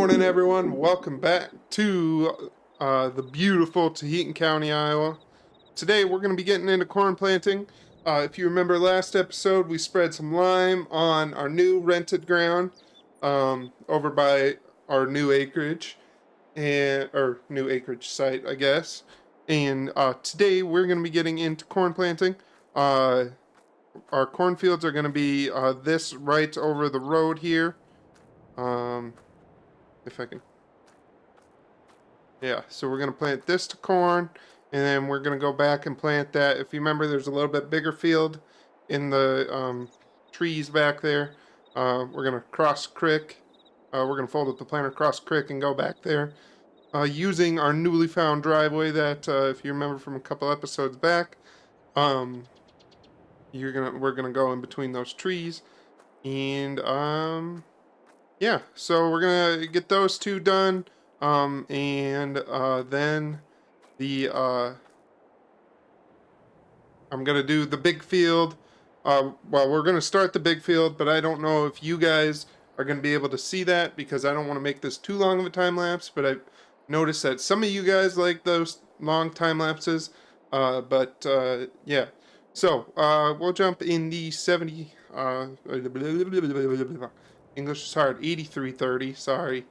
morning, everyone. Welcome back to the beautiful Taheton County, Iowa. Today, we're going to be getting into corn planting. If you remember last episode, we spread some lime on our new rented ground over by our new acreage or new acreage site, I guess. And today, we're going to be getting into corn planting. Our cornfields are going to be this right over the road here. If I can. Yeah, so we're going to plant this to corn, and then we're going to go back and plant that. If you remember, there's a little bit bigger field in the trees back there. We're going to cross creek. We're going to fold up the planter, cross creek, and go back there. Using our newly found driveway that, if you remember from a couple episodes back, we're going to go in between those trees. And, yeah, so we're going to get those two done. Then I'm going to do the big field. Well, we're going to start the big field, but I don't know if you guys are going to be able to see that because I don't want to make this too long of a time lapse, but I've noticed that some of you guys like those long time lapses. Yeah. So, we'll jump in the 70, English is hard, 8330, sorry.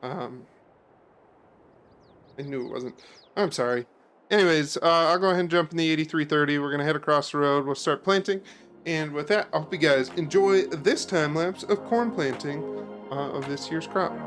I knew it wasn't. I'm sorry. Anyways, I'll go ahead and jump in the 8330. We're going to head across the road. We'll start planting. And with that, I hope you guys enjoy this time lapse of corn planting of this year's crop.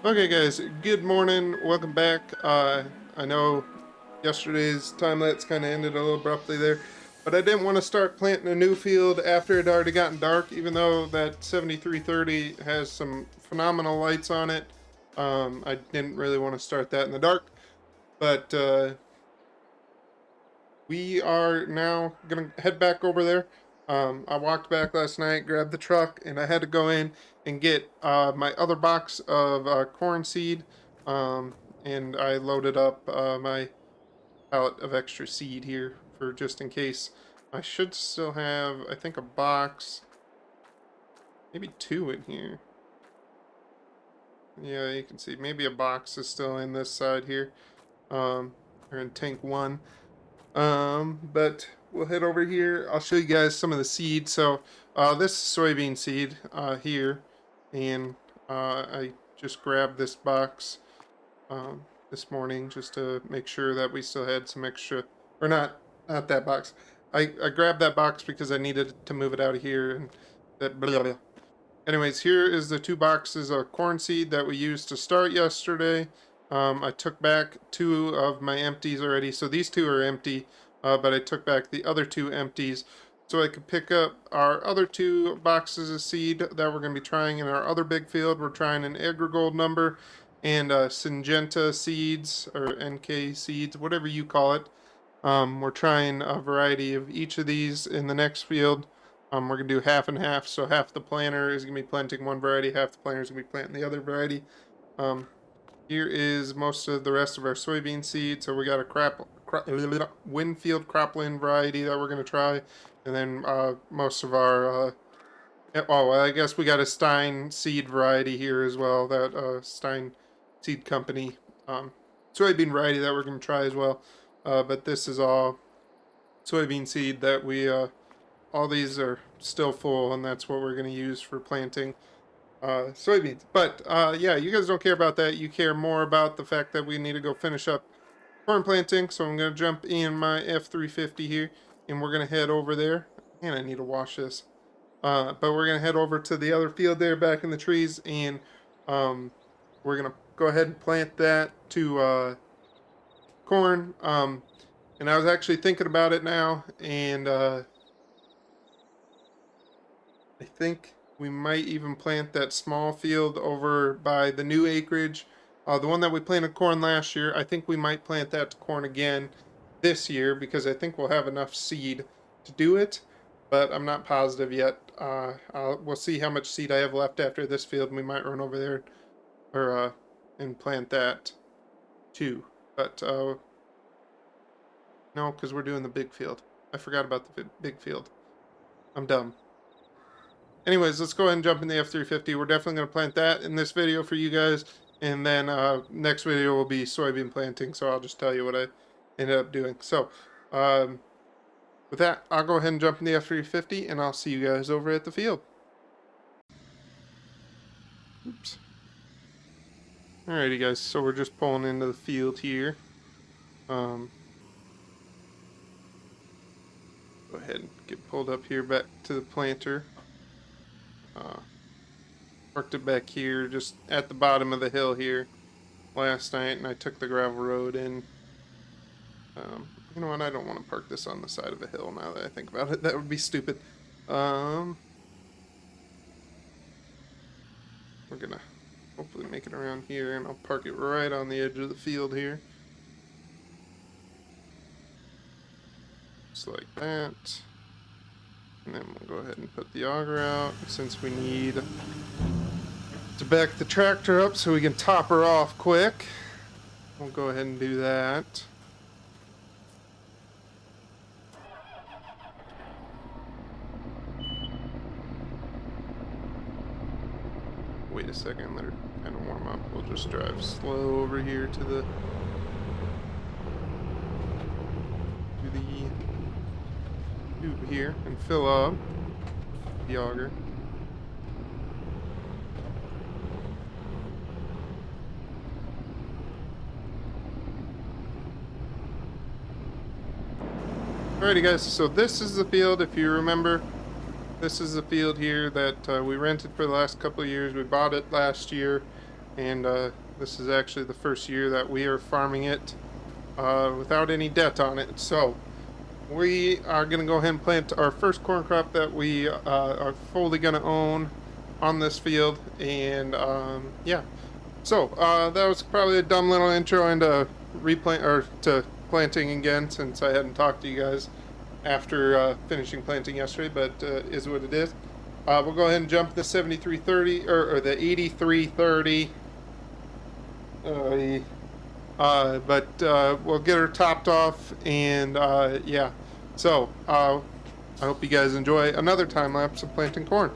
Okay, guys, good morning. Welcome back. I know yesterday's time lapse kind of ended a little abruptly there, but I didn't want to start planting a new field after it had already gotten dark, even though that 7330 has some phenomenal lights on it. I didn't really want to start that in the dark, but we are now gonna head back over there. I walked back last night, grabbed the truck, and I had to go in and get my other box of corn seed. Um, and I loaded up my pallet of extra seed here for just in case. I should still have, I think, a box, maybe two in here. Yeah, you can see maybe a box is still in this side here, or in tank one. But we'll head over here. I'll show you guys some of the seed. So this is soybean seed here, and I just grabbed this box this morning just to make sure that we still had some extra, or not that box. I grabbed that box because I needed to move it out of here, and that blah, blah, blah. Anyways, here is the two boxes of corn seed that we used to start yesterday. I took back two of my empties already, so these two are empty, but I took back the other two empties so I could pick up our other two boxes of seed that we're going to be trying in our other big field. We're trying an AgriGold number and Syngenta seeds, or NK seeds, whatever you call it. We're trying a variety of each of these in the next field. We're going to do half and half, so half the planter is going to be planting one variety, half the planter is going to be planting the other variety. Here is most of the rest of our soybean seed. So we got a Winfield cropland variety that we're going to try, and then most of our I guess we got a Stein seed variety here as well, that Stein Seed Company soybean variety that we're going to try as well. But this is all soybean seed that we all these are still full, and that's what we're going to use for planting soybeans. But yeah, you guys don't care about that. You care more about the fact that we need to go finish up corn planting. So I'm going to jump in my F350 here, and we're going to head over there. And I need to wash this. But we're going to head over to the other field there back in the trees, and we're going to go ahead and plant that to corn. And I was actually thinking about it now, and I think we might even plant that small field over by the new acreage. The one that we planted corn last year, I think we might plant that to corn again this year because I think we'll have enough seed to do it, but I'm not positive yet. We'll see how much seed I have left after this field, and we might run over there or and plant that too. But no, because we're doing the big field. I forgot about the big field. I'm dumb. Anyways, let's go ahead and jump in the F350. We're definitely going to plant that in this video for you guys. And then next video will be soybean planting. So I'll just tell you what I ended up doing. So with that, I'll go ahead and jump in the F350. And I'll see you guys over at the field. Oops. Alrighty, guys. So we're just pulling into the field here. Go ahead and get pulled up here back to the planter. Parked it back here just at the bottom of the hill here last night, and I took the gravel road in. You know what, I don't want to park this on the side of a hill now that I think about it. That would be stupid. We're gonna hopefully make it around here, and I'll park it right on the edge of the field here. Just like that. And then we'll go ahead and put the auger out, since we need to back the tractor up so we can top her off quick. We'll go ahead and do that. Wait a second, let her kind of warm up. We'll just drive slow over here to the tube here and fill up the auger. Alrighty guys, so this is the field. If you remember, this is the field here that we rented for the last couple of years. We bought it last year, and this is actually the first year that we are farming it without any debt on it. So we are going to go ahead and plant our first corn crop that we are fully going to own on this field. And yeah, so that was probably a dumb little intro into replant or to planting again, since I hadn't talked to you guys after finishing planting yesterday, but is what it is. We'll go ahead and jump the 7330 or the 8330. But we'll get her topped off, and yeah. So I hope you guys enjoy another time lapse of planting corn.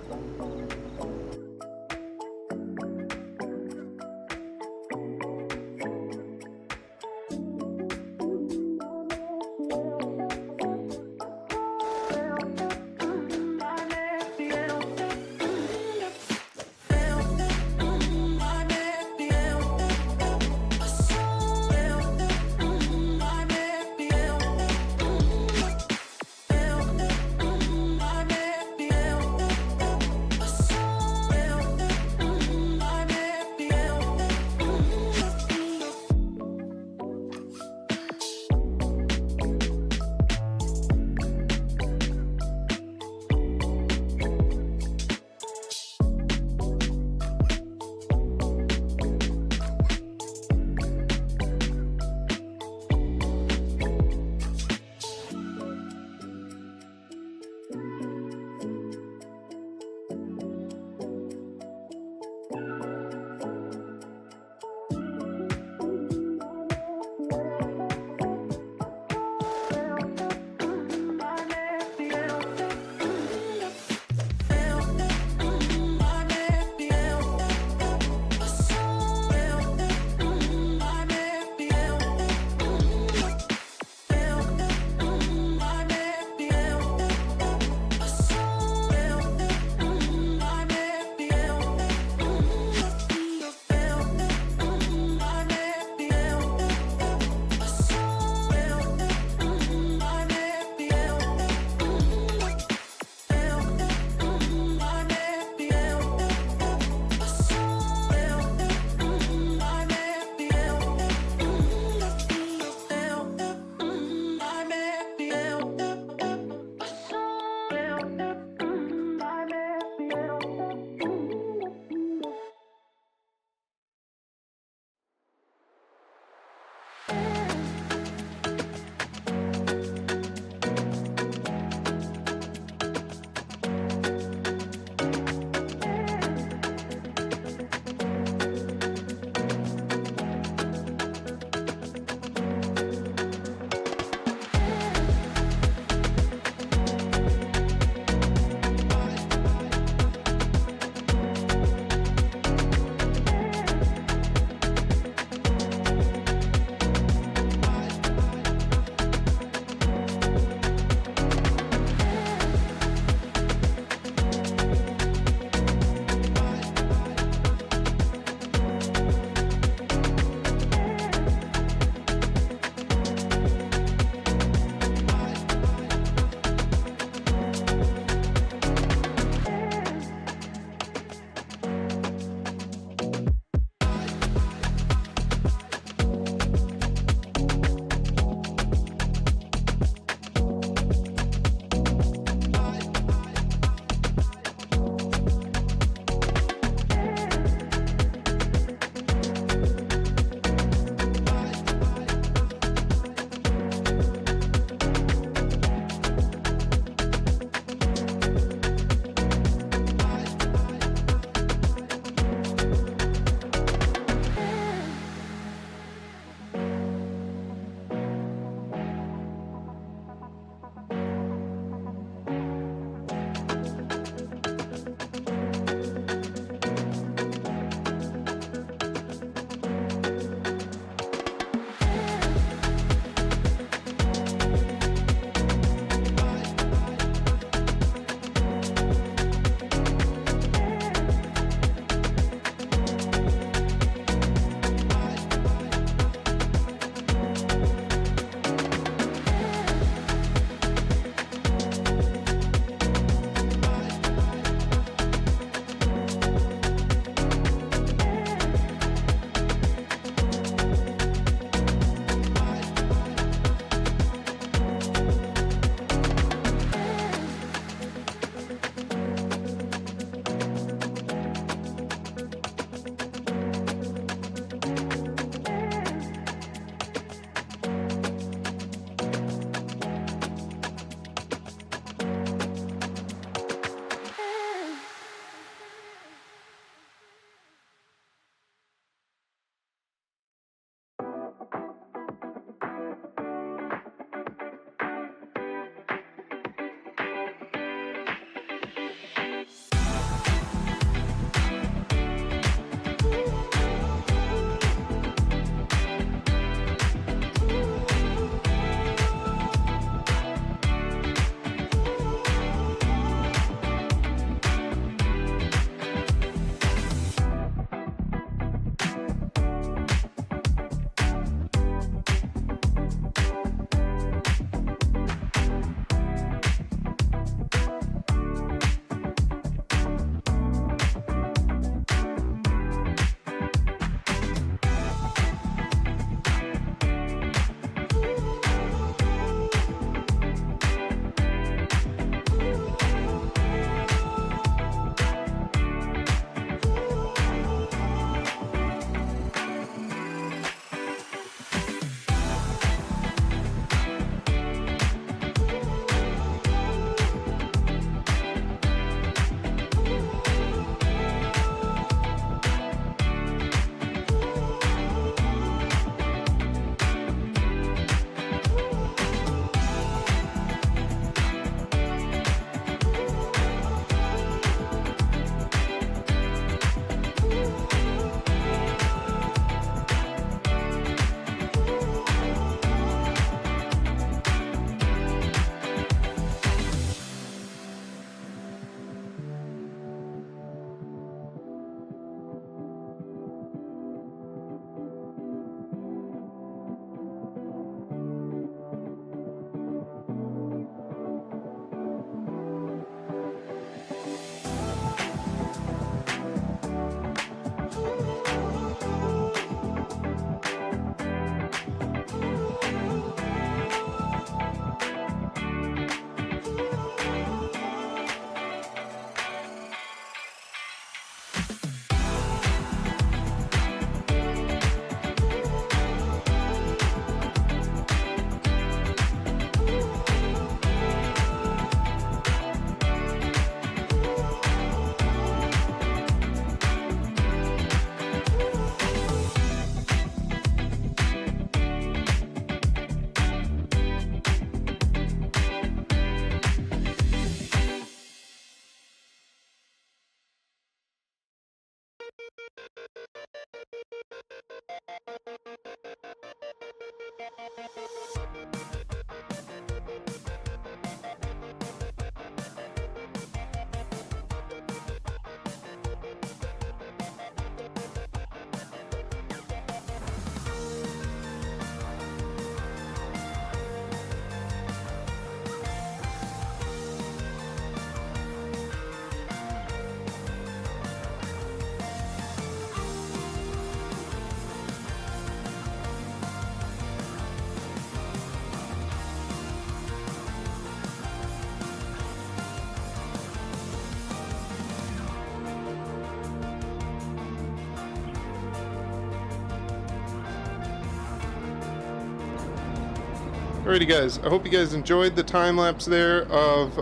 Alrighty guys, I hope you guys enjoyed the time lapse there of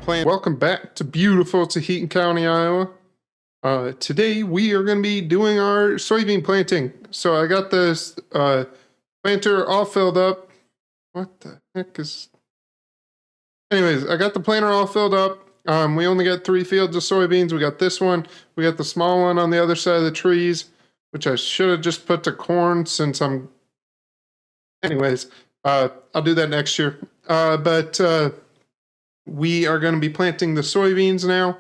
playing. Welcome back to beautiful Taheton County, Iowa. Today we are going to be doing our soybean planting. So I got this planter all filled up. What the heck is... Anyways, I got the planter all filled up. We only got 3 fields of soybeans. We got this one. We got the small one on the other side of the trees, which I should have just put to corn since I'm... Anyways, I'll do that next year. But we are going to be planting the soybeans now.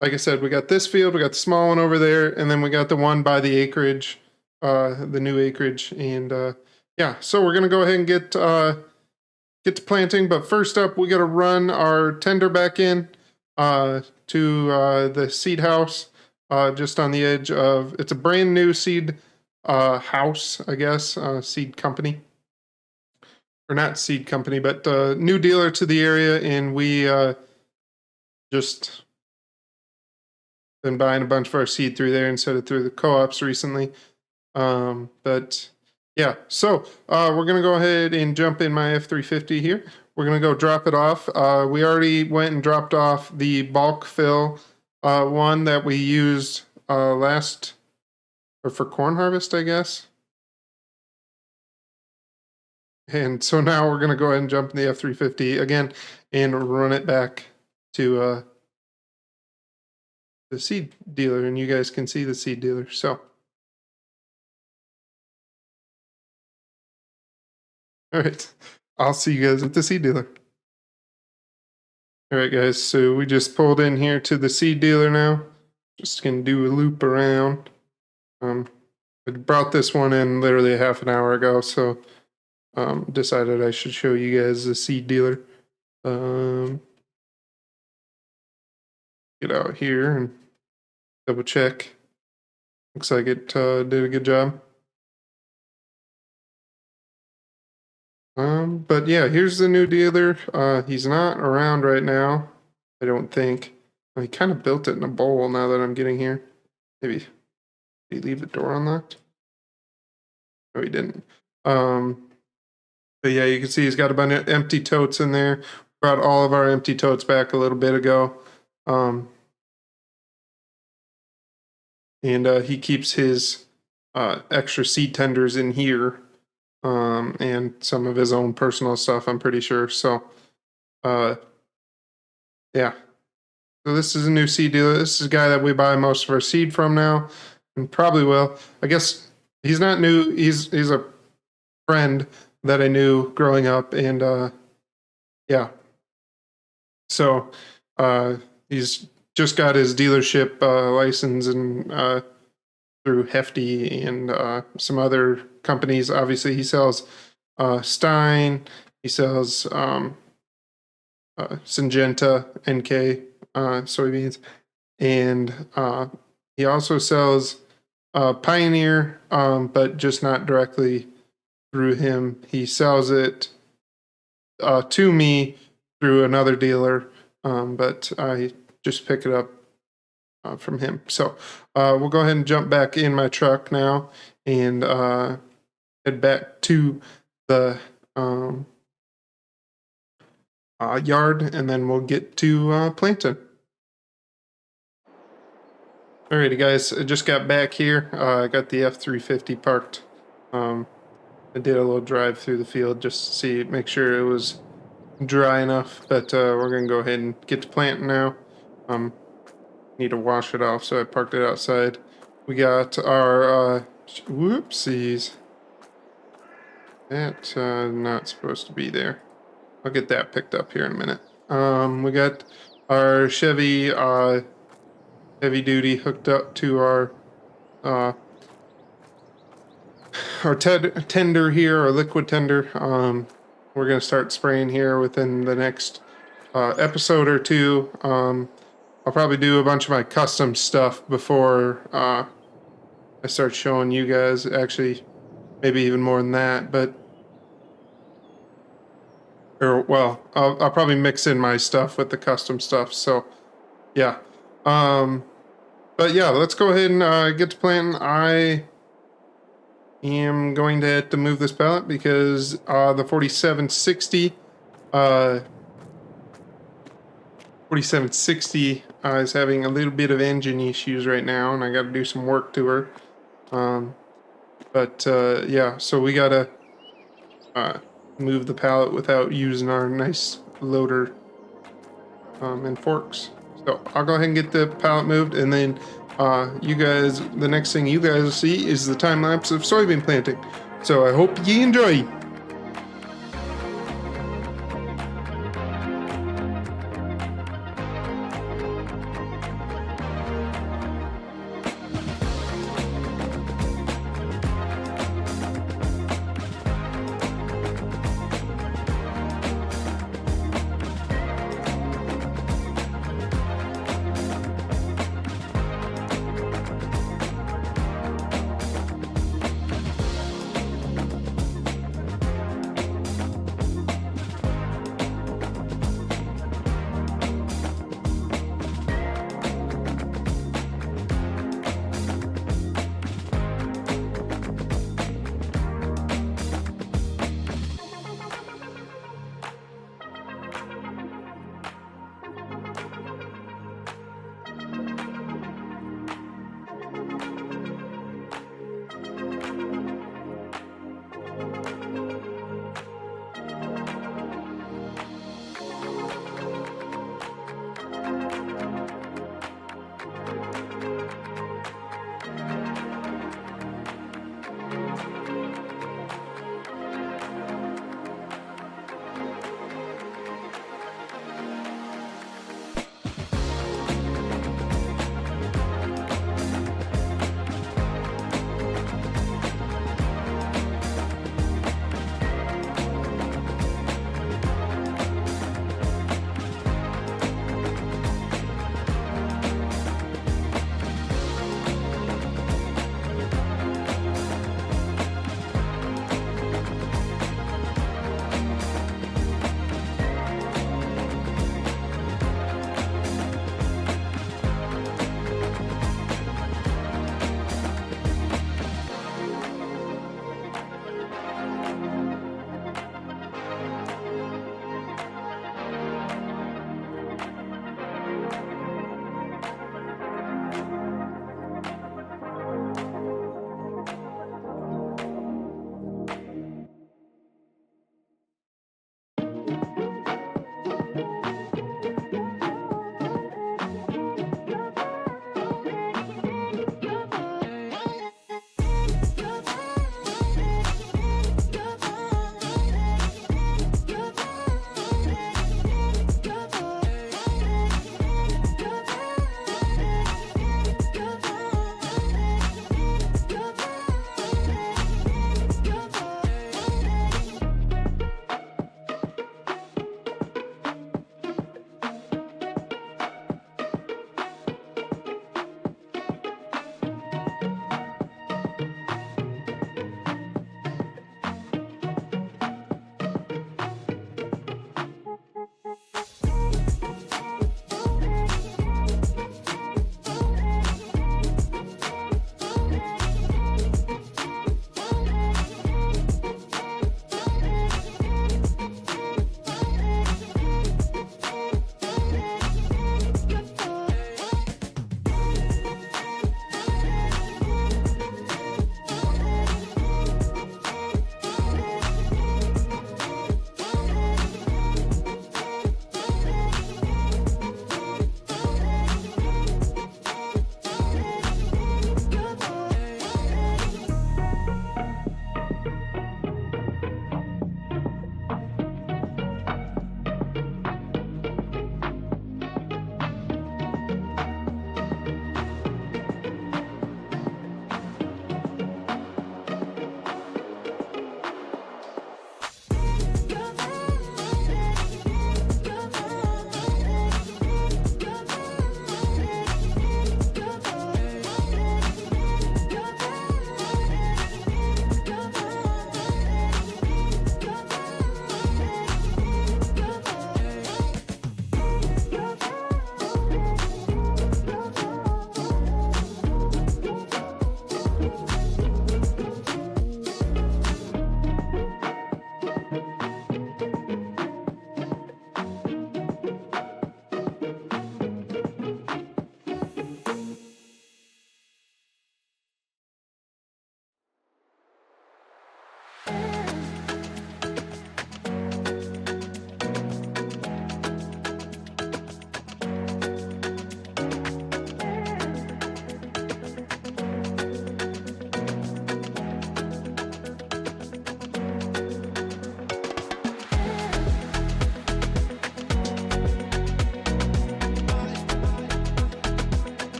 Like I said, we got this field, we got the small one over there, and then we got the one by the acreage, the new acreage. And yeah, so we're going to go ahead and get to planting. But first up, we got to run our tender back in to the seed house, just on the edge of... It's a brand new seed house, I guess, seed company. Or not seed company, but new dealer to the area, and we just been buying a bunch of our seed through there instead of through the co-ops recently. But yeah, so we're gonna go ahead and jump in my F-350 here. We're gonna go drop it off. We already went and dropped off the bulk fill one that we used last, or for corn harvest, I guess. And so now we're going to go ahead and jump in the F-350 again and run it back to the seed dealer, and you guys can see the seed dealer. So, all right, I'll see you guys at the seed dealer. All right, guys, so we just pulled in here to the seed dealer now. Just going to do a loop around. I brought this one in literally a half an hour ago, so... decided I should show you guys the seed dealer. Get out here and double check. Looks like it did a good job. But yeah, here's the new dealer. He's not around right now, I don't think. He kind of built it in a bowl now that I'm getting here. Maybe did he leave the door unlocked? No, he didn't. But yeah, you can see he's got a bunch of empty totes in there. Brought all of our empty totes back a little bit ago. And he keeps his extra seed tenders in here. And some of his own personal stuff, I'm pretty sure. So, yeah. So this is a new seed dealer. This is a guy that we buy most of our seed from now. And probably will. I guess he's not new. He's a friend that I knew growing up, and yeah. So he's just got his dealership license and through Hefty and some other companies. Obviously, he sells Stein. He sells Syngenta NK soybeans, and he also sells Pioneer, but just not directly through him. He sells it to me through another dealer, but I just pick it up from him. So we'll go ahead and jump back in my truck now and head back to the yard, and then we'll get to planting. Alrighty guys, I just got back here. I got the F-350 parked. I did a little drive through the field just to see, make sure it was dry enough, but we're gonna go ahead and get to planting now. Need to wash it off, so I parked it outside. We got our whoopsies. That's not supposed to be there. I'll get that picked up here in a minute. We got our Chevy heavy duty hooked up to our tender here, our liquid tender. We're gonna start spraying here within the next episode or two. I'll probably do a bunch of my custom stuff before I start showing you guys. Actually, maybe even more than that. But well, I'll probably mix in my stuff with the custom stuff. So yeah. But yeah, let's go ahead and get to planting. am going to have to move this pallet because the 4760 is having a little bit of engine issues right now, and I got to do some work to her. Yeah, so we got to move the pallet without using our nice loader and forks. So I'll go ahead and get the pallet moved, and then you guys, the next thing you guys will see is the time lapse of soybean planting. So I hope you enjoy.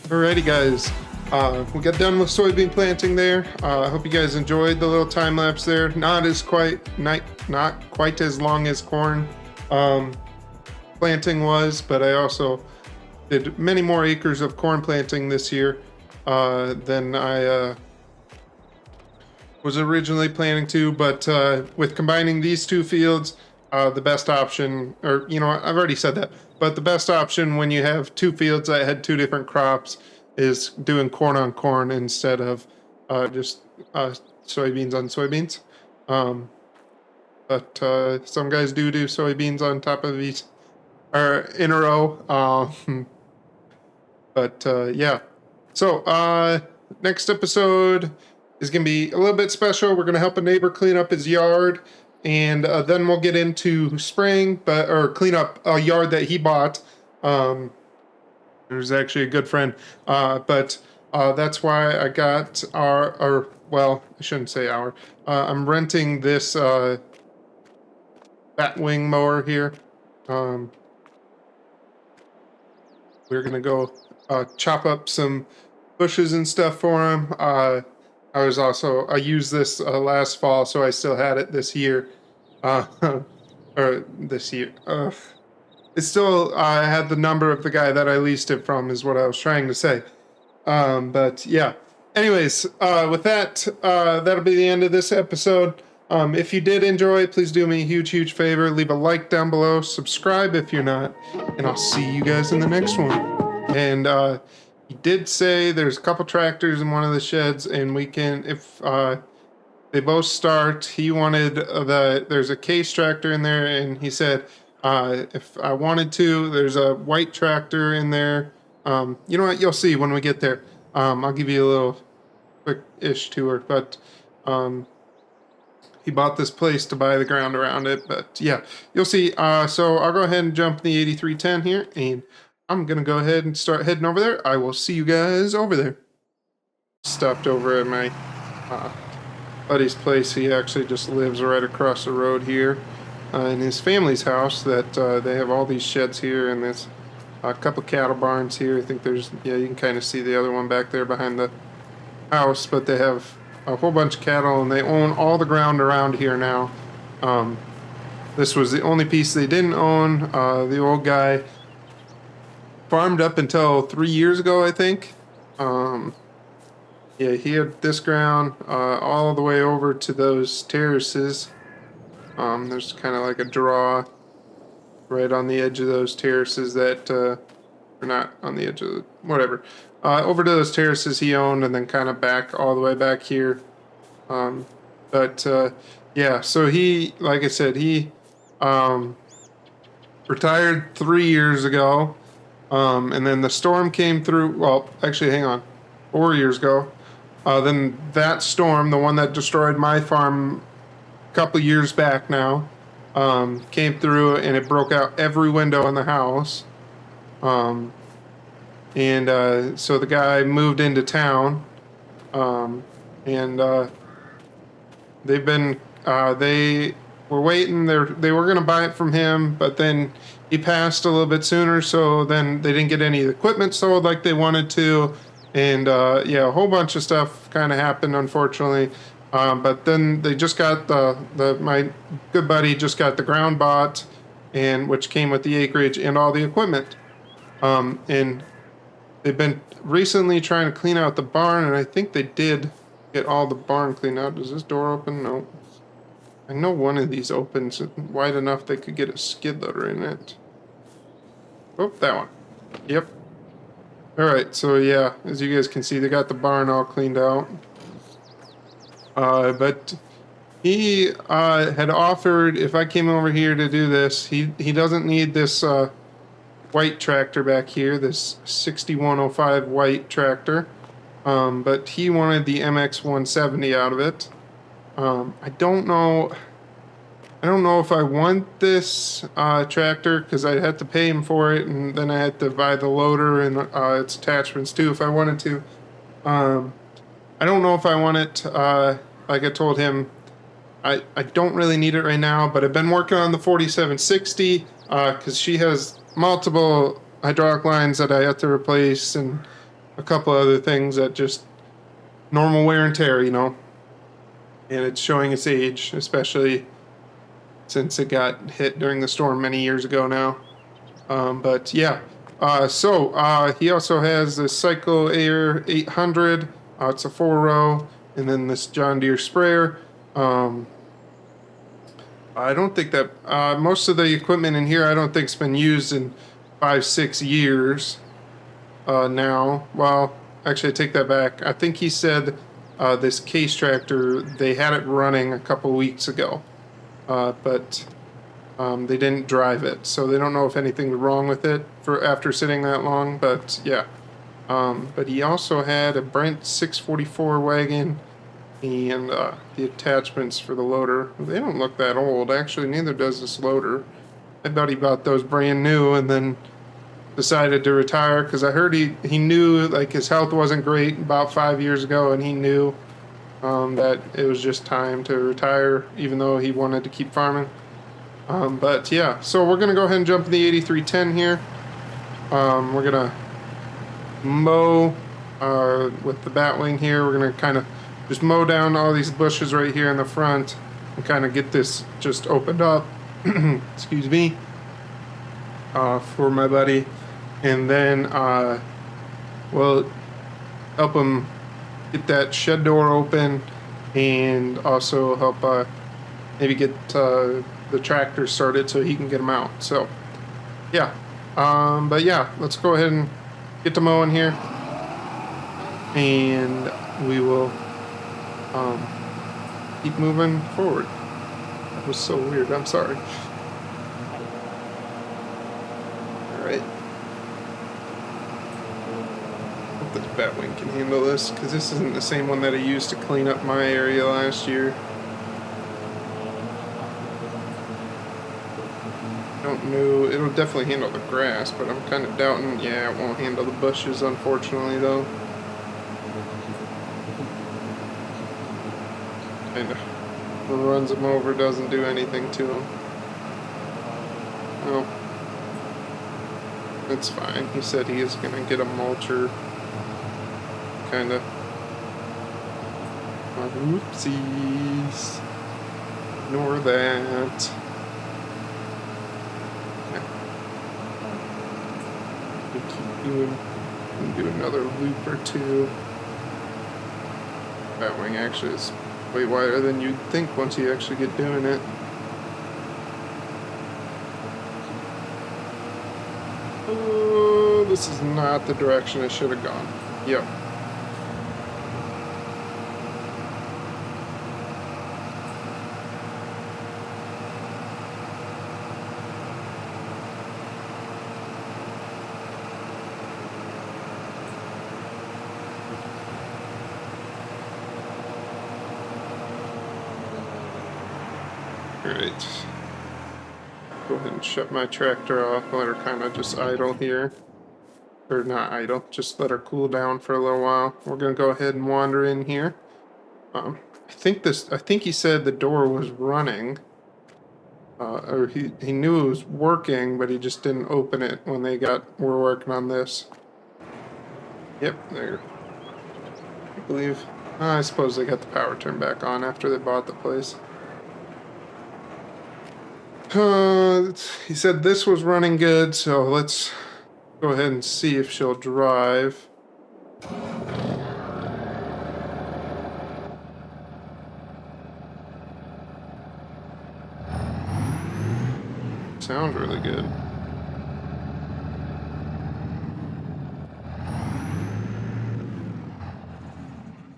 Alrighty, guys. We got done with soybean planting there. I hope you guys enjoyed the little time lapse there. Not quite as long as corn planting was, but I also did many more acres of corn planting this year than I was originally planning to. But with combining these two fields, the best option, or I've already said that, but the best option when you have two fields that had two different crops is doing corn on corn instead of just soybeans on soybeans. But some guys do soybeans on top of each or in a row. But yeah. So next episode is going to be a little bit special. We're going to help a neighbor clean up his yard, and then we'll get into spraying, or clean up a yard that he bought. There's actually a good friend, but that's why I got well, I shouldn't say our. I'm renting this batwing mower here. We're gonna go chop up some bushes and stuff for him. I used this last fall, so I still had it this year. Or this year. It still had the number of the guy that I leased it from, is what I was trying to say. But yeah. Anyways, with that, that'll be the end of this episode. If you did enjoy, please do me a huge, huge favor. Leave a like down below. Subscribe if you're not. And I'll see you guys in the next one. And he did say there's a couple tractors in one of the sheds, and we can, if they both start, he wanted there's a case tractor in there, and he said if I wanted to, there's a white tractor in there. You know what? You'll see when we get there. I'll give you a little quick-ish tour, but he bought this place to buy the ground around it. But yeah, you'll see. So I'll go ahead and jump the 8310 here, and I'm gonna go ahead and start heading over there. I will see you guys over there. Stopped over at my buddy's place. He actually just lives right across the road here. In his family's house, that they have all these sheds here, and there's a couple cattle barns here. I think there's, yeah, you can kind of see the other one back there behind the house, but they have a whole bunch of cattle, and they own all the ground around here now. This was the only piece they didn't own. The old guy farmed up until 3 years ago, I think. Yeah, he had this ground all the way over to those terraces. There's kind of like a draw right on the edge of those terraces that, or not on the edge of the, whatever. Over to those terraces he owned, and then kind of back all the way back here. Yeah, so he, like I said, he retired 3 years ago. And then the storm came through, well, actually, hang on, 4 years ago. Then that storm, the one that destroyed my farm a couple years back now, came through, and it broke out every window in the house. So the guy moved into town, they've been, they were waiting. They were going to buy it from him, but then he passed a little bit sooner, so then they didn't get any of the equipment sold like they wanted to. And yeah, a whole bunch of stuff kind of happened, unfortunately. But then they just got my good buddy just got the ground bought, and which came with the acreage and all the equipment. And they've been recently trying to clean out the barn, and I think they did get all the barn cleaned out. Does this door open? No. I know one of these opens wide enough they could get a skid loader in it. Oh, that one. Yep. Alright, so yeah, as you guys can see, they got the barn all cleaned out. But he had offered, if I came over here to do this, he doesn't need this white tractor back here, this 6105 white tractor, but he wanted the MX 170 out of it. I don't know if I want this tractor, because I'd have to pay him for it, and then I had to buy the loader and its attachments too if I wanted to. I don't know if I want it. Like I told him, I don't really need it right now, but I've been working on the 4760 because she has multiple hydraulic lines that I have to replace, and a couple other things that just normal wear and tear, you know. And it's showing its age, especially since it got hit during the storm many years ago now. But yeah, he also has the Cycle Air 800. It's a 4-row, and then this John Deere sprayer. I don't think that most of the equipment in here I don't think's been used in 5-6 years now. Well, actually, I take that back. I think he said this case tractor, they had it running a couple weeks ago, but they didn't drive it, so they don't know if anything was wrong with it for after sitting that long. But yeah, but he also had a Brent 644 wagon and the attachments for the loader. They don't look that old, actually. Neither does this loader. I thought he bought those brand new and then decided to retire because I heard he knew like his health wasn't great about 5 years ago, and he knew that it was just time to retire, even though he wanted to keep farming. But yeah, so we're gonna go ahead and jump in the 8310 here. We're gonna mow with the batwing here. We're gonna kind of just mow down all these bushes right here in the front and kind of get this just opened up. Excuse me. For my buddy, and then we'll help him get that shed door open, and also help maybe get the tractor started so he can get them out. So yeah, but yeah, let's go ahead and get to mowing here, and we will keep moving forward. That was so weird, I'm sorry. Alright, hope this Batwing can handle this, because this isn't the same one that I used to clean up my area last year. Don't know, it'll definitely handle the grass, but I'm kind of doubting. Yeah, it won't handle the bushes, unfortunately, though. Kind of runs them over, doesn't do anything to them. Oh, it's fine. He said he is going to get a mulcher. Kind of. Oopsies. Ignore that. Do another loop or two. Batwing actually is way wider than you'd think once you actually get doing it. Oh, this is not the direction I should have gone. Yep. Alright, go ahead and shut my tractor off, let her kind of just idle here. Or not idle, just let her cool down for a little while. We're going to go ahead and wander in here. I think he said the door was running. Or he knew it was working, but he just didn't open it when were working on this. Yep, there. I believe, I suppose they got the power turned back on after they bought the place. He said this was running good, so let's go ahead and see if she'll drive. Sounds really good.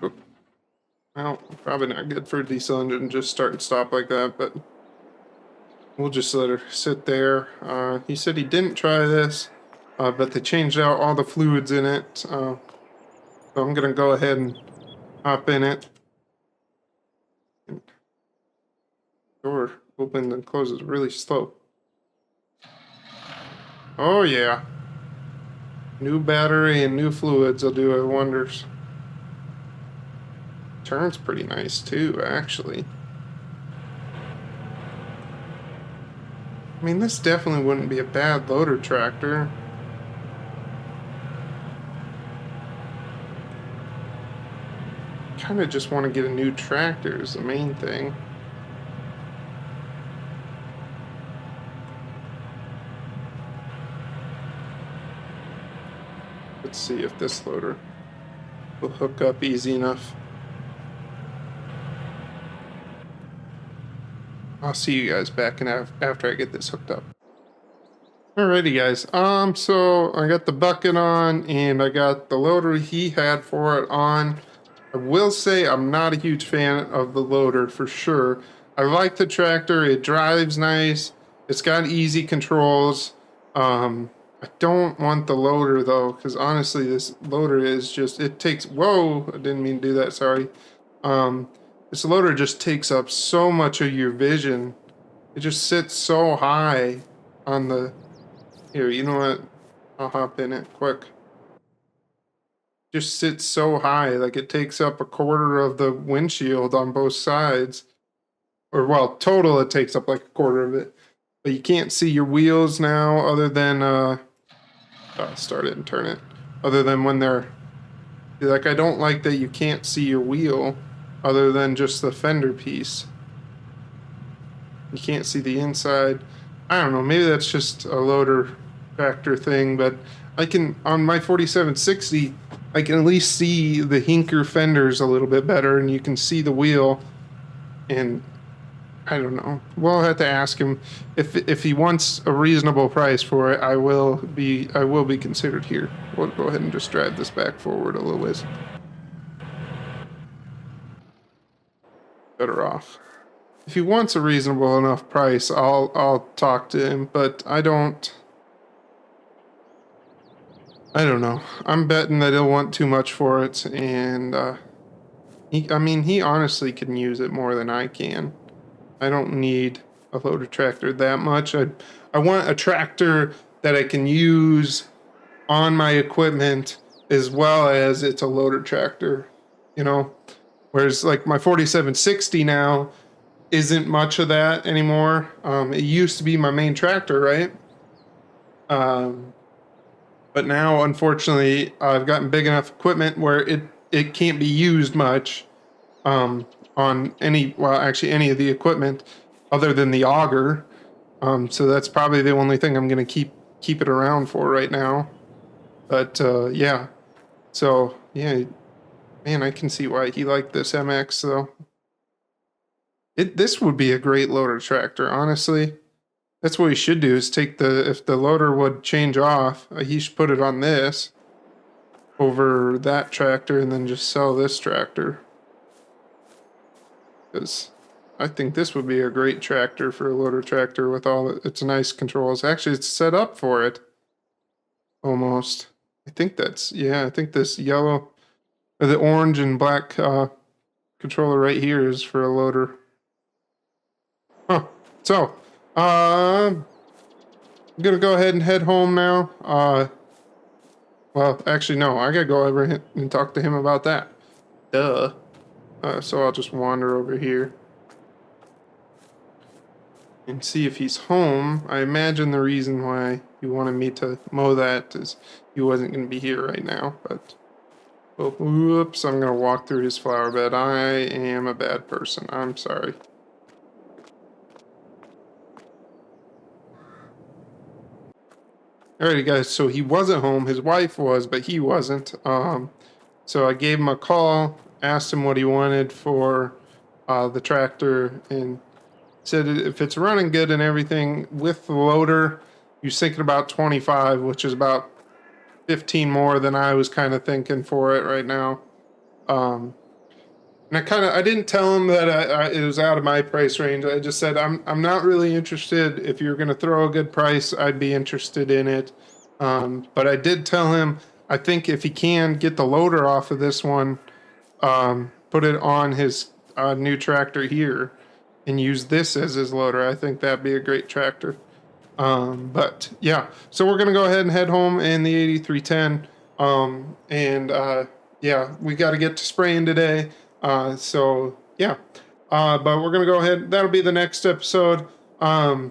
Oop. Well, probably not good for a diesel engine, just start and stop like that, but we'll just let her sit there. He said he didn't try this, but they changed out all the fluids in it. So I'm going to go ahead and hop in it. Door opens and closes really slow. Oh yeah. New battery and new fluids will do wonders. Turns pretty nice too, actually. I mean, this definitely wouldn't be a bad loader tractor. kind of just want to get a new tractor is the main thing. Let's see if this loader will hook up easy enough. I'll see you guys back in after I get this hooked up. Alrighty, guys. So I got the bucket on, and I got the loader he had for it on. I will say I'm not a huge fan of the loader for sure. I like the tractor. It drives nice. It's got easy controls. I don't want the loader though, because honestly, this loader is just, it takes, whoa, I didn't mean to do that, sorry. This loader just takes up so much of your vision. It just sits so high on the, here, you know what? I'll hop in it quick. Just sits so high, like it takes up a quarter of the windshield on both sides. Or well, total it takes up like a quarter of it. But you can't see your wheels now other than start it and turn it. Other than when they're like, I don't like that you can't see your wheel other than just the fender piece. You can't see the inside. I don't know, maybe that's just a loader factor thing, but I can, on my 4760, I can at least see the hinker fenders a little bit better, and you can see the wheel. And I don't know. We'll have to ask him if he wants a reasonable price for it. I will be considered here. We'll go ahead and just drive this back forward a little ways. Better off. If he wants a reasonable enough price, I'll talk to him. But I don't know. I'm betting that he'll want too much for it, and he honestly can use it more than I can. I don't need a loader tractor that much. I want a tractor that I can use on my equipment as well as it's a loader tractor, you know? Whereas like my 4760 now isn't much of that anymore. It used to be my main tractor, right? But now, unfortunately, I've gotten big enough equipment where it can't be used much on any of the equipment other than the auger. So that's probably the only thing I'm going to keep it around for right now. But yeah, so yeah, man, I can see why he liked this MX though. This would be a great loader tractor, honestly. That's what he should do, is take if the loader would change off, he should put it on this over that tractor and then just sell this tractor. Because I think this would be a great tractor for a loader tractor with all its nice controls. Actually, it's set up for it. Almost. I think this yellow, or the orange and black controller right here is for a loader. Huh. So, I'm gonna go ahead and head home now. Well, actually, no, I gotta go over and talk to him about that. Duh. So I'll just wander over here and see if he's home. I imagine the reason why he wanted me to mow that is he wasn't gonna be here right now, but oh, whoops, I'm gonna walk through his flower bed. I am a bad person. I'm sorry. Alrighty, guys, so he wasn't home. His wife was, but he wasn't. So I gave him a call, asked him what he wanted for the tractor, and said if it's running good and everything with the loader, he was thinking about 25, which is about 15 more than I was kind of thinking for it right now. And I didn't tell him that it was out of my price range. I just said, I'm not really interested. If you're going to throw a good price, I'd be interested in it. But I did tell him, I think if he can get the loader off of this one, put it on his new tractor here and use this as his loader, I think that'd be a great tractor. But yeah, so we're going to go ahead and head home in the 8310. Yeah, we got to get to spraying today. So yeah, but we're gonna go ahead. That'll be the next episode. I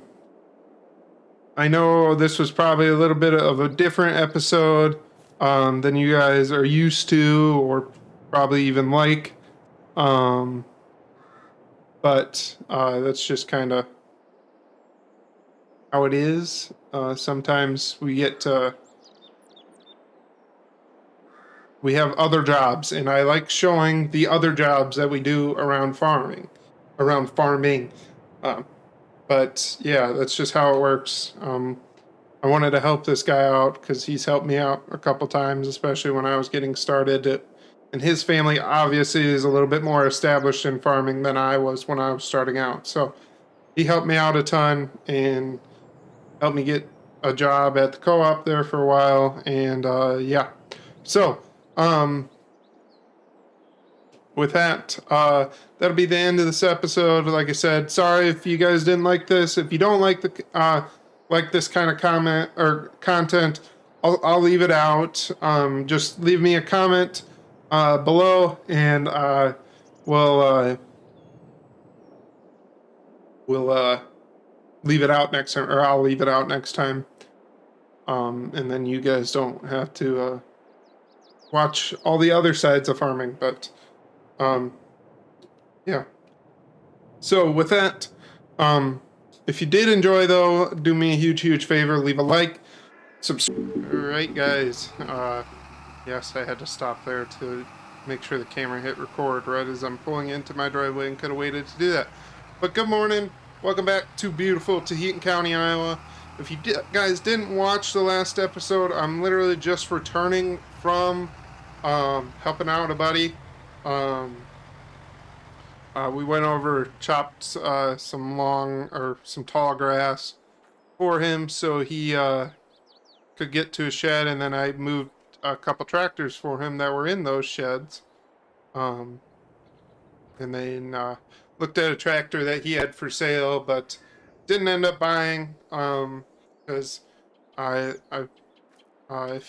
know this was probably a little bit of a different episode than you guys are used to, or probably even like. But that's just kind of how it is. Sometimes we have other jobs, and I like showing the other jobs that we do around farming. But yeah, that's just how it works. I wanted to help this guy out because he's helped me out a couple times, especially when I was getting started. And his family obviously is a little bit more established in farming than I was when I was starting out. So he helped me out a ton and helped me get a job at the co-op there for a while. And yeah, so with that, that'll be the end of this episode. Like I said, sorry if you guys didn't like this. If you don't like this kind of comment or content, I'll leave it out. Just leave me a comment below, and we'll leave it out next time, or I'll leave it out next time. And then you guys don't have to watch all the other sides of farming, but yeah. So with that, if you did enjoy though, do me a huge favor, leave a like, subscribe. All right, guys. Yes, I had to stop there to make sure the camera hit record right as I'm pulling into my driveway and could have waited to do that. But good morning. Welcome back to beautiful Taheton County, Iowa. If you guys didn't watch the last episode, I'm literally just returning from helping out a buddy. We went over, chopped some tall grass for him so he could get to a shed, and then I moved a couple tractors for him that were in those sheds. And then looked at a tractor that he had for sale, but didn't end up buying because if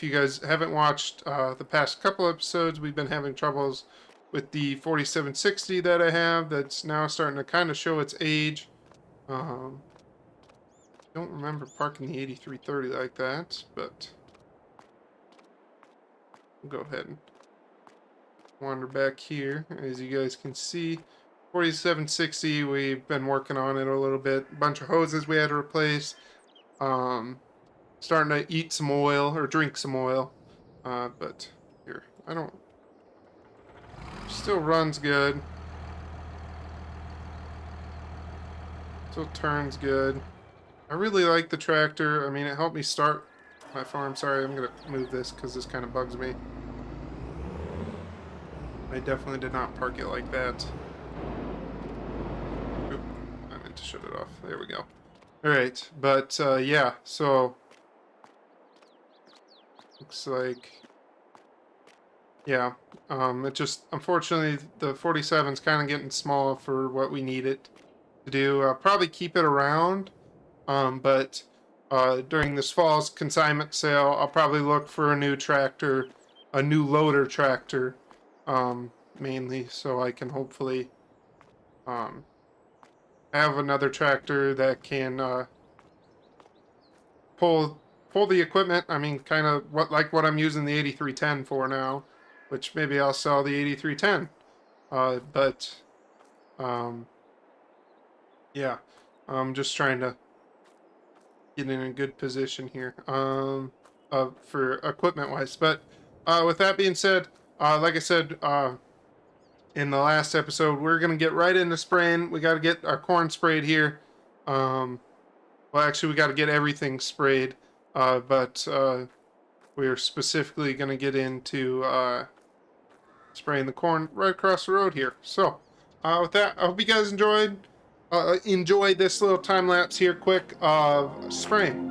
you guys haven't watched the past couple episodes, we've been having troubles with the 4760 that I have that's now starting to kind of show its age. Don't remember parking the 8330 like that, but we'll go ahead and wander back here. As you guys can see, 4760, we've been working on it a little bit. A bunch of hoses we had to replace. Starting to eat some oil, or drink some oil. But here, still runs good. Still turns good. I really like the tractor. I mean, it helped me start my farm. Sorry, I'm going to move this because this kind of bugs me. I definitely did not park it like that. Oop, I meant to shut it off. There we go. Alright, but yeah, so looks like, yeah, it just, unfortunately, the 47's kind of getting small for what we need it to do. I'll probably keep it around, but during this fall's consignment sale, I'll probably look for a new tractor, a new loader tractor, mainly, so I can hopefully have another tractor that can pull the equipment. I mean, kind of what I'm using the 8310 for now, which maybe I'll sell the 8310. Yeah, I'm just trying to get in a good position here for equipment wise. But with that being said, like I said in the last episode, we're gonna get right into spraying. We got to get our corn sprayed here. Well, actually, we got to get everything sprayed. But we're specifically going to get into spraying the corn right across the road here. So, with that, I hope you guys enjoyed this little time lapse here, quick of spraying.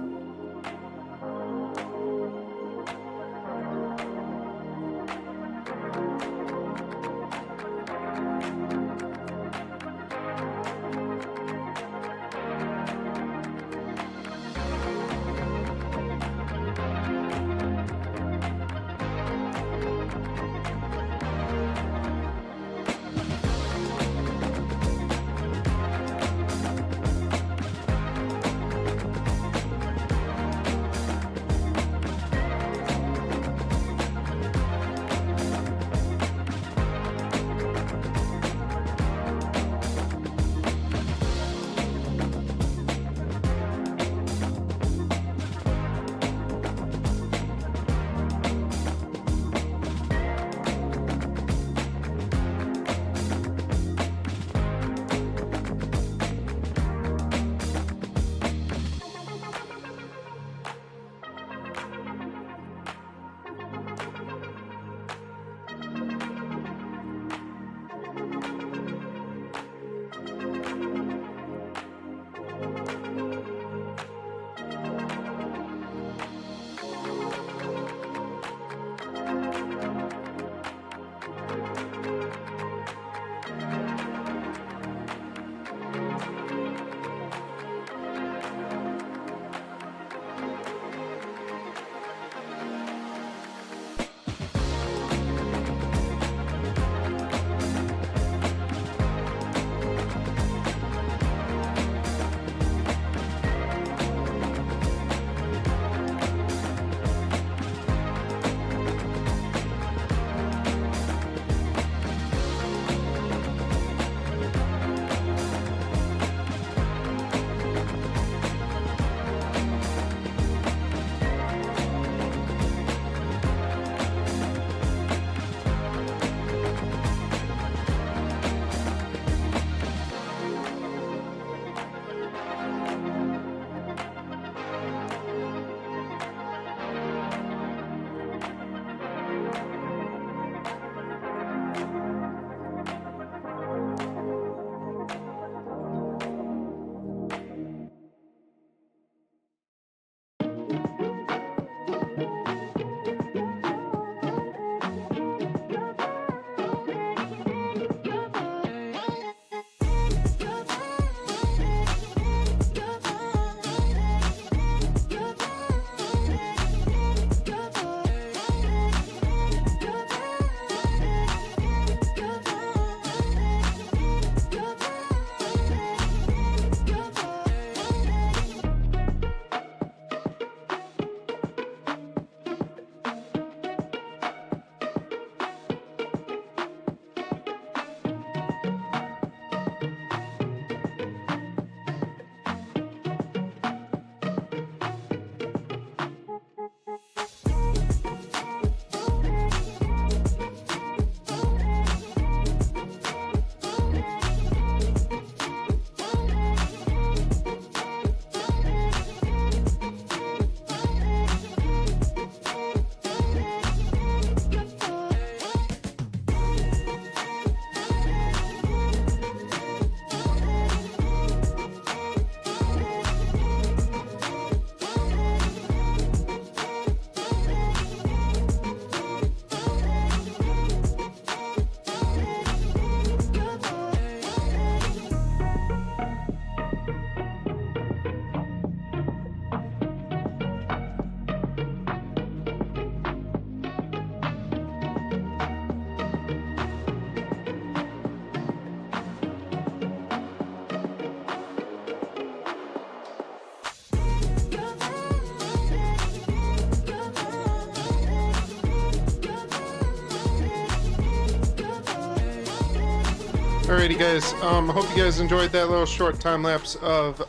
Alrighty guys, I hope you guys enjoyed that little short time lapse of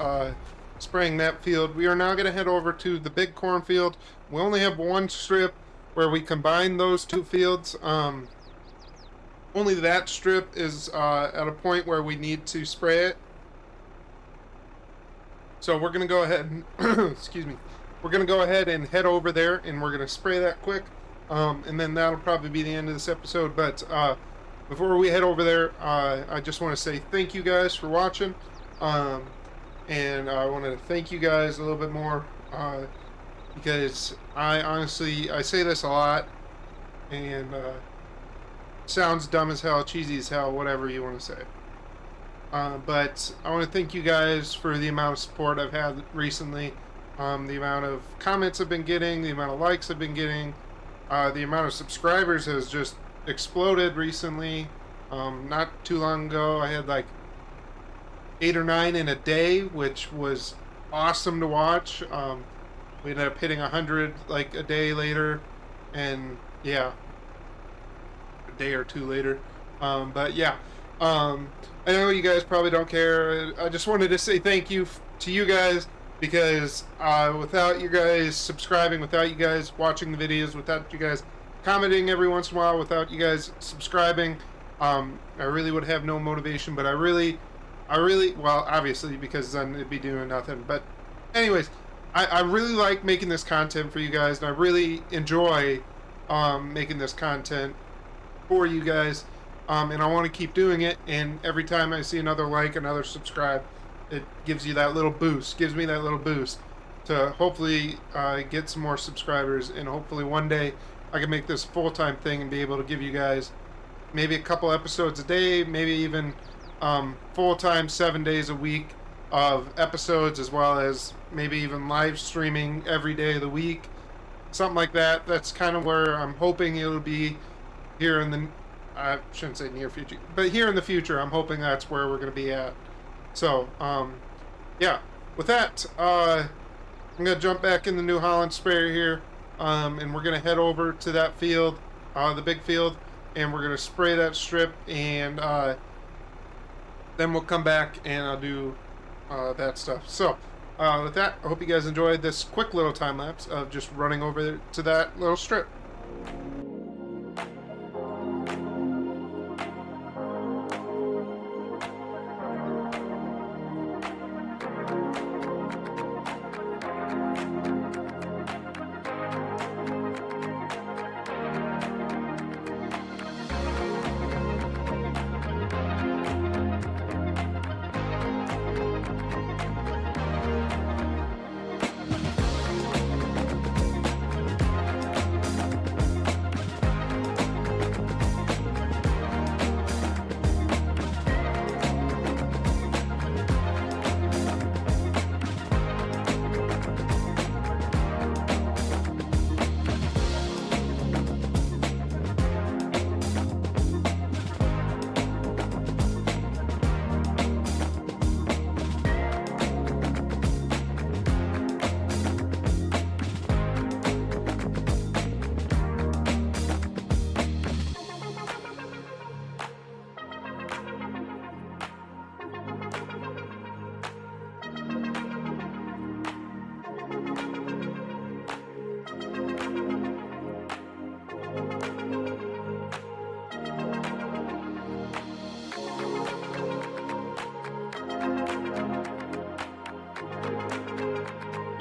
spraying that field. We are now going to head over to the big cornfield. We only have one strip where we combine those two fields. Only that strip is at a point where we need to spray it. So we're going to go ahead and, excuse me, we're going to go ahead and head over there and we're going to spray that quick. And then that'll probably be the end of this episode. But before we head over there, I just want to say thank you guys for watching. And I want to thank you guys a little bit more because I honestly, I say this a lot and sounds dumb as hell, cheesy as hell, whatever you want to say. But I want to thank you guys for the amount of support I've had recently, the amount of comments I've been getting, the amount of likes I've been getting, the amount of subscribers has just exploded recently. Not too long ago I had like 8 or 9 in a day, which was awesome to watch. We ended up hitting 100 like a day later, and yeah, a day or two later. But yeah, I know you guys probably don't care. I just wanted to say thank you to you guys because without you guys subscribing, without you guys watching the videos, without you guys commenting every once in a while, without you guys subscribing, I really would have no motivation. But I really, well, obviously, because then it'd be doing nothing. But anyways, I really like making this content for you guys, and I really enjoy making this content for you guys. And I want to keep doing it. And every time I see another like, another subscribe, it gives you that little boost, gives me that little boost to hopefully get some more subscribers, and hopefully one day I can make this a full-time thing and be able to give you guys maybe a couple episodes a day, maybe even full-time 7 days a week of episodes, as well as maybe even live streaming every day of the week, something like that. That's kind of where I'm hoping it'll be here in the, I shouldn't say near future, but here in the future, I'm hoping that's where we're going to be at. So, yeah, with that, I'm going to jump back in the New Holland sprayer here, and we're going to head over to that field, the big field, and we're going to spray that strip, and then we'll come back and I'll do that stuff. So, with that, I hope you guys enjoyed this quick little time lapse of just running over to that little strip.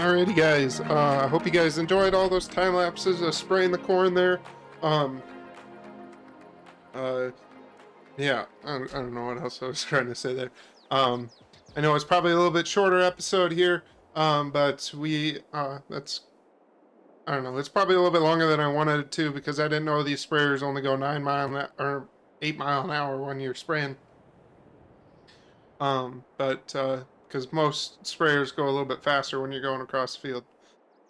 Alrighty guys, I hope you guys enjoyed all those time lapses of spraying the corn there. Yeah, I don't know what else I was trying to say there. I know it's probably a little bit shorter episode here, but that's, I don't know, it's probably a little bit longer than I wanted it to, because I didn't know these sprayers only go 9 mile or 8 mile an hour when you're spraying. Because most sprayers go a little bit faster when you're going across the field.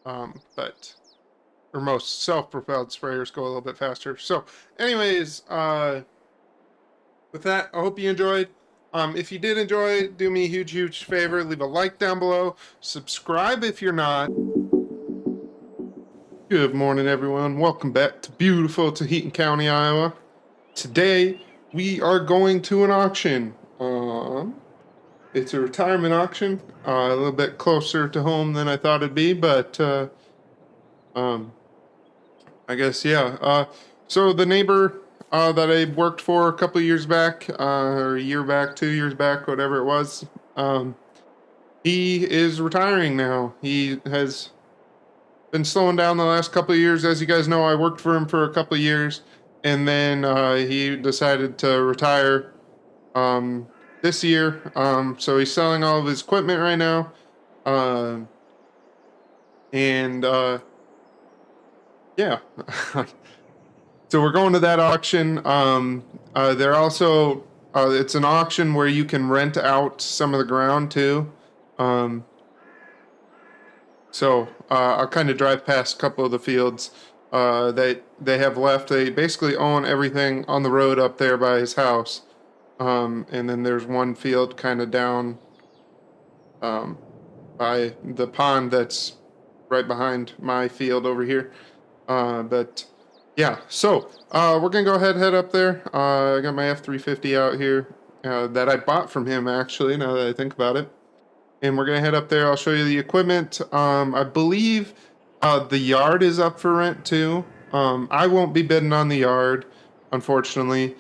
Or most self-propelled sprayers go a little bit faster. So, anyways, with that, I hope you enjoyed. If you did enjoy, do me a huge favor. Leave a like down below. Subscribe if you're not. Good morning, everyone. Welcome back to beautiful Taheton County, Iowa. Today, we are going to an auction. It's a retirement auction, a little bit closer to home than I thought it'd be, but um, I guess yeah. So the neighbor that I worked for a couple years back, or a year back, 2 years back, whatever it was, um, he is retiring now. He has been slowing down the last couple of years. As you guys know, I worked for him for a couple of years, and then he decided to retire um, this year. So he's selling all of his equipment right now. Uh, and yeah. So we're going to that auction. They're also it's an auction where you can rent out some of the ground too. Um, so I'll kind of drive past a couple of the fields that they have left. They basically own everything on the road up there by his house. And then there's one field kind of down um, by the pond that's right behind my field over here. But yeah, so we're gonna go ahead and head up there. I got my F-350 out here that I bought from him actually. Now that I think about it, and we're gonna head up there. I'll show you the equipment. I believe the yard is up for rent too. I won't be bidding on the yard, unfortunately.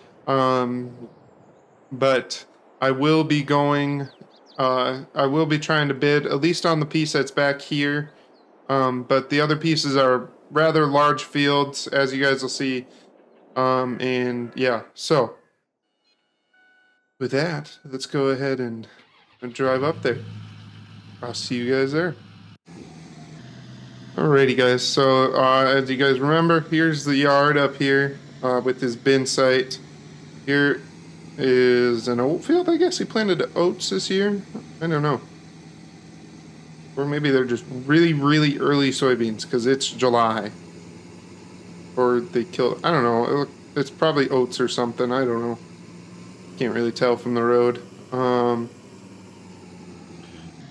But I will be going. I will be trying to bid at least on the piece that's back here. But the other pieces are rather large fields, as you guys will see. And yeah, so with that, let's go ahead and drive up there. I'll see you guys there. Alrighty, guys. So as you guys remember, here's the yard up here with his bin site. Here is an oat field. I guess he planted oats this year. I don't know. Or maybe they're just really, really early soybeans because it's July. Or they killed. I don't know. It's probably oats or something. I don't know. Can't really tell from the road.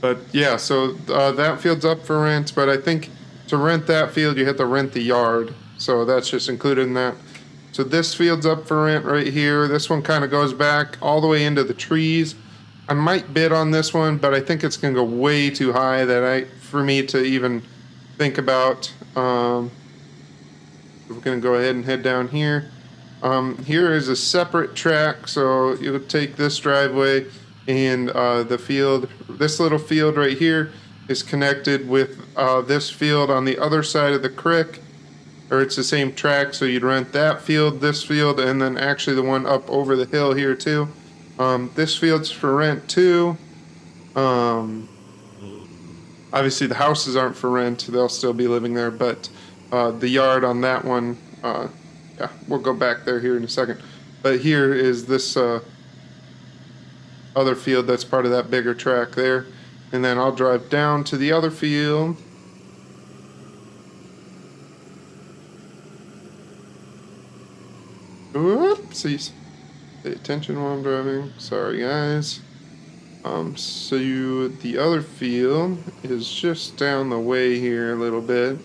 But yeah, so that field's up for rent. But I think to rent that field, you have to rent the yard. So that's just included in that. So this field's up for rent right here. This one kind of goes back all the way into the trees. I might bid on this one, but I think it's going to go way too high for me to even think about. We're going to go ahead and head down here. Here is a separate track, so you'll take this driveway and the field. This little field right here is connected with this field on the other side of the creek, or it's the same track, so you'd rent that field, this field, and then actually the one up over the hill here too. This field's for rent too. Obviously the houses aren't for rent, they'll still be living there, but the yard on that one, yeah, we'll go back there here in a second. But here is this other field that's part of that bigger track there. And then I'll drive down to the other field. Oopsies. Pay attention while I'm driving. Sorry, guys. The other field is just down the way here a little bit.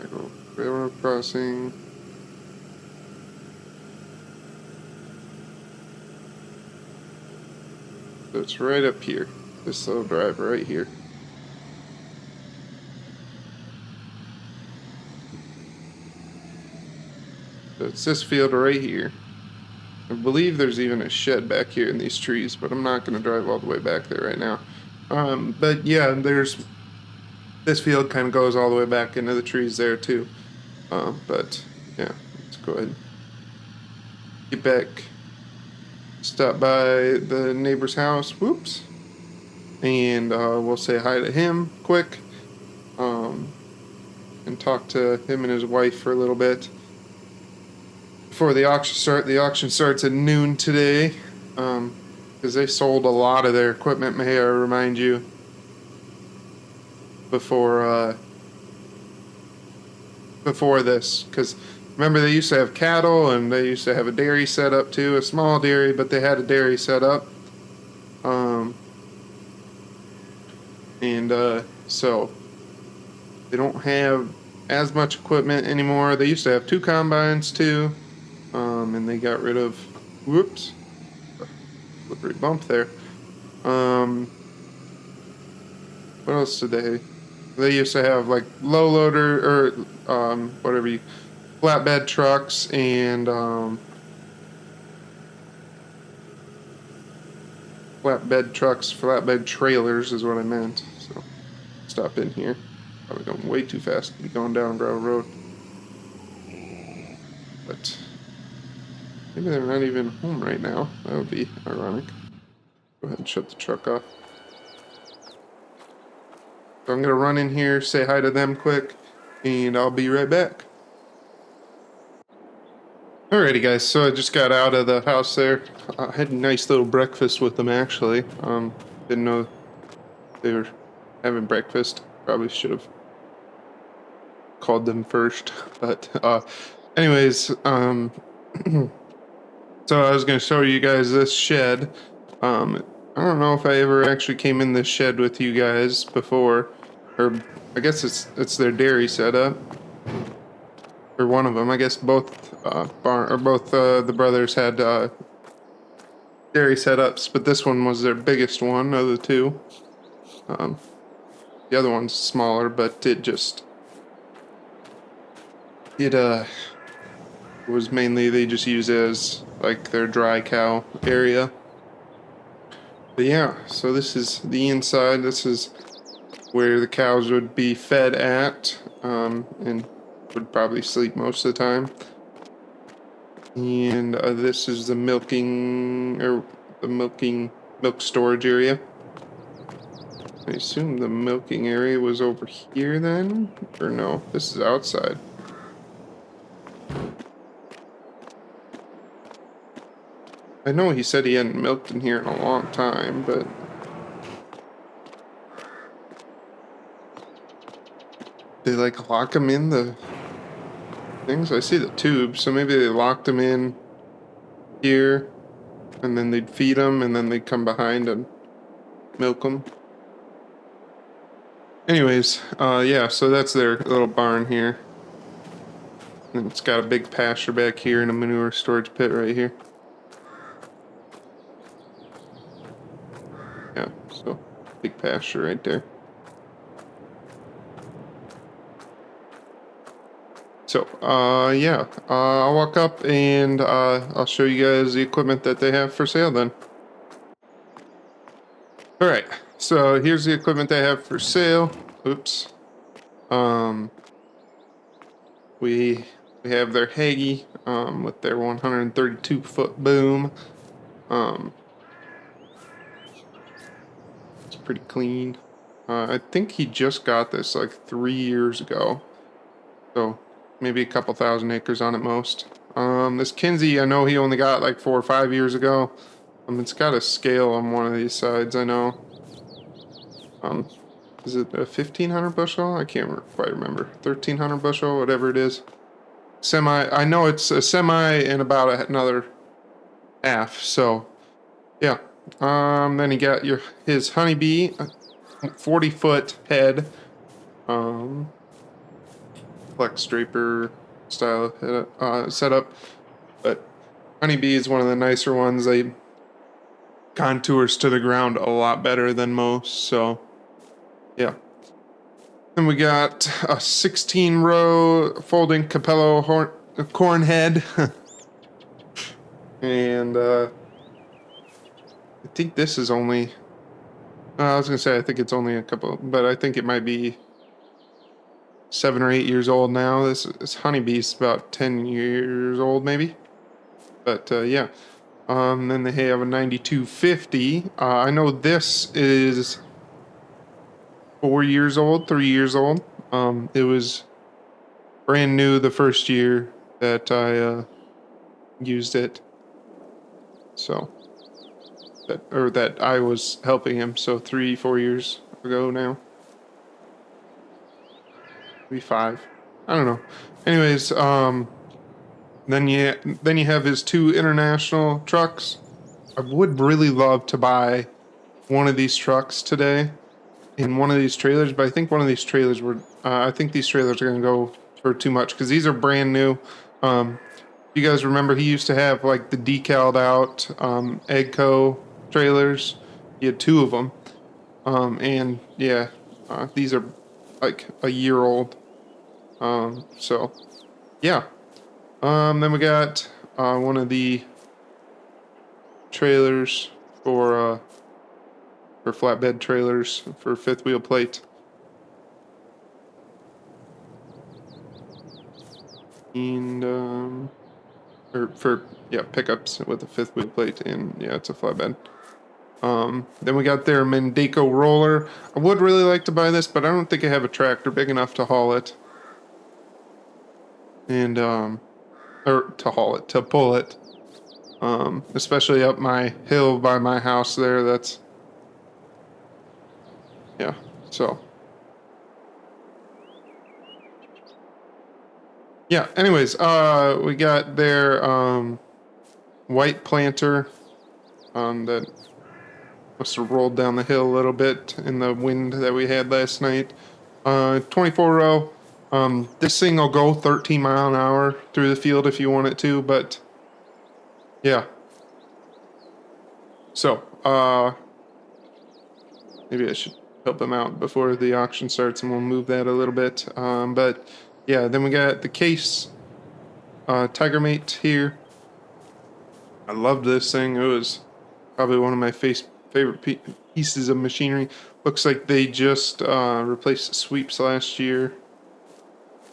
I go railroad crossing. So it's right up here. This little drive right here. So it's this field right here. I believe there's even a shed back here in these trees, but I'm not going to drive all the way back there right now. But yeah, there's this field kind of goes all the way back into the trees there too. But yeah, let's go ahead. Get back. Stop by the neighbor's house. Whoops. And we'll say hi to him quick. And talk to him and his wife for a little bit before the auction starts. The auction starts at noon today, because they sold a lot of their equipment. May I remind you, before this, because remember they used to have cattle and they used to have a dairy set up too, a small dairy, but they had a dairy set up. and so they don't have as much equipment anymore. They used to have 2 combines too, and they got rid of. Whoops, slippery bump there. What else did they? They used to have like low loader or whatever you flatbed trucks and flatbed trailers is what I meant. So stop in here. Probably going way too fast to be going down gravel road. But maybe they're not even home right now. That would be ironic. Go ahead and shut the truck off. So I'm gonna run in here, say hi to them quick, and I'll be right back. Alrighty guys, so I just got out of the house there. I had a nice little breakfast with them actually. Didn't know they were having breakfast. Probably should have called them first. But anyways, so I was gonna show you guys this shed. I don't know if I ever actually came in this shed with you guys before, or I guess it's their dairy setup. Or one of them. I guess both the brothers had dairy setups, but this one was their biggest one of the two. The other one's smaller, but it was mainly they just use it as like their dry cow area. But yeah, so this is the inside. This is where the cows would be fed at, and would probably sleep most of the time. And this is the milk storage area. I assume the milking area was over here then, or no? This is outside. I know he said he hadn't milked in here in a long time, but they like lock him in the things. I see the tubes, so maybe they locked him in here, and then they'd feed him, and then they'd come behind and milk him. Anyways, yeah, so that's their little barn here. And it's got a big pasture back here and a manure storage pit right here. Yeah, so big pasture right there. So, yeah, I'll walk up and I'll show you guys the equipment that they have for sale then. Alright, so here's the equipment they have for sale. Oops. We have their Hagee, with their 132-foot boom. It's pretty clean. I think he just got this like 3 years ago. So maybe a couple thousand acres on it most. This Kinsey, I know he only got like 4 or 5 years ago. It's got a scale on one of these sides, I know. Is it a 1,500 bushel? I can't quite remember. 1,300 bushel, whatever it is. Semi, I know it's a semi and about another half, so yeah. Then you got his honeybee, 40-foot head, flex draper style setup, but honeybee is one of the nicer ones. They contours to the ground a lot better than most, so yeah. Then we got a 16-row folding Capello corn head. And I think this is only, I was going to say I think it's only a couple, but I think it might be 7 or 8 years old now. This honeybee's about 10 years old maybe. But yeah. Then they have a 9250. I know this is 4 years old, 3 years old. It was brand new the first year that I used it. So that I was helping him. So 3-4 years ago now. Maybe 5. I don't know. Anyways, then you have his 2 international trucks. I would really love to buy one of these trucks today. in one of these trailers, but I think one of these trailers were, I think these trailers are going to go for too much because these are brand new. You guys remember he used to have like the decaled out Eggco trailers. He had two of them. And yeah, these are like a year old. So yeah. Then we got one of the trailers for flatbed trailers for fifth wheel plate. And or for yeah, pickups with a fifth wheel plate, and yeah, it's a flatbed. Then we got their Mendeco roller. I would really like to buy this, but I don't think I have a tractor big enough to haul it. And or to haul it, to pull it. Especially up my hill by my house there. That's yeah. So yeah. Anyways, we got their white planter that must have rolled down the hill a little bit in the wind that we had last night. 24 row. This thing will go 13 mile an hour through the field if you want it to, but yeah. So, maybe I should help them out before the auction starts and we'll move that a little bit. But yeah, then we got the case, Tiger Mate here. I love this thing. It was probably one of my favorite pieces of machinery. Looks like they just replaced the sweeps last year.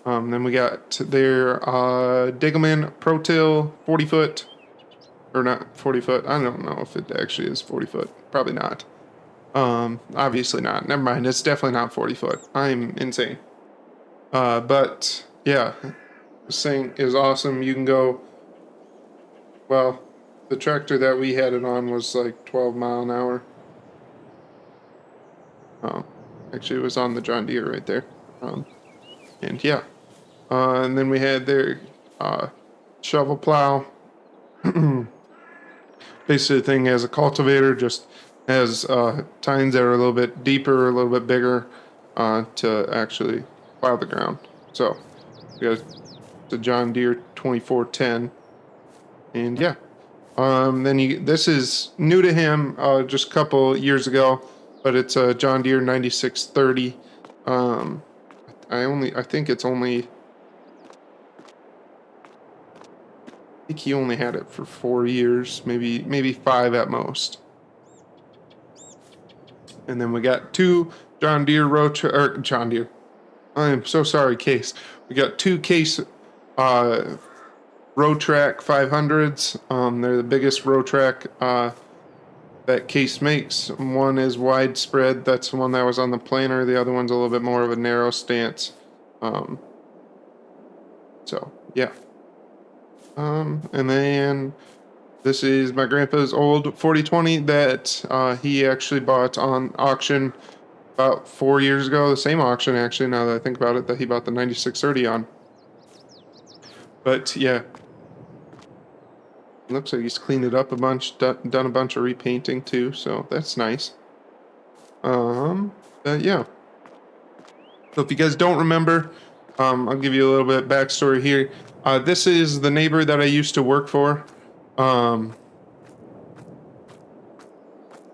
Then we got their Diggleman Pro Till 40 foot, or not 40 foot. I don't know if it actually is 40 foot. Probably not. Obviously not. Never mind. It's definitely not 40 foot. I'm insane. But yeah, this thing is awesome. You can go. Well, the tractor that we had it on was like 12 mile an hour. Um, Actually, it was on the John Deere right there. And yeah. And then we had their shovel plow. Basically, the thing has a cultivator, just has tines that are a little bit deeper, a little bit bigger to actually plow the ground. So we got the John Deere 2410, and yeah. This is new to him, just a couple years ago, but it's a John Deere 9630. I think it's only. I think he only had it for 4 years, maybe 5 at most. And then we got two John Deere or John Deere. I am so sorry, Case. We got two Case road track 500s. They're the biggest road track that Case makes. One is widespread. That's the one that was on the planer. The other one's a little bit more of a narrow stance. So yeah. And then this is my grandpa's old 4020 that he actually bought on auction about 4 years ago. The same auction, actually, now that I think about it, that he bought the 9630 on. But yeah, looks like he's cleaned it up a bunch, done a bunch of repainting too, so that's nice. But yeah. So if you guys don't remember, I'll give you a little bit of backstory here. This is the neighbor that I used to work for.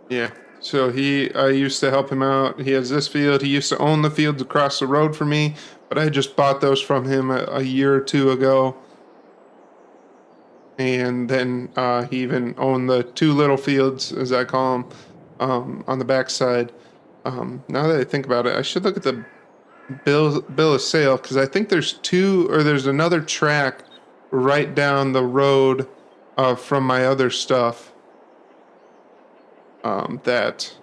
Yeah. So I used to help him out. He has this field. He used to own the fields across the road from me, but I just bought those from him a year or two ago. And then he even owned the two little fields, as I call them, on the backside. Now that I think about it, I should look at the bill of sale because I think there's another track right down the road from my other stuff that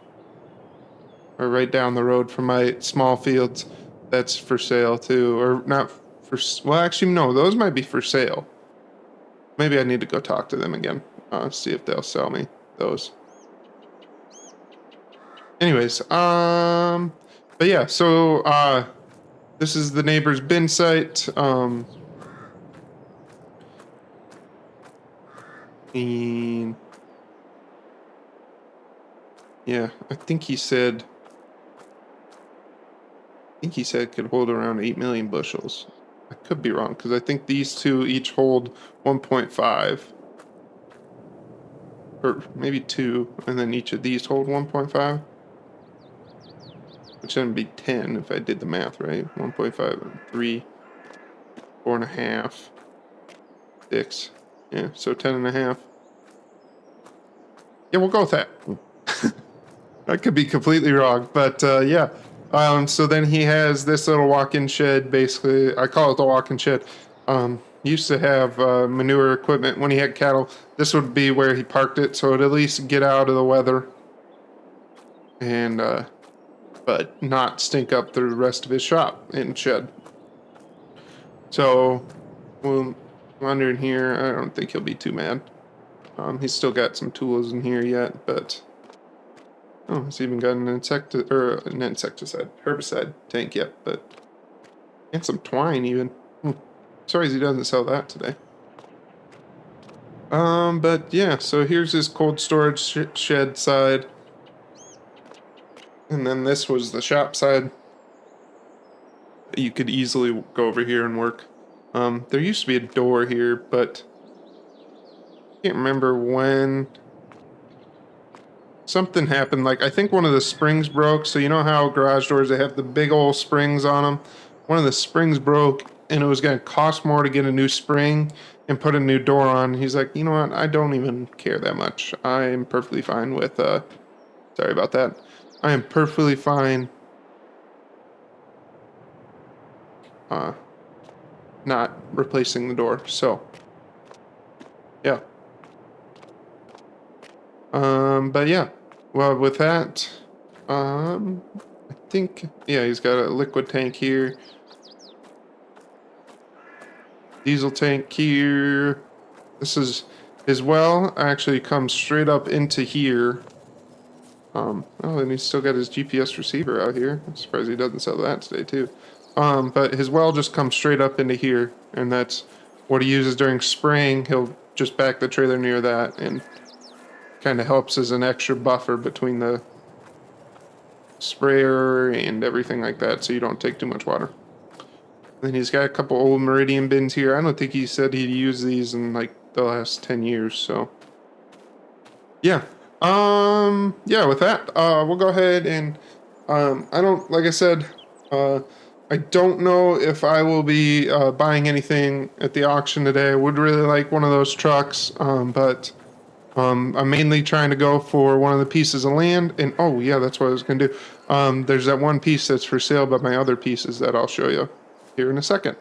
are right down the road from my small fields that's for sale too, or not for. Well, actually, no, those might be for sale. Maybe I need to go talk to them again, see if they'll sell me those. Anyways, but yeah, so this is the neighbor's bin site. And yeah, I think he said think he said it could hold around 8 million bushels. I could be wrong, because I think these two each hold 1.5. Or maybe 2, and then each of these hold 1.5. Which then would be 10 if I did the math right. 1.5 and 3, 4.5, 6. Yeah, so 10.5. Yeah, we'll go with that. I could be completely wrong, but yeah. So then he has this little walk-in shed, basically. I call it the walk-in shed. He used to have manure equipment when he had cattle. This would be where he parked it, so it'd at least get out of the weather. And, but not stink up the rest of his shop and shed. So, we'll wander in here. I don't think he'll be too mad. He's still got some tools in here yet, but... Oh, he's even got an herbicide tank yet, but... And some twine, even. Sorry he doesn't sell that today. But yeah, so here's his cold storage shed side. And then this was the shop side. You could easily go over here and work. There used to be a door here, but... I can't remember when... Something happened, like, I think one of the springs broke, so you know how garage doors, they have the big old springs on them? One of the springs broke, and it was going to cost more to get a new spring and put a new door on. He's like, you know what, I don't even care that much. I am perfectly fine with, sorry about that. I am perfectly fine, not replacing the door, so, yeah. But yeah, well, with that, I think, yeah, he's got a liquid tank here, diesel tank here. This is his well actually comes straight up into here. Oh, and he's still got his GPS receiver out here. I'm surprised he doesn't sell that today too. But his well just comes straight up into here, and that's what he uses during spraying. He'll just back the trailer near that, and kind of helps as an extra buffer between the sprayer and everything like that, so you don't take too much water. Then he's got a couple old Meridian bins here. I don't think he said he'd use these in like the last 10 years, so yeah. Yeah, with that, we'll go ahead and I don't, like I said, I don't know if I will be buying anything at the auction today. I would really like one of those trucks, but I'm mainly trying to go for one of the pieces of land, and oh yeah, that's what I was gonna do. There's that one piece that's for sale, but my other pieces that I'll show you here in a second.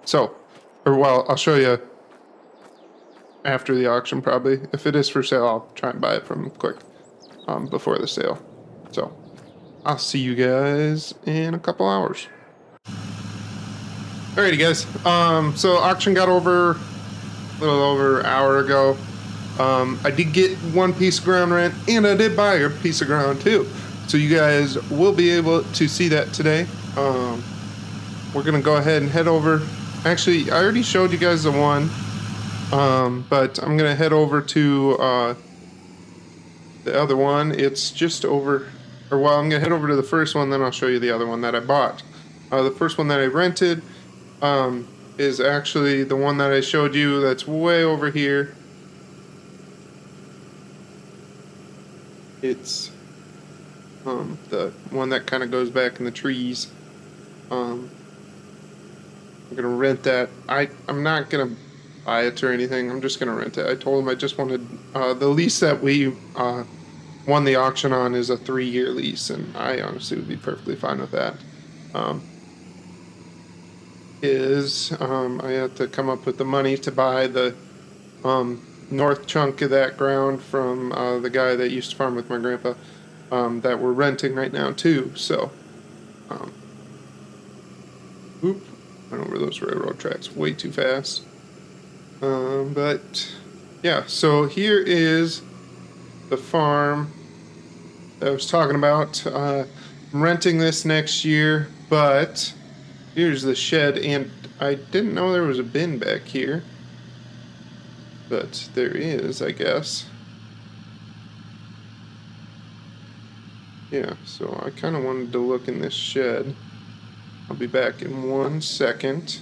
So, or well, I'll show you after the auction probably. If it is for sale, I'll try and buy it from him quick before the sale. So, I'll see you guys in a couple hours. Alrighty guys, so auction got over a little over an hour ago. I did get one piece of ground rent, and I did buy a piece of ground too. So you guys will be able to see that today. We're gonna go ahead and head over. Actually, I already showed you guys the one, but I'm gonna head over to the other one. It's just over, or well, I'm gonna head over to the first one, then I'll show you the other one that I bought. The first one that I rented is actually the one that I showed you that's way over here. It's the one that kind of goes back in the trees. I'm gonna rent that. I'm not gonna buy it or anything. I'm just gonna rent it. I told him I just wanted the lease that we won the auction on is a 3-year lease, and I honestly would be perfectly fine with that. I have to come up with the money to buy the north chunk of that ground from the guy that used to farm with my grandpa that we're renting right now too. So, went over those railroad tracks way too fast. But yeah, so here is the farm that I was talking about. I'm renting this next year, but here's the shed, and I didn't know there was a bin back here. But there is, I guess. Yeah, so I kind of wanted to look in this shed. I'll be back in 1 second.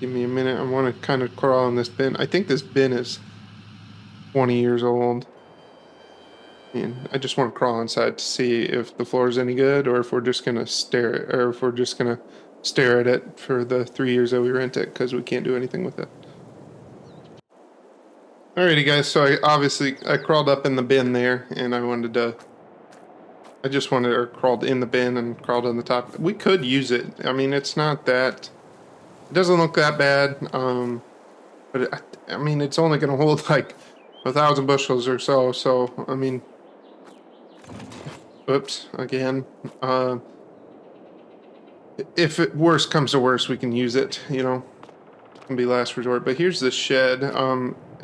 Give me a minute. I want to kind of crawl in this bin. I think this bin is 20 years old. And I just want to crawl inside to see if the floor is any good, or if we're just gonna stare at it for the 3 years that we rent it, because we can't do anything with it. Alrighty, guys. So I crawled up in the bin there, and I just wanted, or crawled in the bin and crawled on the top. We could use it. I mean, it's not that. It doesn't look that bad. But I mean, it's only gonna hold like 1,000 bushels or so. So I mean. Oops, again. If worst comes to worst, we can use it, you know. It can be last resort. But here's the shed.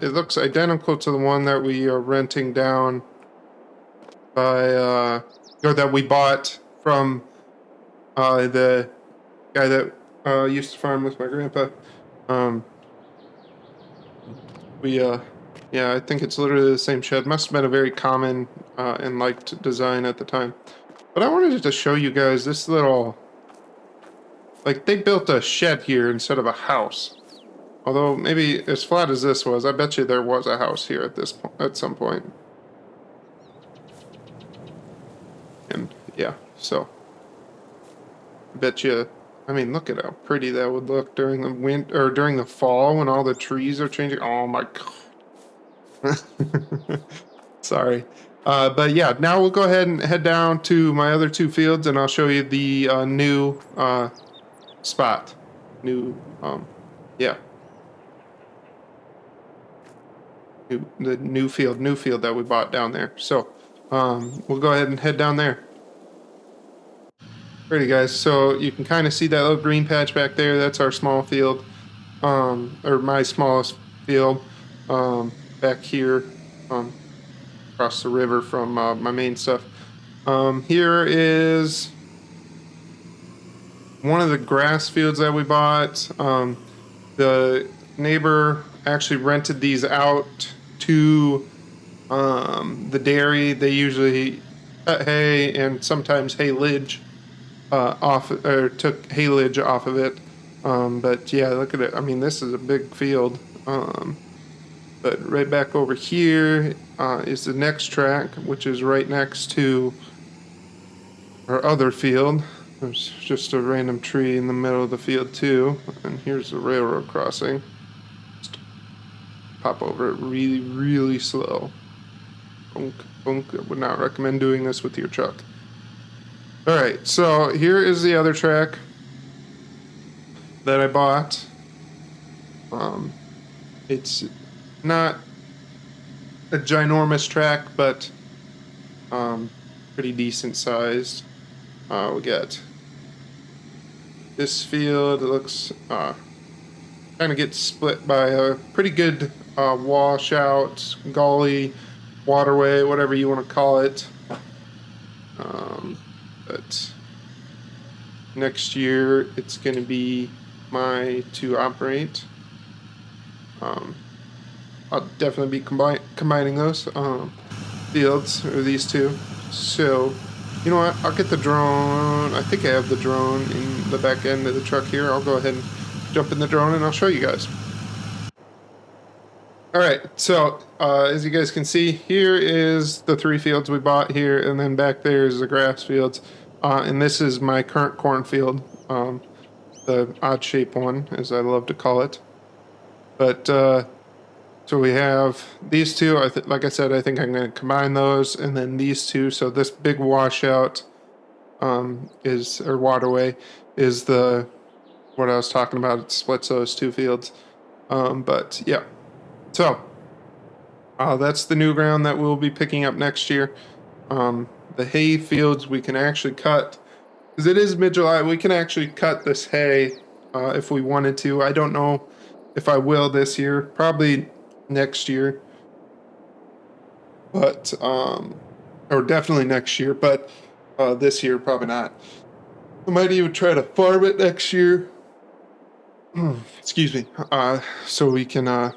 It looks identical to the one that we are renting down by, or that we bought from the guy that used to farm with my grandpa. Yeah, I think it's literally the same shed. Must have been a very common and liked design at the time. But I wanted to show you guys this little, like, they built a shed here instead of a house. Although maybe as flat as this was, I bet you there was a house here at some point. And yeah, so I bet you. I mean, look at how pretty that would look during the winter or during the fall when all the trees are changing. Oh my god. Sorry. But yeah, now we'll go ahead and head down to my other 2 fields, and I'll show you the new spot. Yeah. The new field that we bought down there. So we'll go ahead and head down there. Alrighty, guys, so you can kind of see that little green patch back there. That's our small field, or my smallest field, back here, across the river from my main stuff. Here is one of the grass fields that we bought. The neighbor actually rented these out to the dairy. They usually cut hay and sometimes haylage took haylage off of it. But yeah, look at it. I mean, this is a big field. But right back over here is the next track, which is right next to our other field. There's just a random tree in the middle of the field too. And here's the railroad crossing. Just pop over it really, really slow. Bunk, bunk. I would not recommend doing this with your truck. Alright, so here is the other track that I bought. It's not a ginormous track, but pretty decent sized. We got this field. It looks kind of gets split by a pretty good washout, gully, waterway, whatever you want to call it. But next year it's going to be my to operate. I'll definitely be combining those fields, or these two. So, you know what? I'll get the drone. I think I have the drone in the back end of the truck here. I'll go ahead and jump in the drone and I'll show you guys. Alright, so as you guys can see, here is the 3 fields we bought here, and then back there is the grass fields. And this is my current cornfield, the odd-shaped one, as I love to call it. But, so we have these 2. Like I said, I think I'm going to combine those, and then these 2. So this big washout or waterway is what I was talking about. It splits those 2 fields. But, yeah. So, that's the new ground that we'll be picking up next year. The hay fields we can actually cut, because it is mid-July. We can actually cut this hay if we wanted to. I don't know if I will this year. Probably next year. But, or definitely next year. But this year, probably not. I might even try to farm it next year. Excuse me. So we can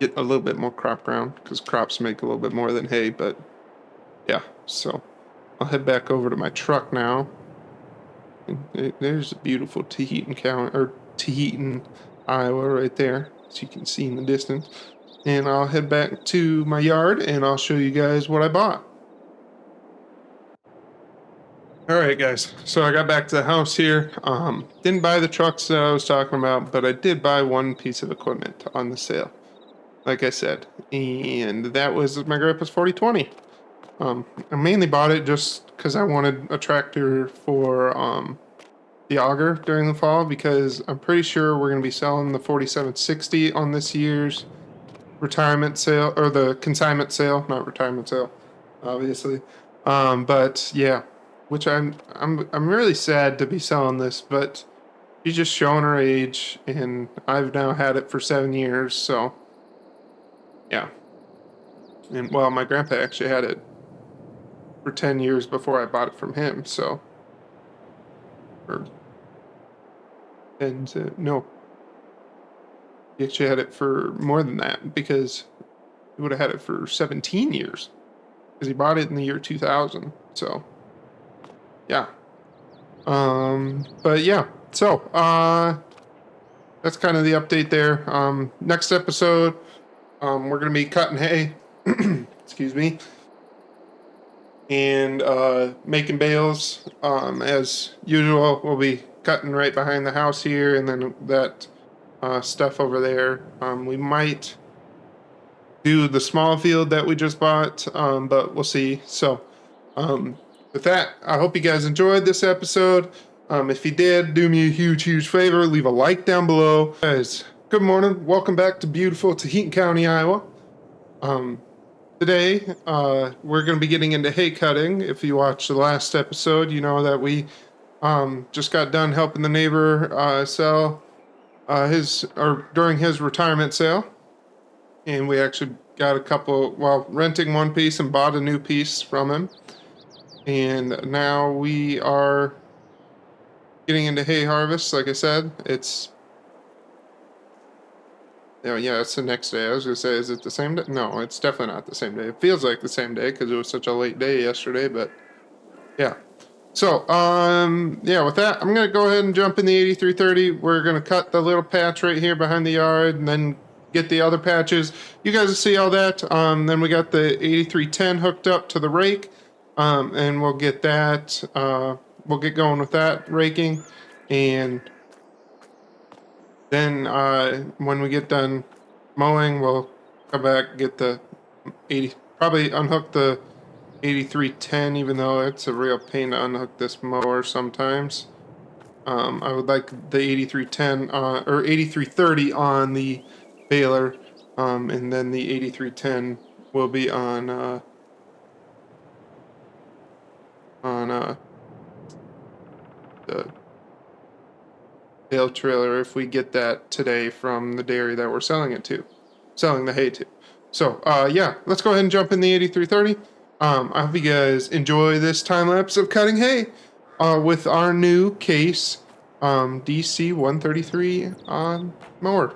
get a little bit more crop ground, because crops make a little bit more than hay, but So I'll head back over to my truck now. And there's a beautiful Taheton County, or Taheton, Iowa, right there, as you can see in the distance. And I'll head back to my yard and I'll show you guys what I bought. All right, guys. So I got back to the house here. Didn't buy the trucks that I was talking about, but I did buy one piece of equipment on the sale, like I said, and that was my grandpa's 4020. I mainly bought it just because I wanted a tractor for the auger during the fall, because I'm pretty sure we're going to be selling the 4760 on this year's retirement sale, or the consignment sale, not retirement sale, obviously. But yeah, which I'm really sad to be selling this, but she's just showing her age, and I've now had it for 7 years, so yeah. And well, my grandpa actually had it for 10 years before I bought it from him, so, or, and no, he actually had it for more than that, because he would have had it for 17 years, because he bought it in the year 2000, so, yeah. But yeah, so, that's kind of the update there. Next episode, we're going to be cutting hay, excuse me, and making bales. As usual, we'll be cutting right behind the house here, and then that stuff over there. We might do the small field that we just bought, but we'll see. So with that, I hope you guys enjoyed this episode. If you did, do me a huge favor, leave a like down below. Guys, good morning, welcome back to beautiful Taheton County, Iowa. Today, we're going to be getting into hay cutting. If you watched the last episode, you know that we just got done helping the neighbor sell during his retirement sale. And we actually got renting one piece and bought a new piece from him. And now we are getting into hay harvest. Like I said, it's the next day. I was gonna say, is it the same day? No, it's definitely not the same day. It feels like the same day because it was such a late day yesterday, but yeah. So, yeah, with that, I'm gonna go ahead and jump in the 8330. We're gonna cut the little patch right here behind the yard and then get the other patches. You guys will see all that. Then we got the 8310 hooked up to the rake, and we'll get that, we'll get going with that raking, and then when we get done mowing, we'll come back, get the probably unhook the 8310, even though it's a real pain to unhook this mower sometimes. I would like the 8310 or 8330 on the baler, and then the 8310 will be on the bale trailer if we get that today from the dairy that we're selling the hay to. So yeah, let's go ahead and jump in the 8330. I hope you guys enjoy this time lapse of cutting hay with our new Case DC 133 mower.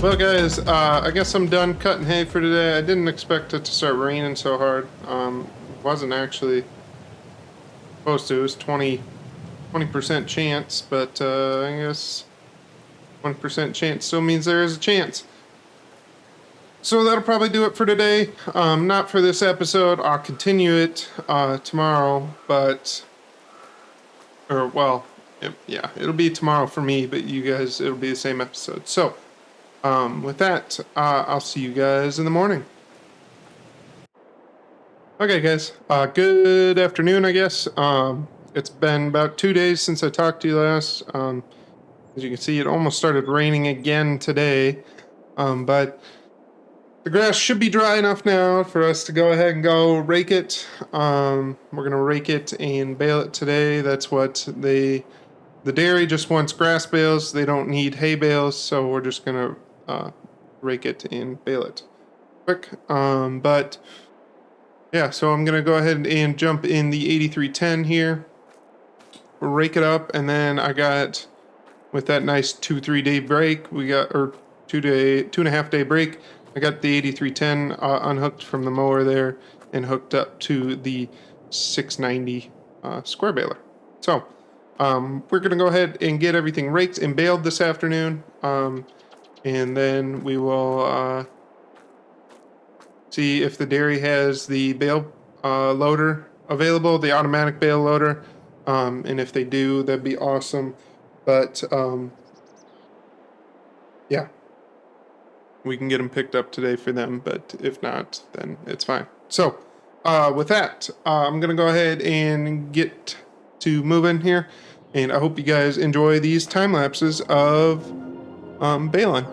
Well, guys, I guess I'm done cutting hay for today. I didn't expect it to start raining so hard. It wasn't actually supposed to. It was 20% chance, but I guess 20% chance still means there is a chance. So that'll probably do it for today. Not for this episode. I'll continue it tomorrow, but yeah, it'll be tomorrow for me, but you guys, it'll be the same episode. So with that, I'll see you guys in the morning. Okay, guys. Good afternoon, I guess. It's been about 2 days since I talked to you last. As you can see, it almost started raining again today. But the grass should be dry enough now for us to go ahead and go rake it. We're going to rake it and bale it today. That's what the dairy just wants grass bales. They don't need hay bales, so we're just going to rake it and bale it quick. But yeah, so I'm going to go ahead and jump in the 8310 here, rake it up, and then I got, with that nice 2-3 day break, or 2.5 day break, I got the 8310 unhooked from the mower there and hooked up to the 690 square baler. So we're going to go ahead and get everything raked and baled this afternoon, and then we will see if the dairy has the bale loader available, the automatic bale loader, and if they do, that'd be awesome. But yeah, we can get them picked up today for them, but if not, then it's fine. So with that, I'm going to go ahead and get to moving here, and I hope you guys enjoy these time lapses of baling.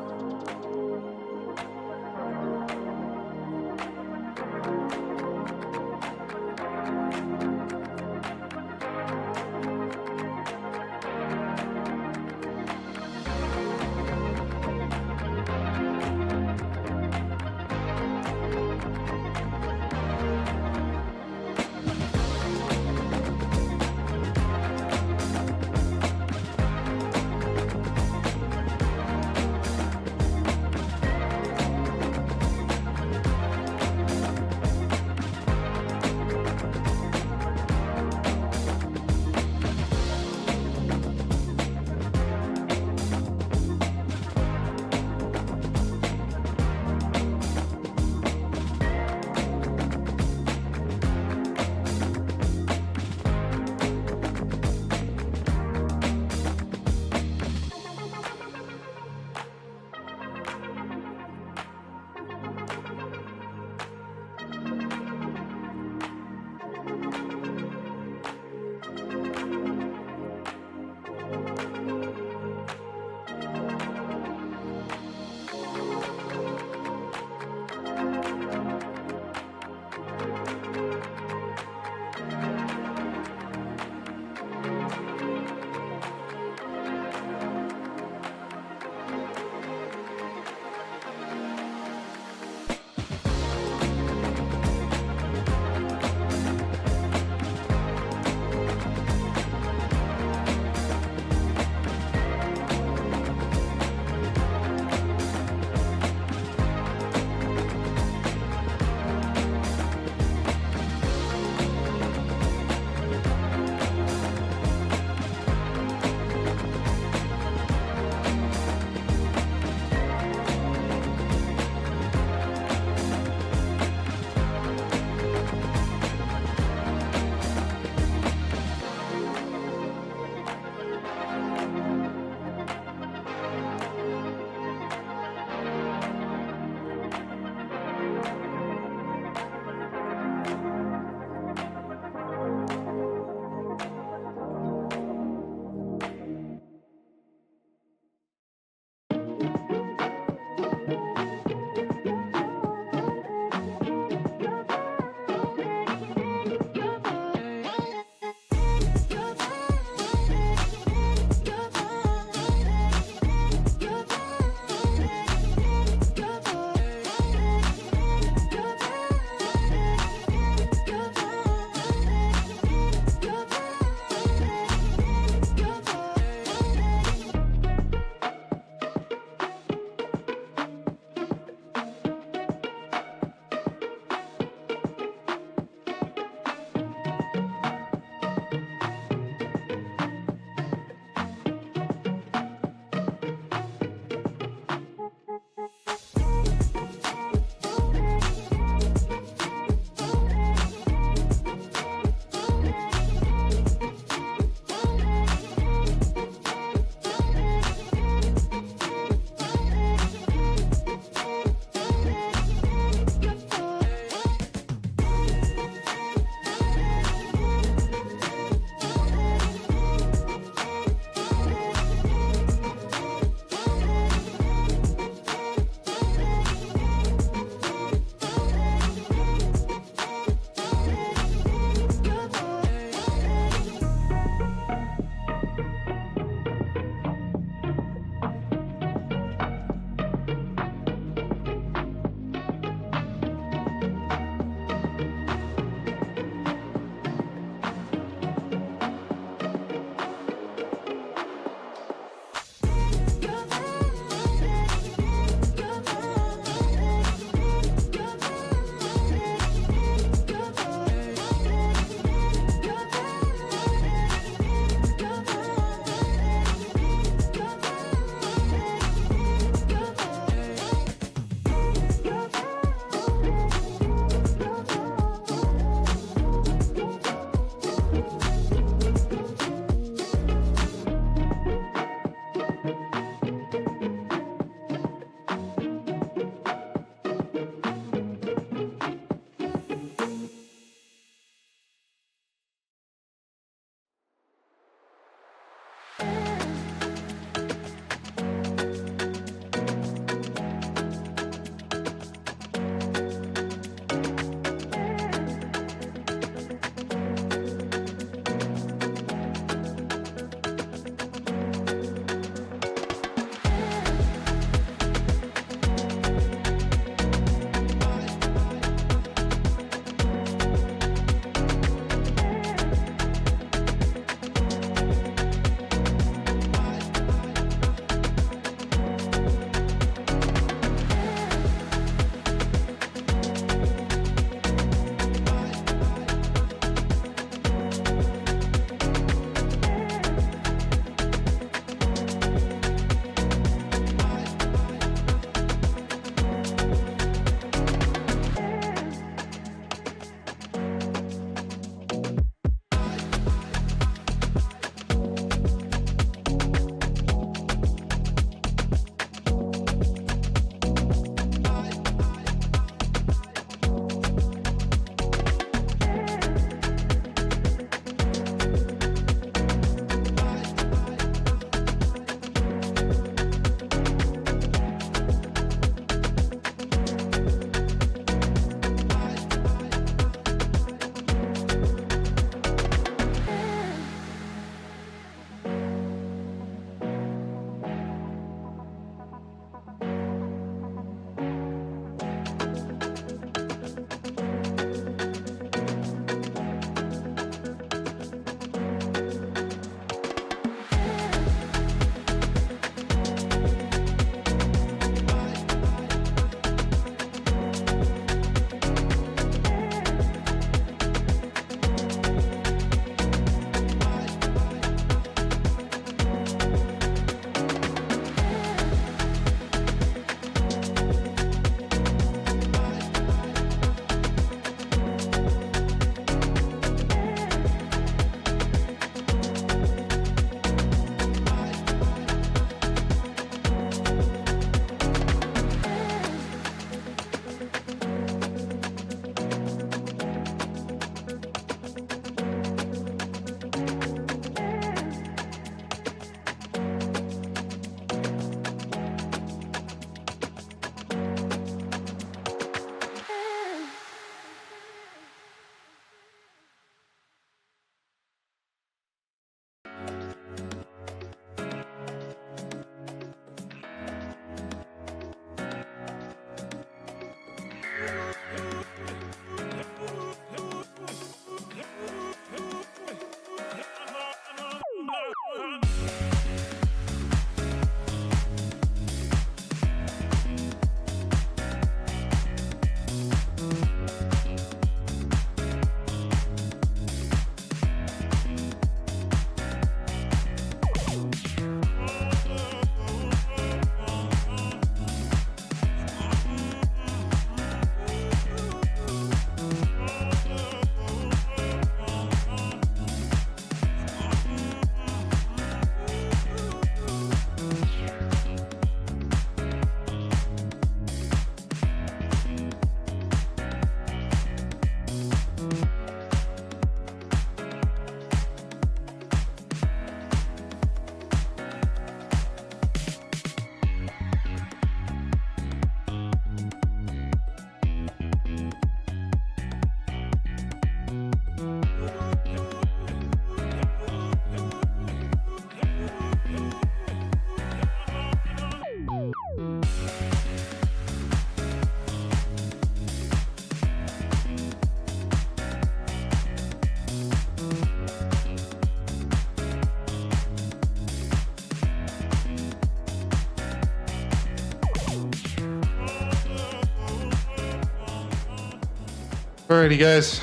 Alrighty, guys.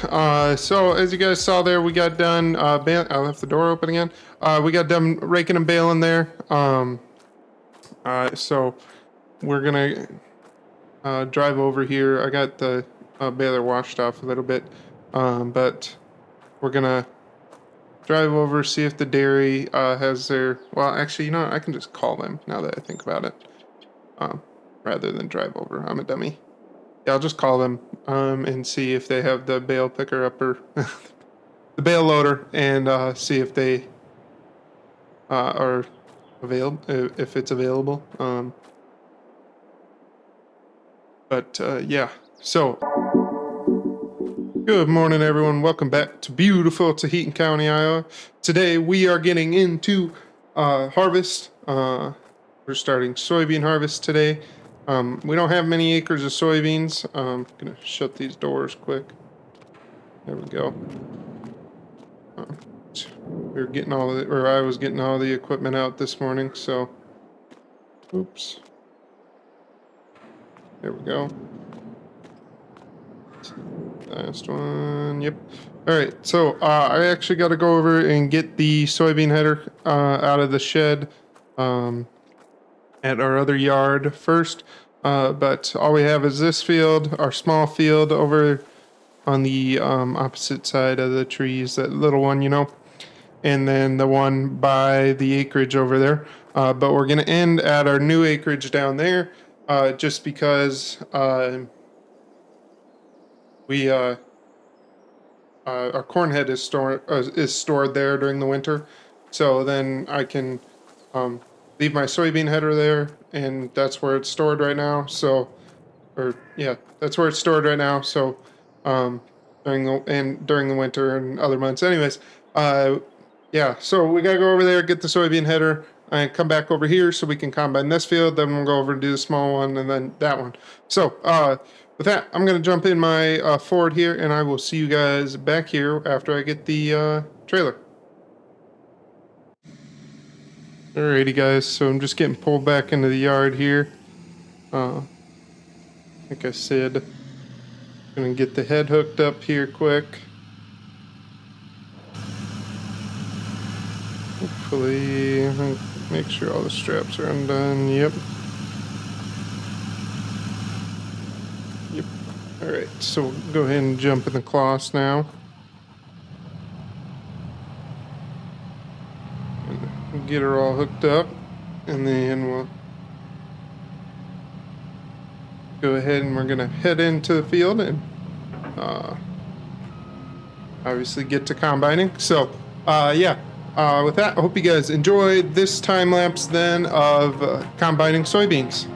So as you guys saw there, we got done. I left the door open again. We got done raking and baling there. So we're gonna drive over here. I got the baler washed off a little bit, but we're gonna drive over, see if the dairy has their. Well, actually, you know what? I can just call them now that I think about it, rather than drive over. I'm a dummy. Yeah, I'll just call them and see if they have the bale picker up or the bale loader, and see if they are available, if it's available. But yeah, so good morning, everyone. Welcome back to beautiful Taheton County, Iowa. Today we are getting into harvest. We're starting soybean harvest today. We don't have many acres of soybeans. I'm gonna shut these doors quick. There we go. We were getting I was getting all the equipment out this morning, so oops. There we go. Last one. Yep. All right. So I actually got to go over and get the soybean header out of the shed at our other yard first. But all we have is this field, our small field over on the opposite side of the trees, that little one, you know, and then the one by the acreage over there. But we're going to end at our new acreage down there just because we our corn head is stored there during the winter, so then I can leave my soybean header there, and that's where it's stored right now. So, that's where it's stored right now. So, during the winter and other months, anyways, yeah. So we gotta go over there, get the soybean header, and come back over here so we can combine this field. Then we'll go over and do the small one, and then that one. So, with that, I'm going to jump in my Ford here, and I will see you guys back here after I get the trailer. Alrighty, guys, so I'm just getting pulled back into the yard here. Like I said, I'm going to get the head hooked up here quick. Hopefully, make sure all the straps are undone. Yep. All right, so we'll go ahead and jump in the cloths now. And get her all hooked up, and then we'll go ahead and we're gonna head into the field and obviously get to combining. So yeah, with that, I hope you guys enjoyed this time lapse then of combining soybeans.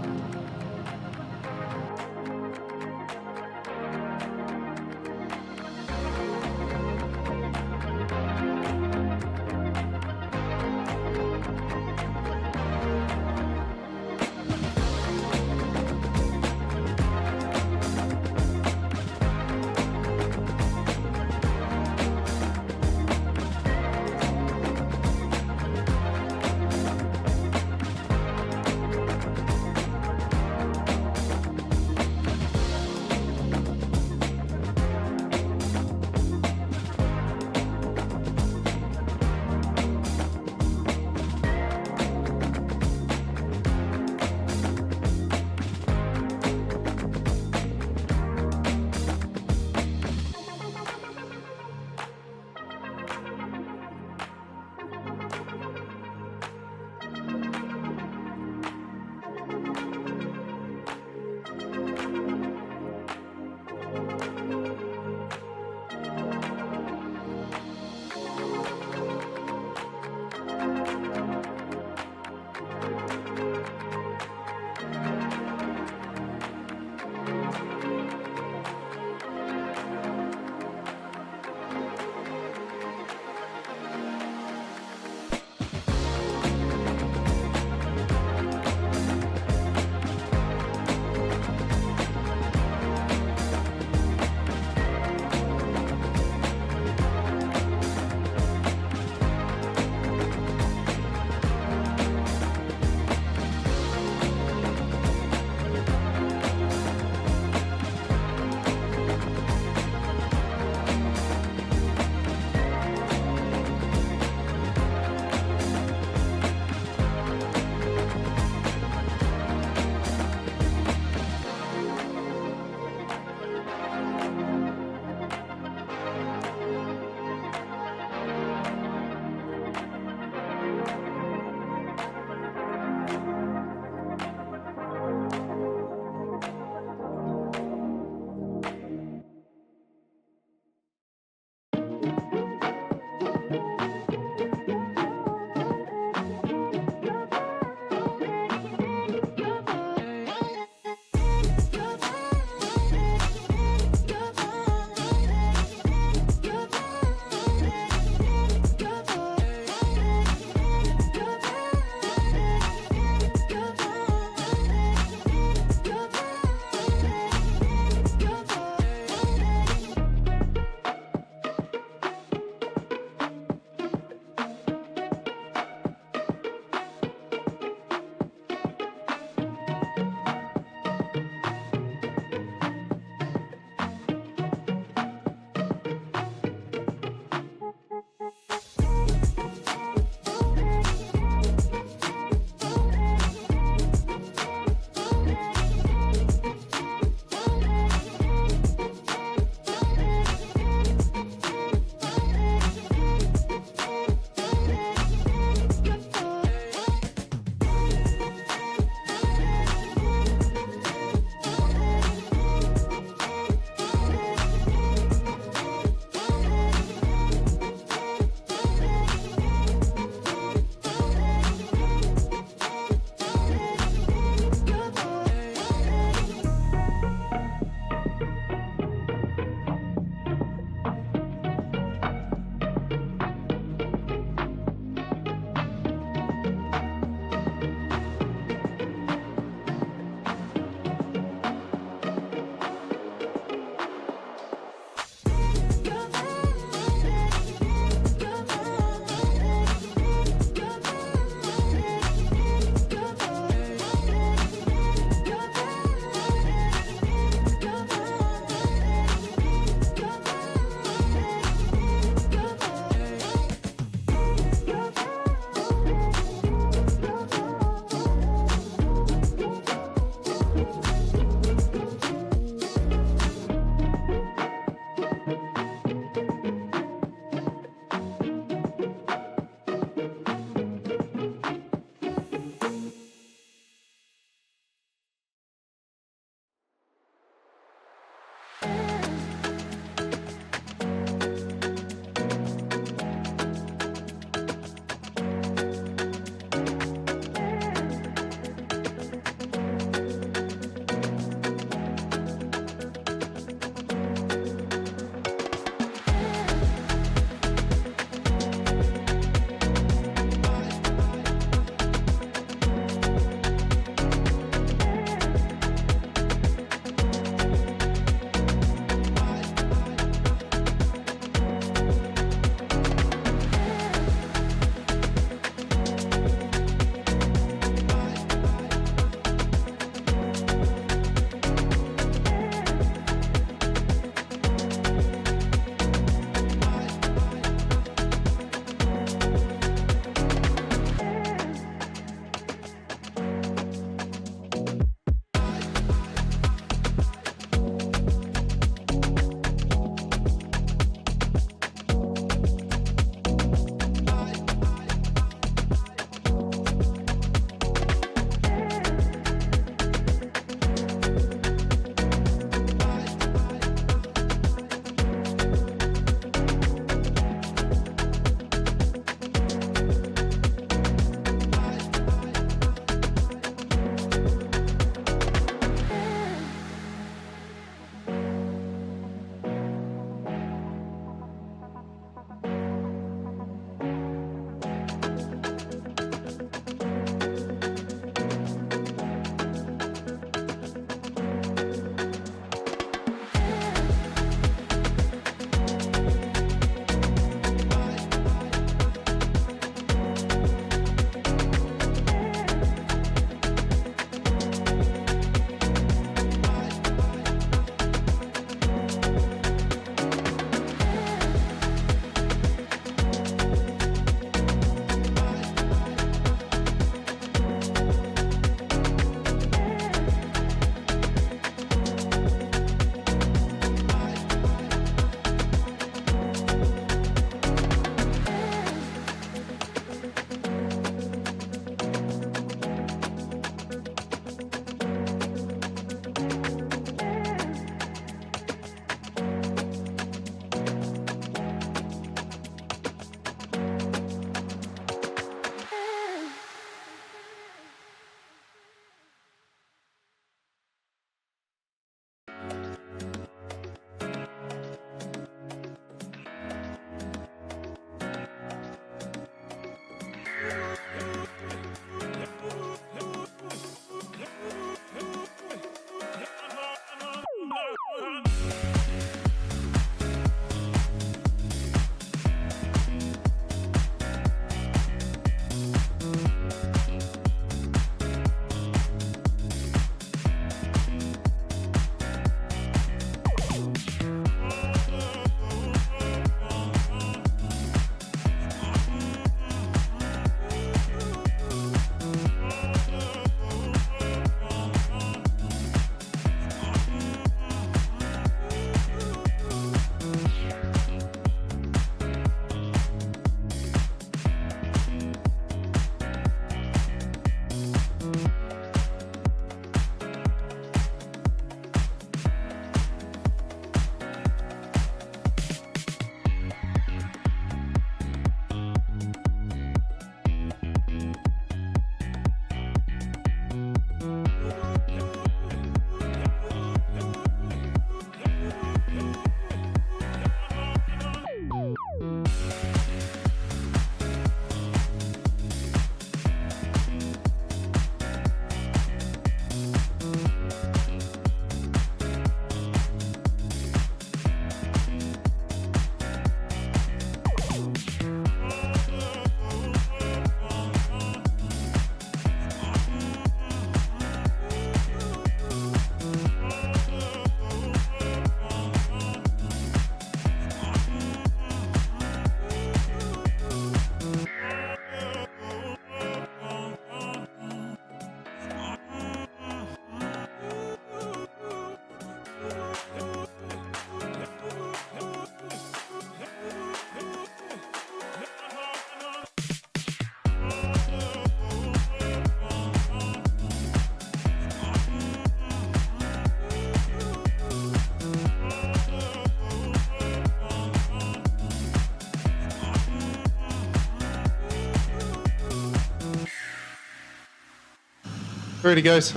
Alrighty, guys.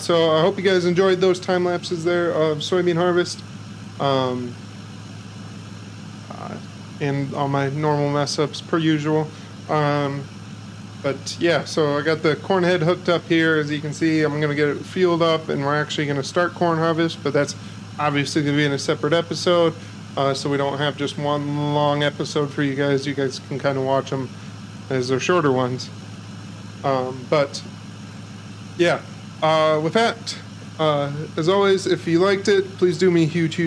So I hope you guys enjoyed those time lapses there of soybean harvest, um, and all my normal mess ups per usual. But yeah, so I got the corn head hooked up here. As you can see, I'm gonna get it fueled up, and we're actually gonna start corn harvest. But that's obviously gonna be in a separate episode, so we don't have just one long episode for you guys. You guys can kind of watch them as they're shorter ones. But yeah, with that, as always, if you liked it, please do me a huge.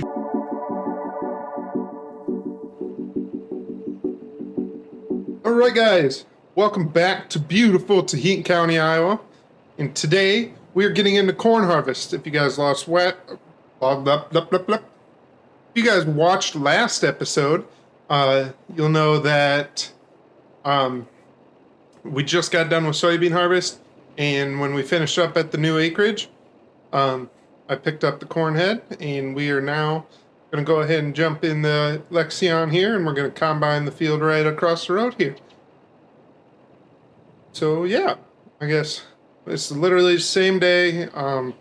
All right, guys, welcome back to beautiful Taheton County, Iowa. And today we're getting into corn harvest. If you guys if you guys watched last episode, you'll know that we just got done with soybean harvest. And when we finished up at the new acreage, I picked up the corn head, and we are now going to go ahead and jump in the Lexion here, and we're going to combine the field right across the road here. So yeah, I guess it's literally the same day. About,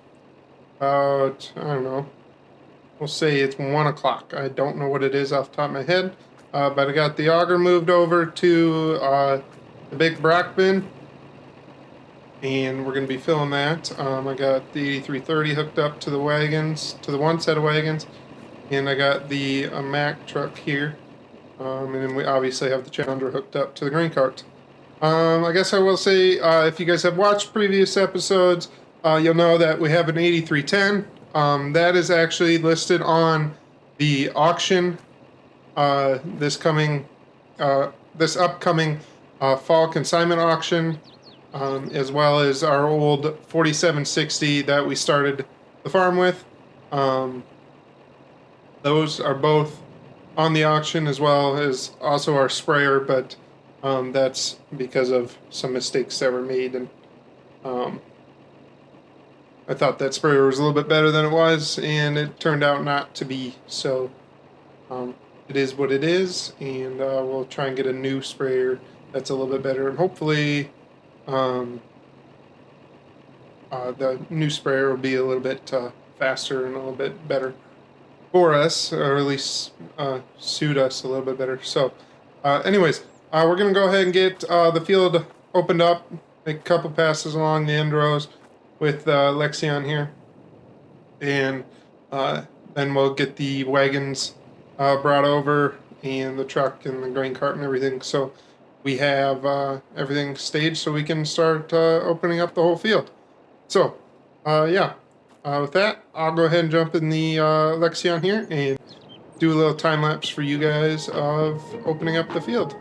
I don't know, we'll say it's 1 o'clock. I don't know what it is off the top of my head, but I got the auger moved over to the big Brock bin, and we're going to be filling that. I got the 8330 hooked up to the wagons, to the one set of wagons, and I got the Mack truck here, and then we obviously have the Challenger hooked up to the grain cart. I guess I will say, if you guys have watched previous episodes, you'll know that we have an 8310. That is actually listed on the auction this upcoming fall consignment auction. As well as our old 4760 that we started the farm with. Those are both on the auction, as well as also our sprayer, but that's because of some mistakes that were made, and I thought that sprayer was a little bit better than it was, and it turned out not to be. So it is what it is, and we'll try and get a new sprayer that's a little bit better, and hopefully the new sprayer will be a little bit faster and a little bit better for us, or at least suit us a little bit better. So anyways, we're going to go ahead and get the field opened up, make a couple passes along the end rows with Lexion here, and then we'll get the wagons brought over, and the truck and the grain cart and everything. So we have everything staged so we can start opening up the whole field. So, yeah, with that, I'll go ahead and jump in the Lexion here and do a little time lapse for you guys of opening up the field.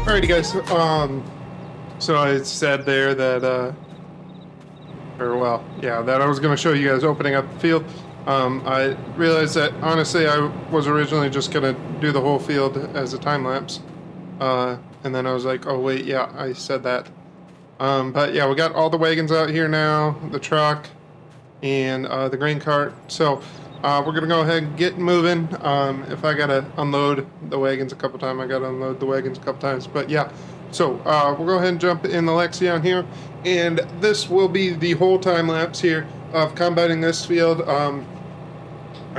Alrighty, guys. So I said there that, that I was going to show you guys opening up the field. I realized that honestly, I was originally just going to do the whole field as a time lapse. And then I was like, oh wait, yeah, I said that. But yeah, we got all the wagons out here now, the truck, and the grain cart. So we're gonna go ahead and get moving. If I gotta unload the wagons a couple times, I gotta unload the wagons a couple times. But yeah, so we'll go ahead and jump in the Lexion here, and this will be the whole time lapse here of combining this field. I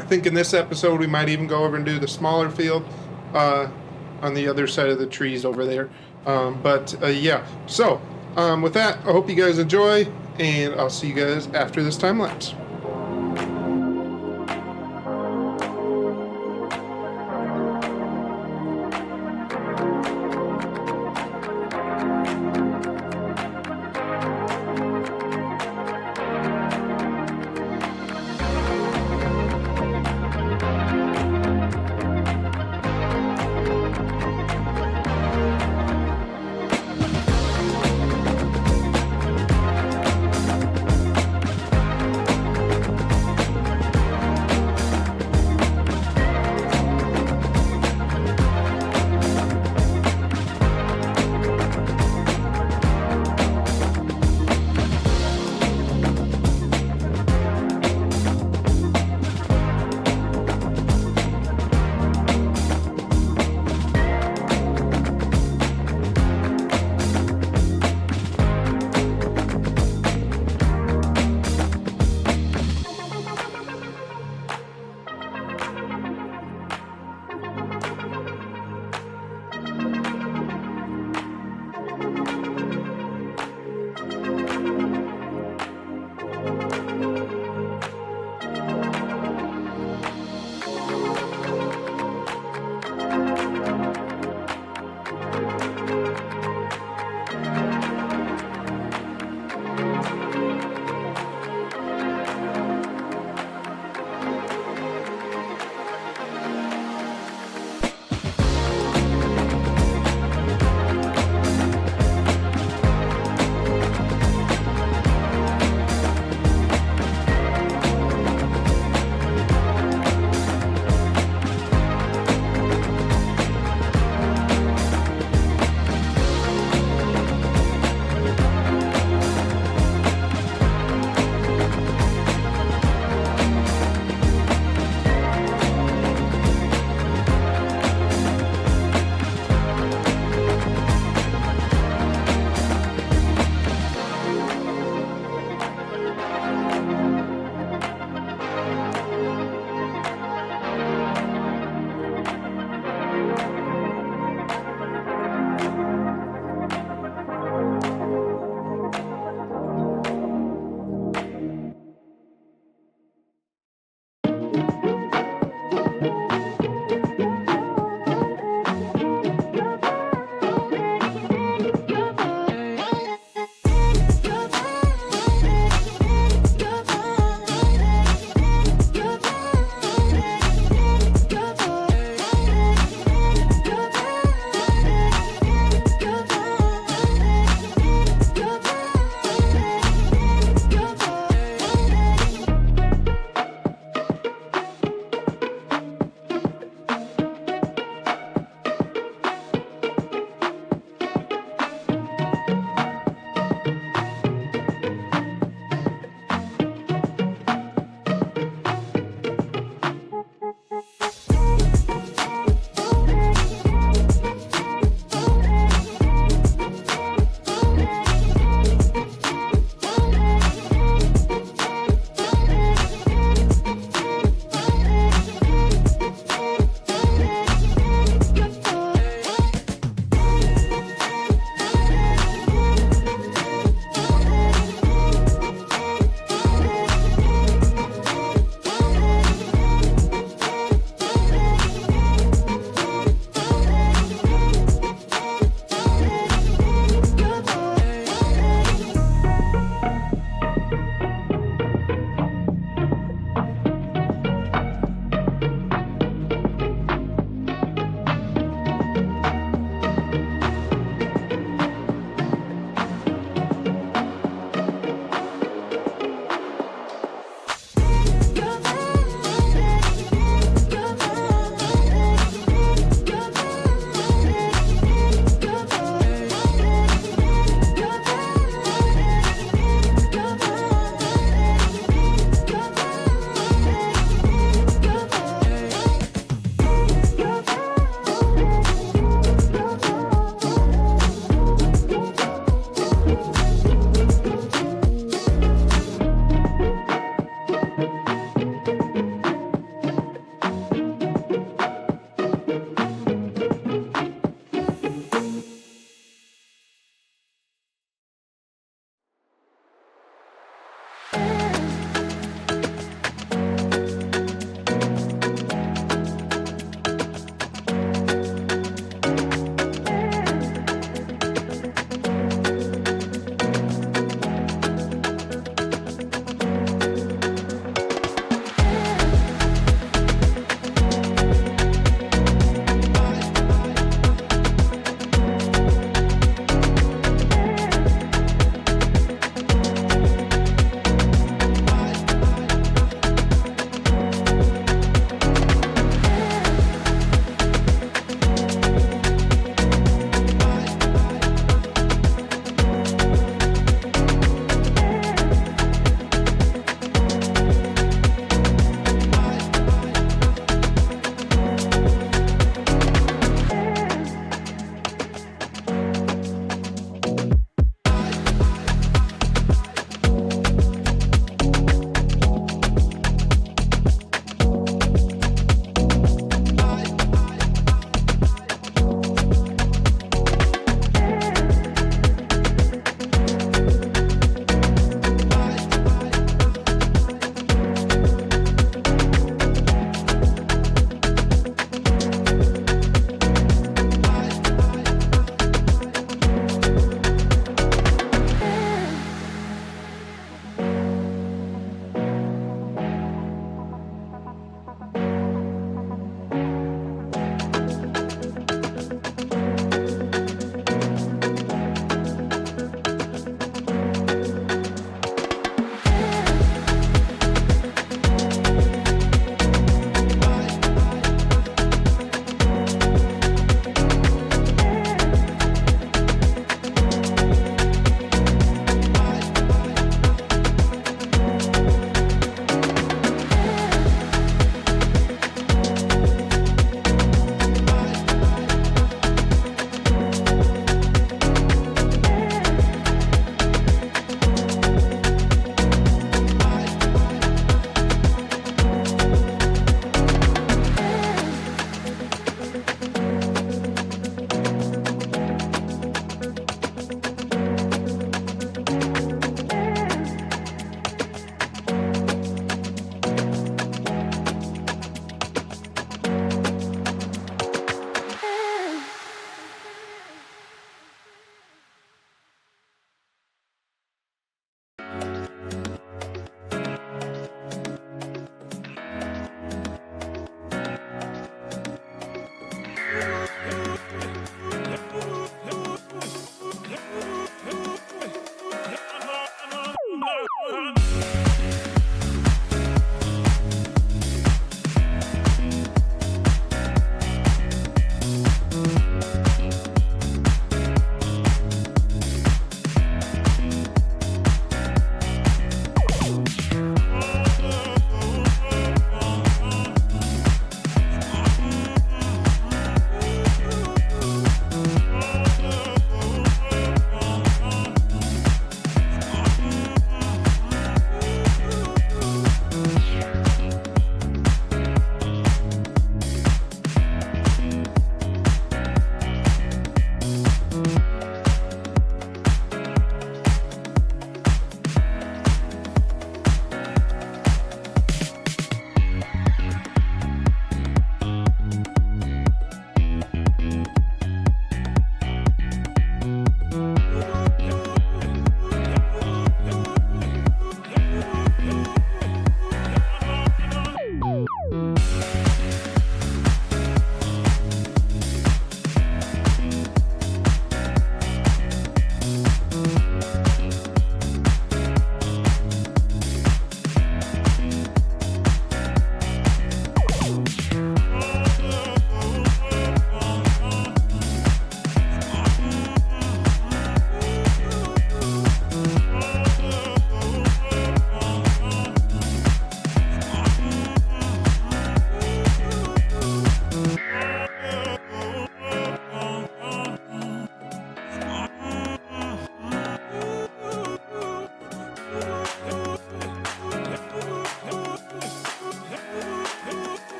think in this episode we might even go over and do the smaller field on the other side of the trees over there. Yeah, so with that, I hope you guys enjoy, and I'll see you guys after this time lapse.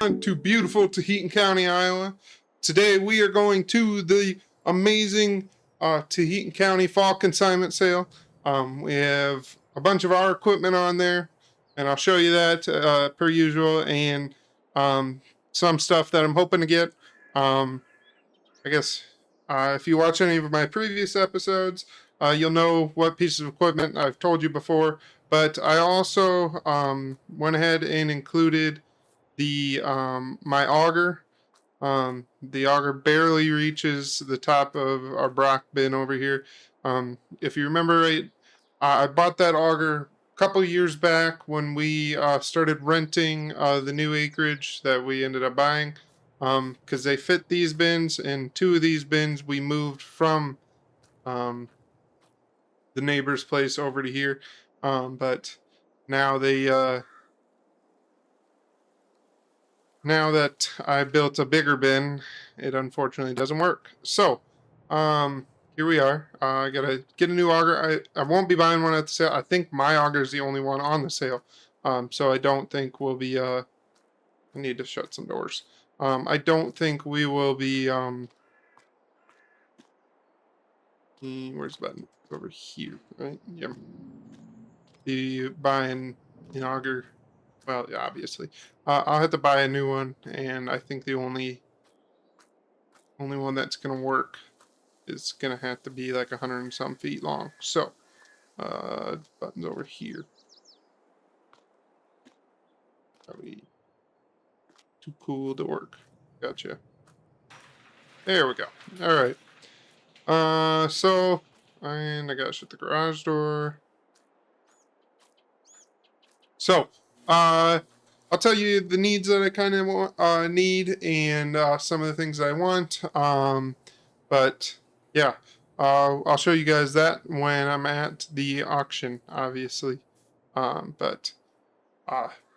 To beautiful Taheton County, Iowa. Today we are going to the amazing Taheton County Fall Consignment Sale. We have a bunch of our equipment on there, and I'll show you that per usual, and some stuff that I'm hoping to get. I guess if you watch any of my previous episodes, you'll know what pieces of equipment I've told you before, but I also went ahead and included the my auger. The auger barely reaches the top of our Brock bin over here. If you remember right, I bought that auger a couple years back when we started renting the new acreage that we ended up buying, because they fit these bins, and two of these bins we moved from um, the neighbor's place over to here, but now they now that I built a bigger bin, it unfortunately doesn't work. So, here we are. I gotta get a new auger. I won't be buying one at the sale. I think my auger is the only one on the sale. So I don't think we'll be, I need to shut some doors. I don't think we will be, where's the button? Over here, right? Yep. Be buying an auger. Well, yeah, obviously. I'll have to buy a new one, and I think the only one that's gonna work is gonna have to be like 100 and some feet long. So, buttons over here. Probably too cool to work. Gotcha. There we go. All right. And I gotta shut the garage door. So, I'll tell you the needs that I kind of need, and some of the things I want. But yeah, I'll show you guys that when I'm at the auction, obviously. But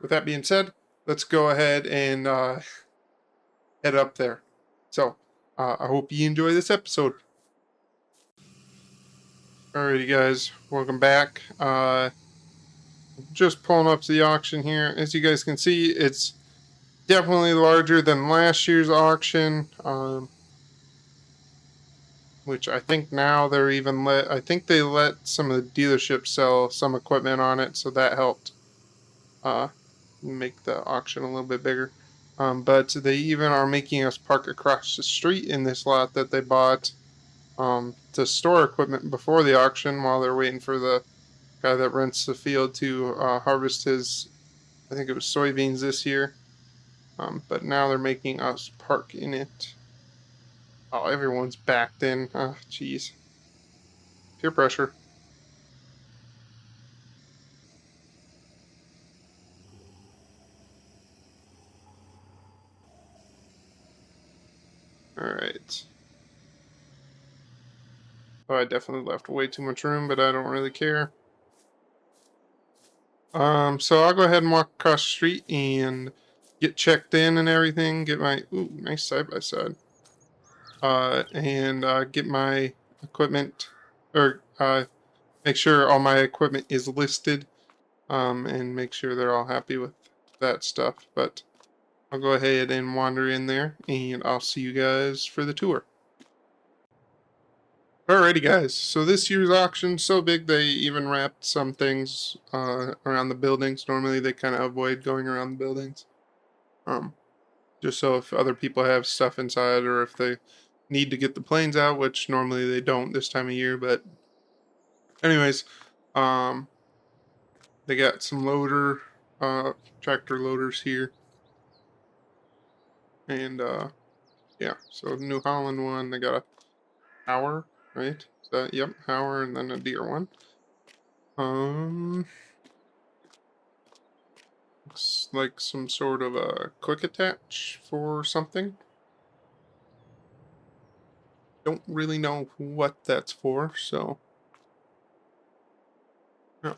with that being said, let's go ahead and head up there. So, I hope you enjoy this episode. Alrighty, guys, welcome back. Just pulling up to the auction here. As you guys can see, it's definitely larger than last year's auction, which I think now they're even I think they let some of the dealerships sell some equipment on it, so that helped uh, make the auction a little bit bigger. But they even are making us park across the street in this lot that they bought to store equipment before the auction while they're waiting for the guy that rents the field to harvest his, I think it was soybeans this year. But now they're making us park in it. Oh, everyone's backed in. Oh, jeez. Peer pressure. Alright. Oh, I definitely left way too much room, but I don't really care. So I'll go ahead and walk across the street and get checked in and everything. Get my, ooh, nice side-by-side. And get my equipment, or make sure all my equipment is listed, and make sure they're all happy with that stuff. But I'll go ahead and wander in there, and I'll see you guys for the tour. Alrighty, guys. So this year's auction's so big they even wrapped some things around the buildings. Normally they kind of avoid going around the buildings, just so if other people have stuff inside or if they need to get the planes out, which normally they don't this time of year. But anyways, they got some tractor loaders here, and yeah. So New Holland one, they got a Hauer, right? Is that, yep, Hauer, and then a Deere one. Looks like some sort of a quick attach for something. Don't really know what that's for, so. Yeah.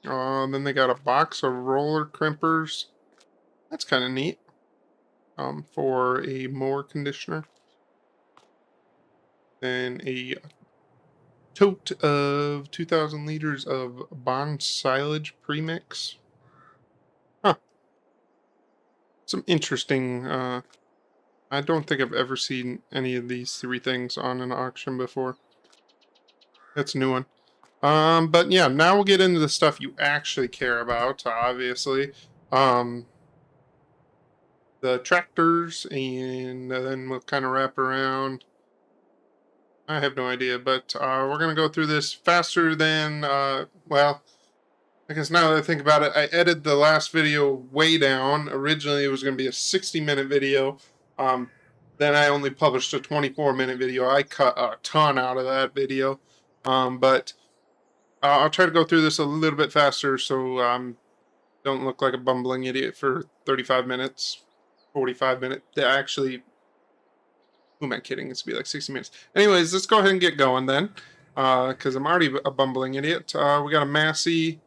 Then they got a box of roller crimpers. That's kind of neat. For a mower conditioner. Then a tote of 2,000 liters of bond silage premix. Huh. some interesting. I don't think I've ever seen any of these three things on an auction before. That's a new one. But yeah, now we'll get into the stuff you actually care about, obviously. The tractors, and then we'll kind of wrap around. I have no idea, but we're going to go through this faster than, well, I guess now that I think about it, I edited the last video way down. Originally, it was going to be a 60-minute video. Then I only published a 24-minute video. I cut a ton out of that video. But I'll try to go through this a little bit faster so don't look like a bumbling idiot for 35 minutes, 45 minutes. Actually, who am I kidding? It's to be like 60 minutes. Anyways, let's go ahead and get going then, because I'm already a bumbling idiot. We got a Massey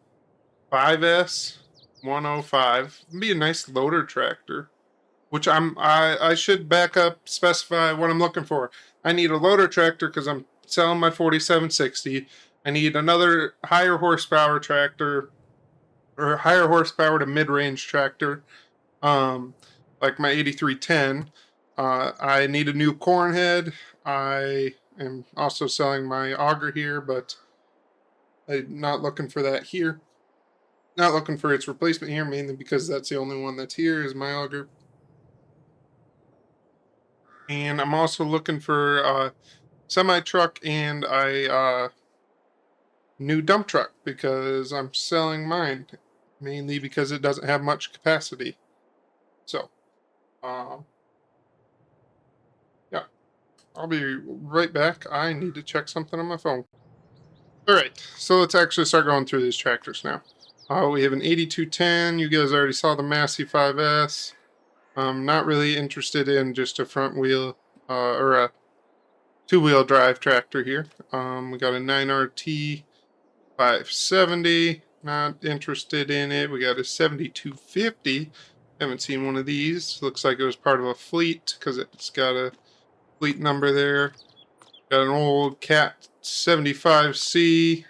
5S 105. It'd be a nice loader tractor, which I should back up, specify what I'm looking for. I need a loader tractor because I'm selling my 4760. I need another higher horsepower tractor, or higher horsepower to mid-range tractor, like my 8310. I need a new corn head. I am also selling my auger here, but I'm not looking for that here. Not looking for its replacement here, mainly because that's the only one that's here is my auger. And I'm also looking for a semi-truck and a new dump truck because I'm selling mine, mainly because it doesn't have much capacity. So, yeah, I'll be right back. I need to check something on my phone. Alright, so let's actually start going through these tractors now. We have an 8210. You guys already saw the Massey 5S. I'm not really interested in just a front wheel or a two-wheel drive tractor here. We got a 9RT 570. Not interested in it. We got a 7250. Haven't seen one of these. Looks like it was part of a fleet because it's got a fleet number there. Got an old Cat 75C.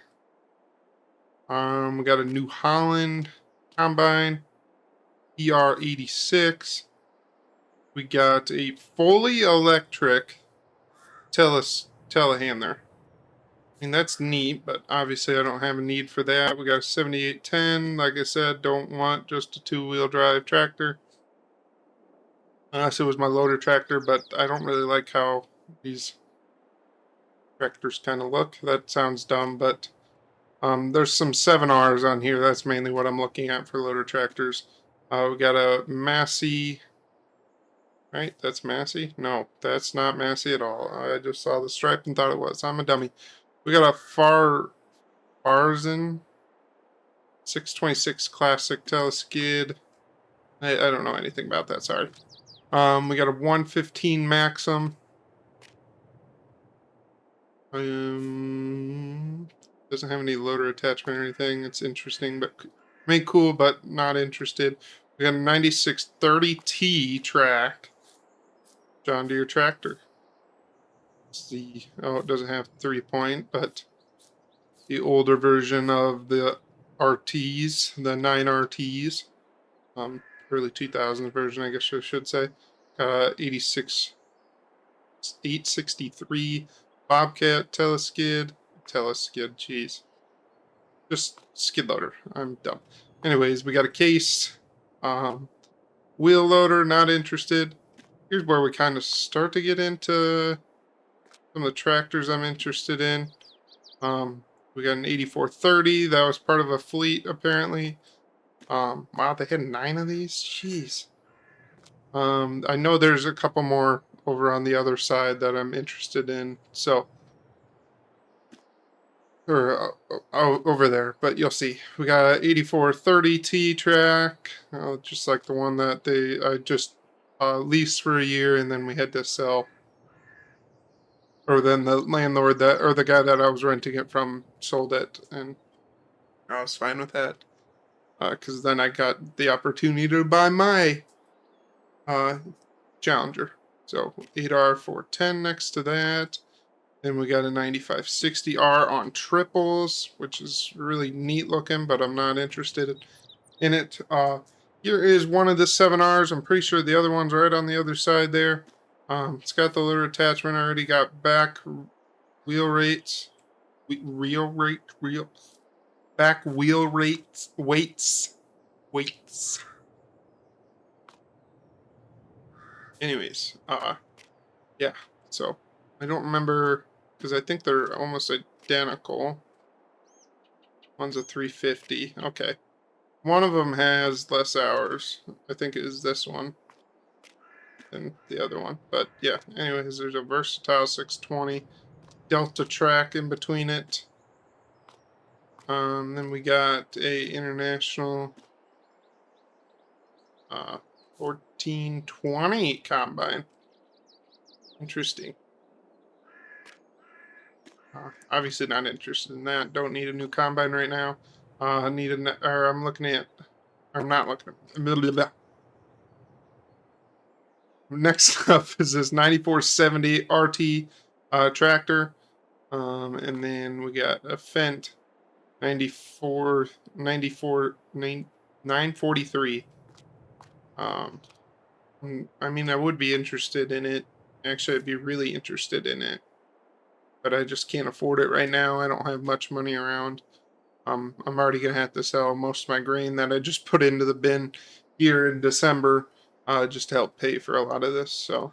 We got a New Holland combine, ER86. We got a fully electric telehandler. I mean, that's neat, but obviously I don't have a need for that. We got a 7810. Like I said, don't want just a two-wheel drive tractor. Unless it was my loader tractor, but I don't really like how these tractors kind of look. That sounds dumb, but there's some 7Rs on here. That's mainly what I'm looking at for loader tractors. We got a Massey. Right? That's Massey? No, that's not Massey at all. I just saw the stripe and thought it was. I'm a dummy. We got a Farzin 626 Classic Teleskid. I don't know anything about that, sorry. We got a 115 Maxim. Doesn't have any loader attachment or anything. It's interesting, but made cool, but not interested. We got a 9630T track. John Deere tractor. Oh, it doesn't have 3-point, but the older version of the RTs, the 9RTs, early 2000s version, I guess I should say. 86, 863 Bobcat teleskid, jeez. Just skid loader. I'm dumb. Anyways, we got a case. Wheel loader, not interested. Here's where we kind of start to get into some of the tractors I'm interested in. We got an 8430. That was part of a fleet, apparently. Wow, they had 9 of these? Jeez. I know there's a couple more over on the other side that I'm interested in. So, or over there, but you'll see. We got an 8430T track, just like the one that I just leased for a year, and then we had to sell. Or then the landlord or the guy that I was renting it from sold it, and I was fine with that. Because then I got the opportunity to buy my Challenger. So 8R 410 next to that. Then we got a 9560R on triples, which is really neat looking, but I'm not interested in it. Here is one of the 7Rs. I'm pretty sure the other one's right on the other side there. It's got the loader attachment. I already got back wheel rates. Back wheel rates. Weights. Anyways, yeah. So I don't remember because I think they're almost identical. One's a 350. Okay. One of them has less hours. I think it is this one than the other one. But yeah, anyways, there's a versatile 620 Delta track in between it. Then we got a international 1420 combine. Interesting. Obviously not interested in that. Don't need a new combine right now. Need a, or I'm looking at, I'm not looking at, blah, blah, blah. Next up is this 9470 RT tractor. And then we got a Fendt 943. I mean, I would be interested in it. Actually, I'd be really interested in it. But I just can't afford it right now. I don't have much money around. I'm already going to have to sell most of my grain that I just put into the bin here in December just to help pay for a lot of this. So,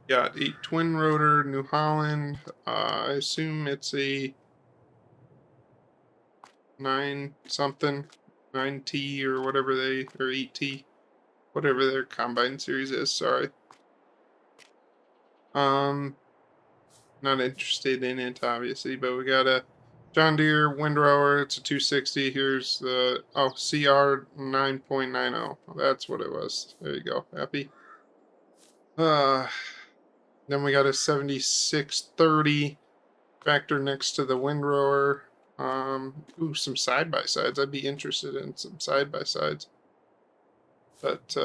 got a twin rotor New Holland. I assume it's a 9 something, 9T or whatever or 8T, whatever their combine series is. Sorry. Not interested in it, obviously, but we got a John Deere windrower. It's a 260. Here's the CR 9.90. That's what it was. There you go. Happy. Then we got a 7630 tractor next to the windrower. Some side by sides. I'd be interested in some side by sides, but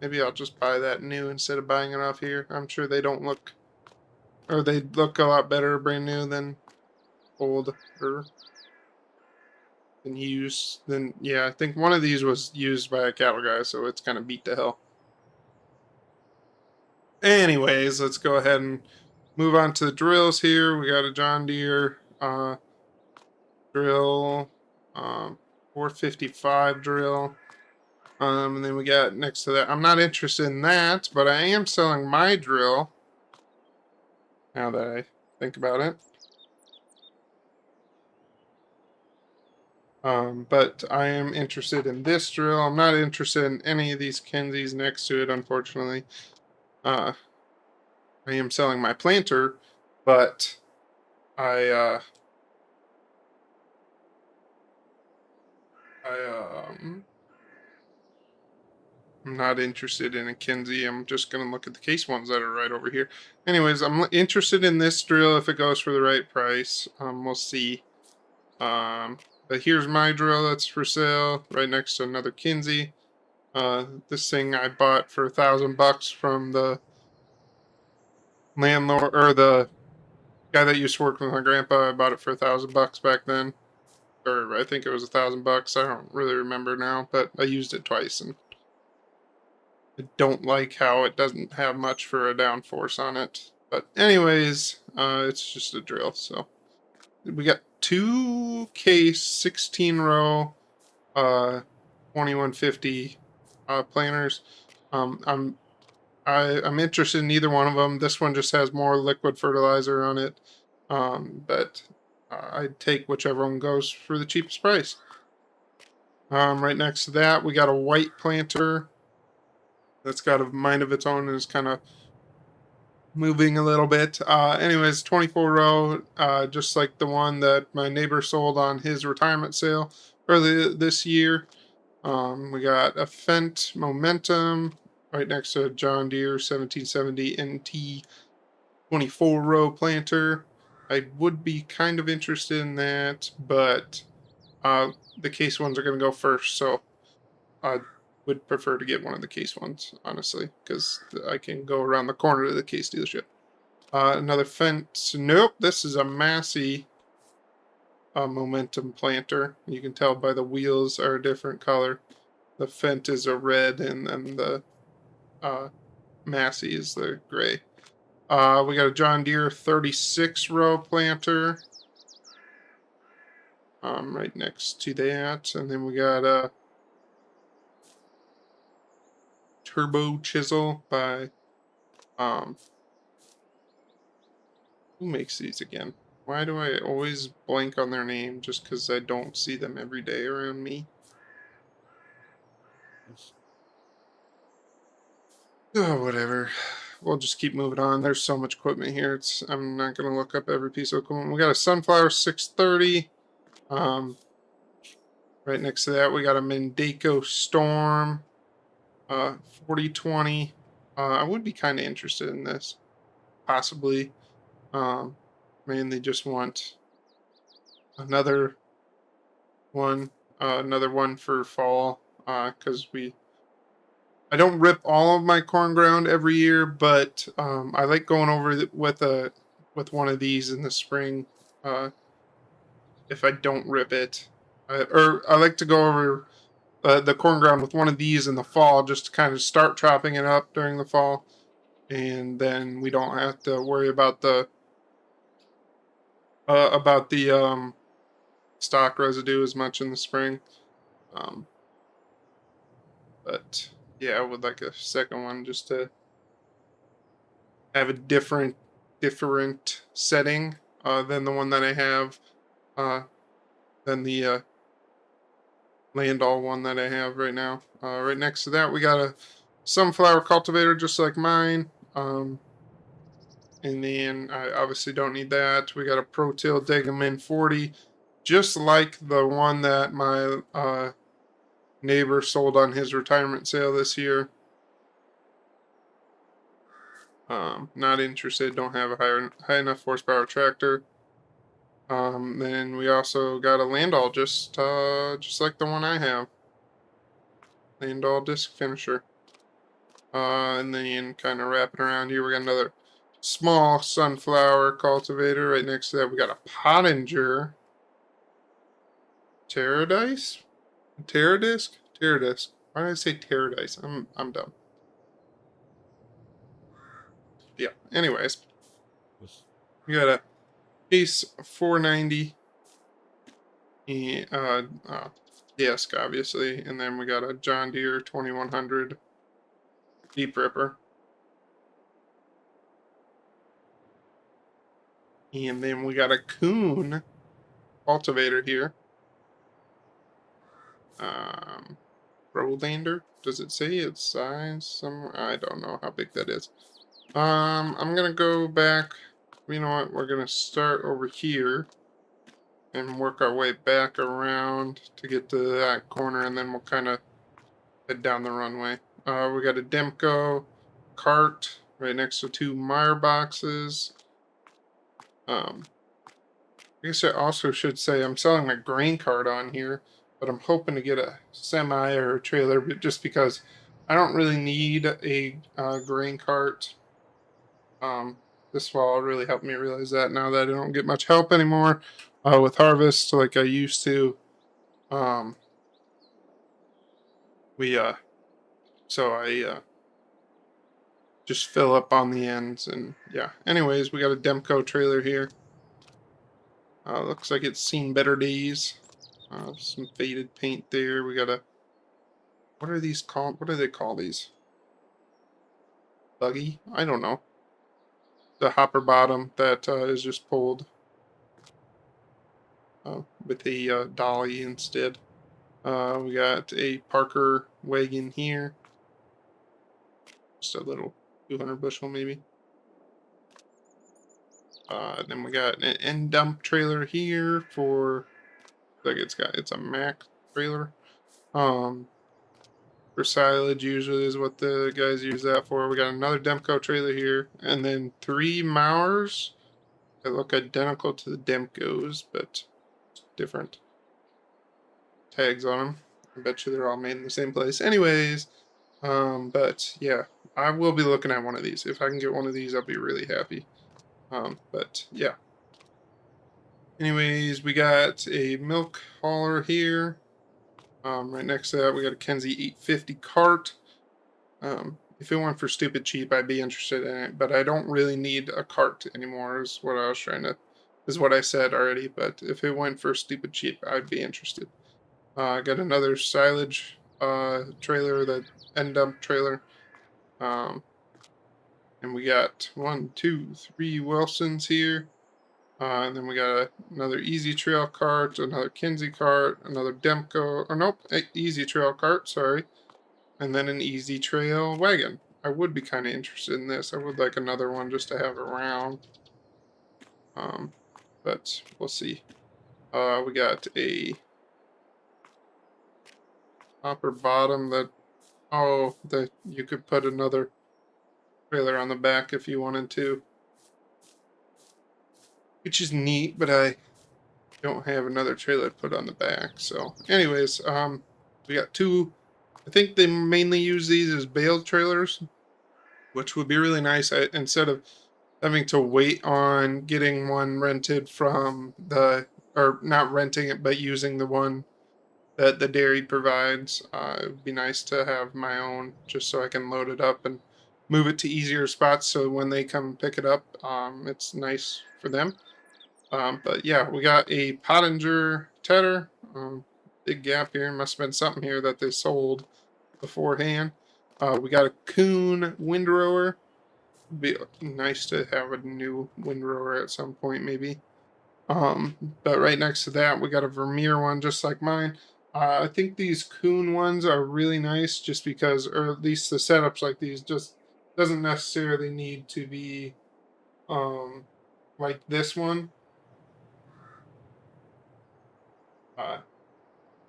maybe I'll just buy that new instead of buying it off here. I'm sure they don't look. Or they look a lot better brand new than old or than used. Then yeah, I think one of these was used by a cattle guy, so it's kind of beat to hell. Anyways, let's go ahead and move on to the drills here. We got a John Deere drill, 455 drill. And then we got next to that. I'm not interested in that, but I am selling my drill. Now that I think about it. But I am interested in this drill. I'm not interested in any of these Kensies next to it, unfortunately. I am selling my planter, but I'm not interested in a Kenzie. I'm just going to look at the case ones that are right over here. Anyways, I'm interested in this drill if it goes for the right price. We'll see. But here's my drill that's for sale right next to another Kinsey. This thing I bought for $1,000 from the landlord or the guy that used to work with my grandpa. I bought it for $1,000 back then, or I think it was $1,000. I don't really remember now, but I used it twice, and I don't like how it doesn't have much for a downforce on it. But anyways, it's just a drill. So we got two case 16 row 2150 planters. I'm interested in either one of them. This one just has more liquid fertilizer on it, but I'd take whichever one goes for the cheapest price. Right next to that, we got a white planter that's got a mind of its own and is kind of moving a little bit. Anyways, 24 row, just like the one that my neighbor sold on his retirement sale earlier this year. We got a Fendt Momentum right next to John Deere 1770 NT 24 row planter. I would be kind of interested in that, but the case ones are going to go first, so I would prefer to get one of the case ones, honestly, because I can go around the corner to the case dealership. Another Fendt. Nope, this is a Massey momentum planter. You can tell by the wheels are a different color. The Fendt is a red, and then the Massey is the gray. We got a John Deere 36 row planter right next to that, and then we got a turbo chisel by who makes these again? Why do I always blank on their name just because I don't see them every day around me? Oh, whatever. We'll just keep moving on. There's so much equipment here. I'm not gonna look up every piece of equipment. We got a Sunflower 630. Right next to that, we got a Mendeco Storm 4020. I would be kind of interested in this, possibly. Um, Mainly just want another another one for fall, because I don't rip all of my corn ground every year, but I like going over with one of these in the spring. If I don't rip it, or I like to go over the corn ground with one of these in the fall, just to kind of start chopping it up during the fall, and then we don't have to worry about the stock residue as much in the spring. Um, but yeah, I would like a second one just to have a different setting than the one that I have, uh, than the Landall one that I have right now. Right next to that, we got a sunflower cultivator just like mine. And then I obviously don't need that. We got a Pro-Till Degamin 40, just like the one that my neighbor sold on his retirement sale this year. Not interested. Don't have a high enough horsepower tractor. Then we also got a Landall just like the one I have. Landall disc finisher. And then kind of wrapping around here, we got another small sunflower cultivator. Right next to that, we got a Pottinger Terradisc? Terradisc? Terradisc. Why did I say Terradisc? I'm dumb. Yeah. Anyways, we got a Case 490 and, disc, obviously, and then we got a John Deere 2100 Deep Ripper. And then we got a Kuhn cultivator here. Rolander. Does it say its size somewhere? I don't know how big that is. I'm gonna go back. You know what? We're gonna start over here and work our way back around to get to that corner, and then we'll kind of head down the runway. We got a Demco cart right next to two Meyer boxes. I guess I also should say I'm selling my grain cart on here, but I'm hoping to get a semi or a trailer, but just because I don't really need a grain cart. This fall really helped me realize that now that I don't get much help anymore with harvest like I used to. Um, we so I just fill up on the ends, and yeah. Anyways, we got a Demco trailer here. Looks like it's seen better days. Some faded paint there. We got a, what are these called? What do they call these? Buggy? I don't know. The hopper bottom that is just pulled with a dolly instead. We got a Parker wagon here. Just a little 200 bushel maybe. Then we got an end dump trailer here for, like it's a Mack trailer. For silage usually is what the guys use that for. We got another Demco trailer here, and then 3 Mowers that look identical to the Demcos, but different tags on them. I bet you they're all made in the same place. Anyways, but yeah, I will be looking at one of these. If I can get one of these, I'll be really happy. But yeah. Anyways, we got a milk hauler here. Right next to that, we got a Kenzie 850 cart. If it went for stupid cheap, I'd be interested in it, but I don't really need a cart anymore, is what I said already. But if it went for stupid cheap, I'd be interested. I got another silage trailer, that end dump trailer. Um, and we got 1, 2, 3 Wilsons here. And then we got another Easy Trail cart, another Kinsey cart, another Demco, or nope, Easy Trail cart, sorry, and then an Easy Trail wagon. I would be kind of interested in this. I would like another one just to have around. Um, but we'll see. We got a upper bottom that you could put another trailer on the back if you wanted to, which is neat, but I don't have another trailer to put on the back. So anyways, we got two. I think they mainly use these as bale trailers, which would be really nice. Instead of having to wait on getting one rented from or not renting it, but using the one that the dairy provides, it would be nice to have my own, just so I can load it up and move it to easier spots. So when they come pick it up, it's nice for them. But yeah, we got a Pottinger tedder. Big gap here. Must have been something here that they sold beforehand. We got a Kuhn windrower. Be nice to have a new windrower at some point, maybe. But right next to that, we got a Vermeer one, just like mine. I think these Kuhn ones are really nice, just because, or at least the setups like these, just doesn't necessarily need to be um, like this one. Uh,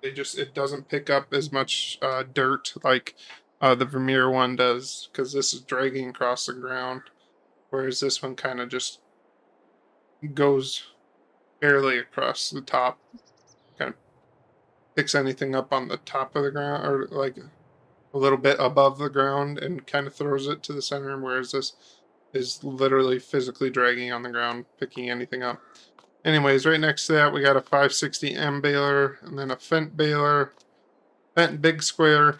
it doesn't pick up as much dirt like the Vermeer one does, because this is dragging across the ground, whereas this one kind of just goes barely across the top, kind of picks anything up on the top of the ground, or like a little bit above the ground, and kind of throws it to the center, whereas this is literally physically dragging on the ground, picking anything up. Anyways, right next to that, we got a 560M baler, and then a Fendt baler, Fendt big square,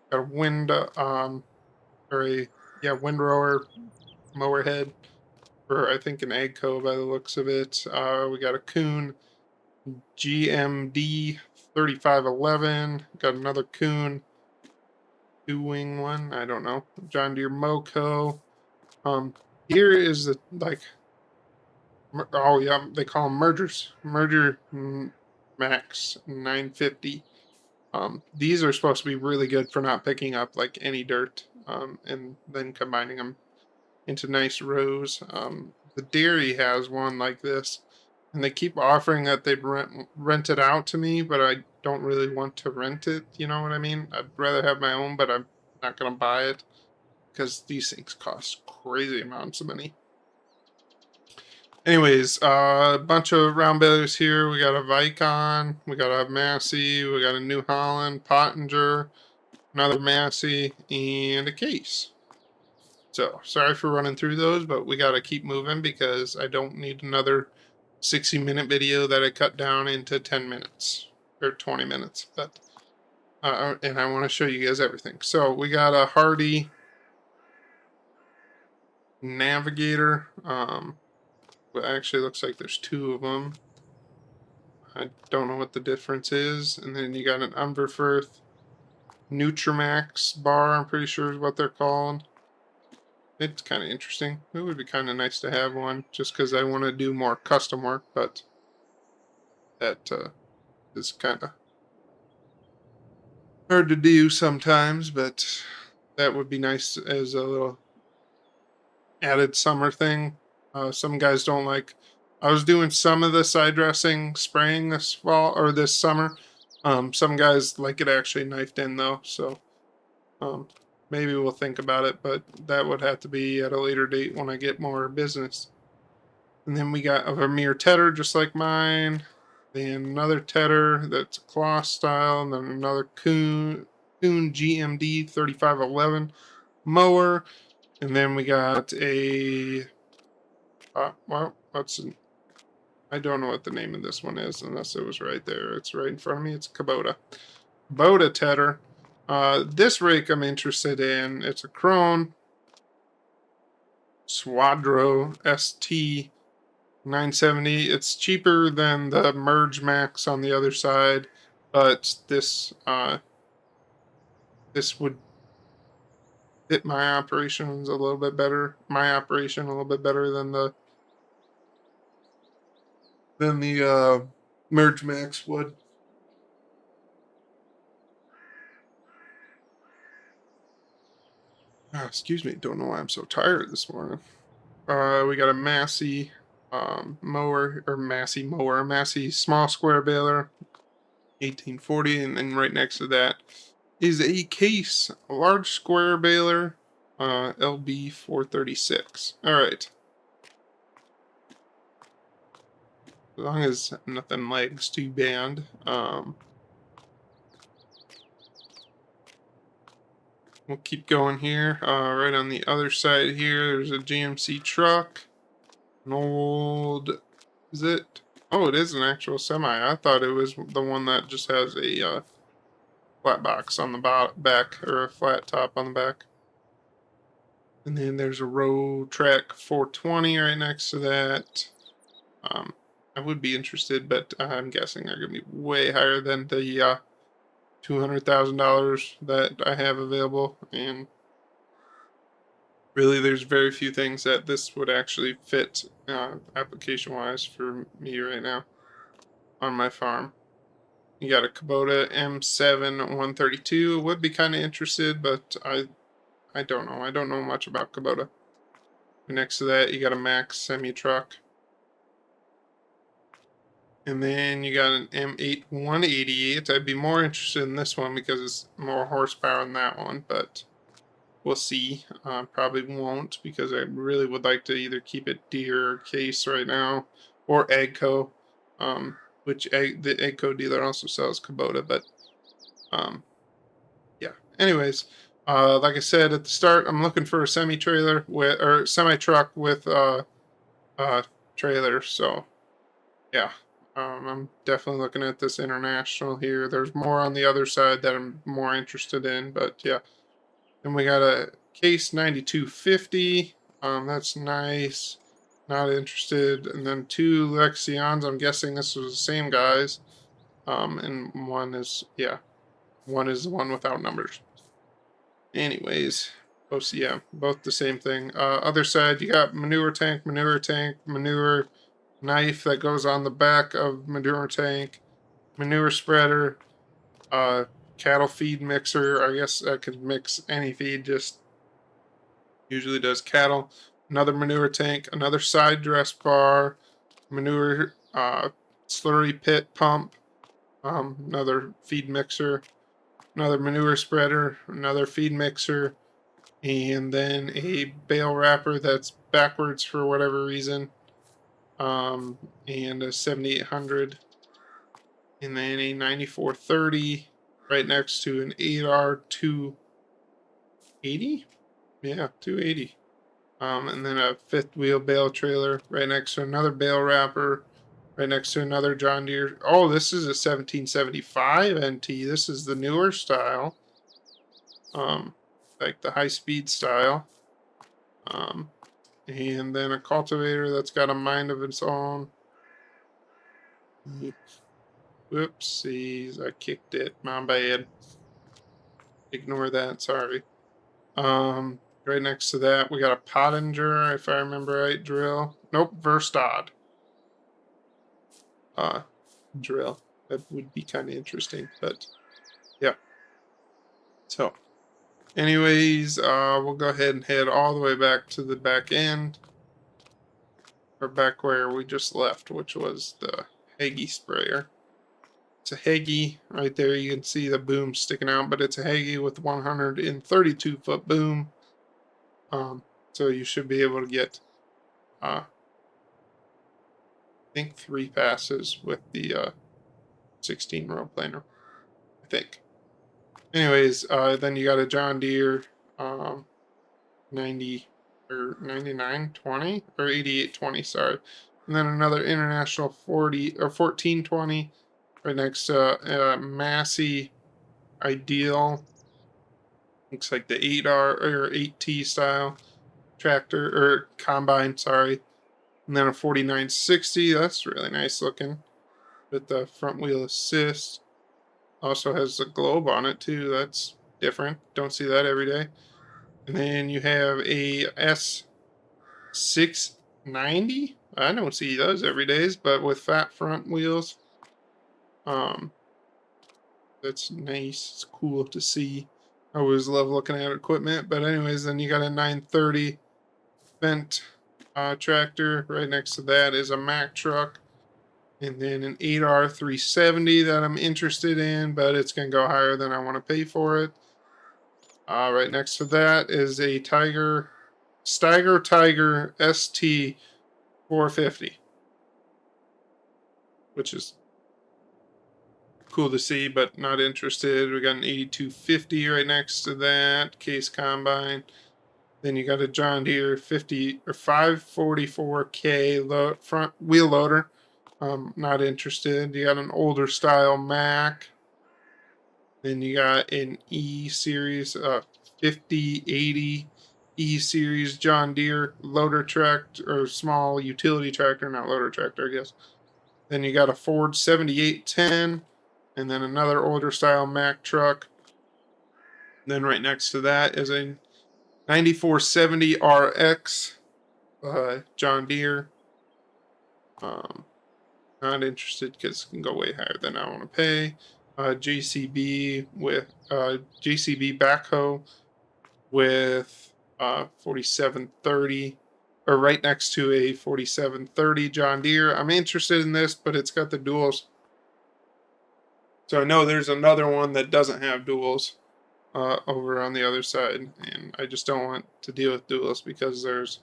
got a or a, yeah, windrower mower head for, I think, an Agco by the looks of it. We got a Kuhn GMD 3511. Got another Kuhn two-wing one. I don't know. John Deere Moco. Here is the oh yeah, they call them mergers. Merger Max 950. These are supposed to be really good for not picking up like any dirt. And then combining them into nice rows. The dairy has one like this, and they keep offering that they'd rent it out to me, but I don't really want to rent it. You know what I mean? I'd rather have my own, but I'm not gonna buy it because these things cost crazy amounts of money. Anyways, a bunch of round balers here. We got a Vicon, we got a Massey, we got a New Holland, Pottinger, another Massey, and a Case. So, sorry for running through those, but we got to keep moving because I don't need another 60-minute video that I cut down into 10 minutes or 20 minutes. But and I want to show you guys everything. So, we got a Hardy Navigator. It actually looks like there's two of them. I don't know what the difference is. And then you got an Umberfirth Nutramax bar, I'm pretty sure is what they're called. It's kind of interesting. It would be kind of nice to have one, just because I want to do more custom work, but that is kind of hard to do sometimes, but that would be nice as a little added summer thing. Some guys don't like. I was doing some of the side dressing spraying this fall or this summer. Some guys like it actually knifed in though, so um, maybe we'll think about it, but that would have to be at a later date when I get more business. And then we got a Vermeer tedder just like mine. Then another tedder that's a cloth style. And then another Kuhn GMD 3511 mower. And then we got a, well, I don't know what the name of this one is unless it was right there. It's right in front of me. It's Kubota. Kubota tedder. This rake I'm interested in. It's a Krone Swadro ST 970. It's cheaper than the Merge Max on the other side, but this would fit my operations a little bit better. My operation a little bit better than the Merge Max would. Excuse me, don't know why I'm so tired this morning. We got a Massey Massey small square baler, 1840, and then right next to that is a Case, a large square baler, LB 436. All right, as long as nothing lags too bad. We'll keep going here. Right on the other side here, there's a GMC truck. An old, is it? Oh, it is an actual semi. I thought it was the one that just has a flat box on the back, or a flat top on the back. And then there's a Row Track 420 right next to that. I would be interested, but I'm guessing they're going to be way higher than the $200,000 that I have available. And really, there's very few things that this would actually fit application-wise for me right now on my farm. You got a Kubota M7 132. Would be kind of interested, but I don't know. I don't know much about Kubota. Next to that, you got a Max semi truck. And then you got an M8 188. I'd be more interested in this one because it's more horsepower than that one, but we'll see. Probably won't because I really would like to either keep it Deere or Case right now, or AGCO, which the AGCO dealer also sells Kubota, but yeah. Anyways, like I said at the start, I'm looking for a semi trailer or semi truck with trailer. So yeah, I'm definitely looking at this international here. There's more on the other side that I'm more interested in, but yeah. Then we got a Case 9250. That's nice. Not interested. And then two Lexions. I'm guessing this was the same guys. And one is the one without numbers. Anyways, both the same thing. Other side, you got manure tank, manure knife that goes on the back of manure tank, manure spreader, cattle feed mixer. I guess I could mix any feed, just usually does cattle. Another manure tank, another side dress bar, manure slurry pit pump, another feed mixer, another manure spreader, another feed mixer, and then a bale wrapper that's backwards for whatever reason, and a 7800, and then a 9430 right next to an 8R 280. Yeah, 280. And then a fifth wheel bale trailer right next to another bale wrapper, right next to another John Deere. Oh, this is a 1775 NT. This is the newer style, like the high speed style. And then a cultivator that's got a mind of its own. Whoopsies, I kicked it. My bad. Ignore that. Sorry. Right next to that, we got a Pottinger, if I remember right, drill. Nope, Verstad. Drill. That would be kind of interesting, but yeah. So, anyways, we'll go ahead and head all the way back to the back end, or back where we just left, which was the Hagee sprayer. It's a Hagee right there. You can see the boom sticking out, but it's a Hagee with 132-foot boom. So you should be able to get, I think, 3 passes with the 16-row planer. I think. Anyways, then you got a John Deere 90 or 9920 or 8820. Sorry, and then another International 40 or 1420 right next to Massey Ideal. Looks like the 8R or 8T style tractor or combine, sorry. And then a 4960. That's really nice looking with the front wheel assist. Also has a globe on it too. That's different. Don't see that every day. And then you have a S690. I don't see those every days, but with fat front wheels. Um, that's nice. It's cool to see. I always love looking at equipment. But anyways, then you got a 930 Fendt tractor. Right next to that is a Mack truck. And then an 8R 370 that I'm interested in, but it's going to go higher than I want to pay for it. Right next to that is a Steiger Tiger ST 450, which is cool to see, but not interested. We got an 8250 right next to that case combine. Then you got a John Deere 50 or 544K front wheel loader. Not interested. You got an older style Mack. Then you got an E series 5080 E series John Deere loader tractor or small utility tractor, not loader tractor, I guess. Then you got a Ford 7810, and then another older style Mack truck. Then right next to that is a 9470 RX John Deere. Not interested because it can go way higher than I want to pay. JCB with JCB backhoe with 4730, or right next to a 4730 John Deere. I'm interested in this, but it's got the duals. So I know there's another one that doesn't have duals over on the other side, and I just don't want to deal with duals because there's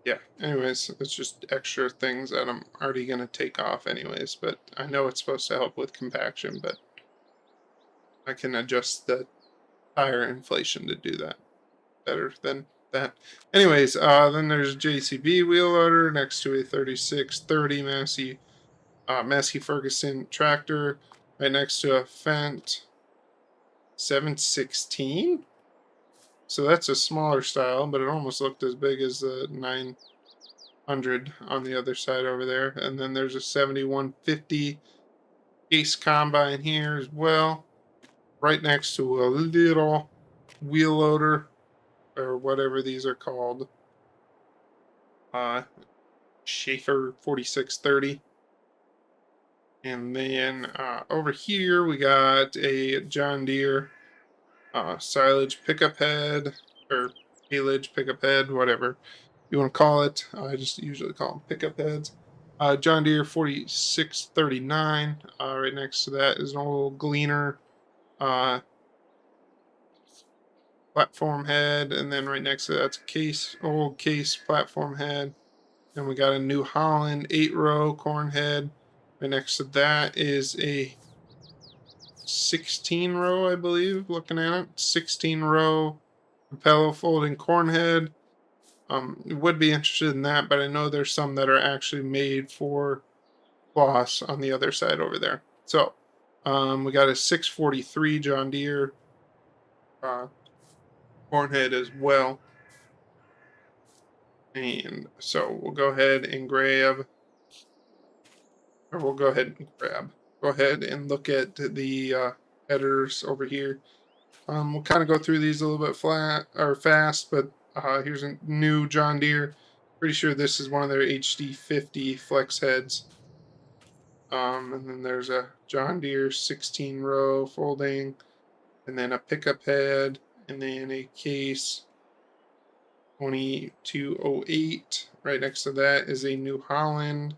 yeah, anyways, it's just extra things that I'm already going to take off anyways, but I know it's supposed to help with compaction, but I can adjust the tire inflation to do that better than that. Anyways, then there's a JCB wheel loader next to a 3630 Massey Ferguson tractor, right next to a Fendt 716. So that's a smaller style, but it almost looked as big as the 900 on the other side over there. And then there's a 7150 case combine here as well, right next to a little wheel loader or whatever these are called. Schaefer 4630. And then over here we got a John Deere silage pickup head or haylage pickup head, whatever you want to call it. I just usually call them pickup heads. John Deere 4639. Right next to that is an old Gleaner platform head, and then right next to that's a old case platform head. Then we got a New Holland 8-row corn head. Right next to that is a 16-row, I believe, looking at it. 16-row Capello folding corn head. Would be interested in that, but I know there's some that are actually made for floss on the other side over there. So, we got a 643 John Deere corn head as well. And so we'll go ahead and go ahead and look at the headers over here. We'll kind of go through these a little bit fast, but here's a new John Deere. Pretty sure this is one of their HD50 flex heads. And then there's a John Deere 16-row folding, and then a pickup head, and then a case 2208. Right next to that is a New Holland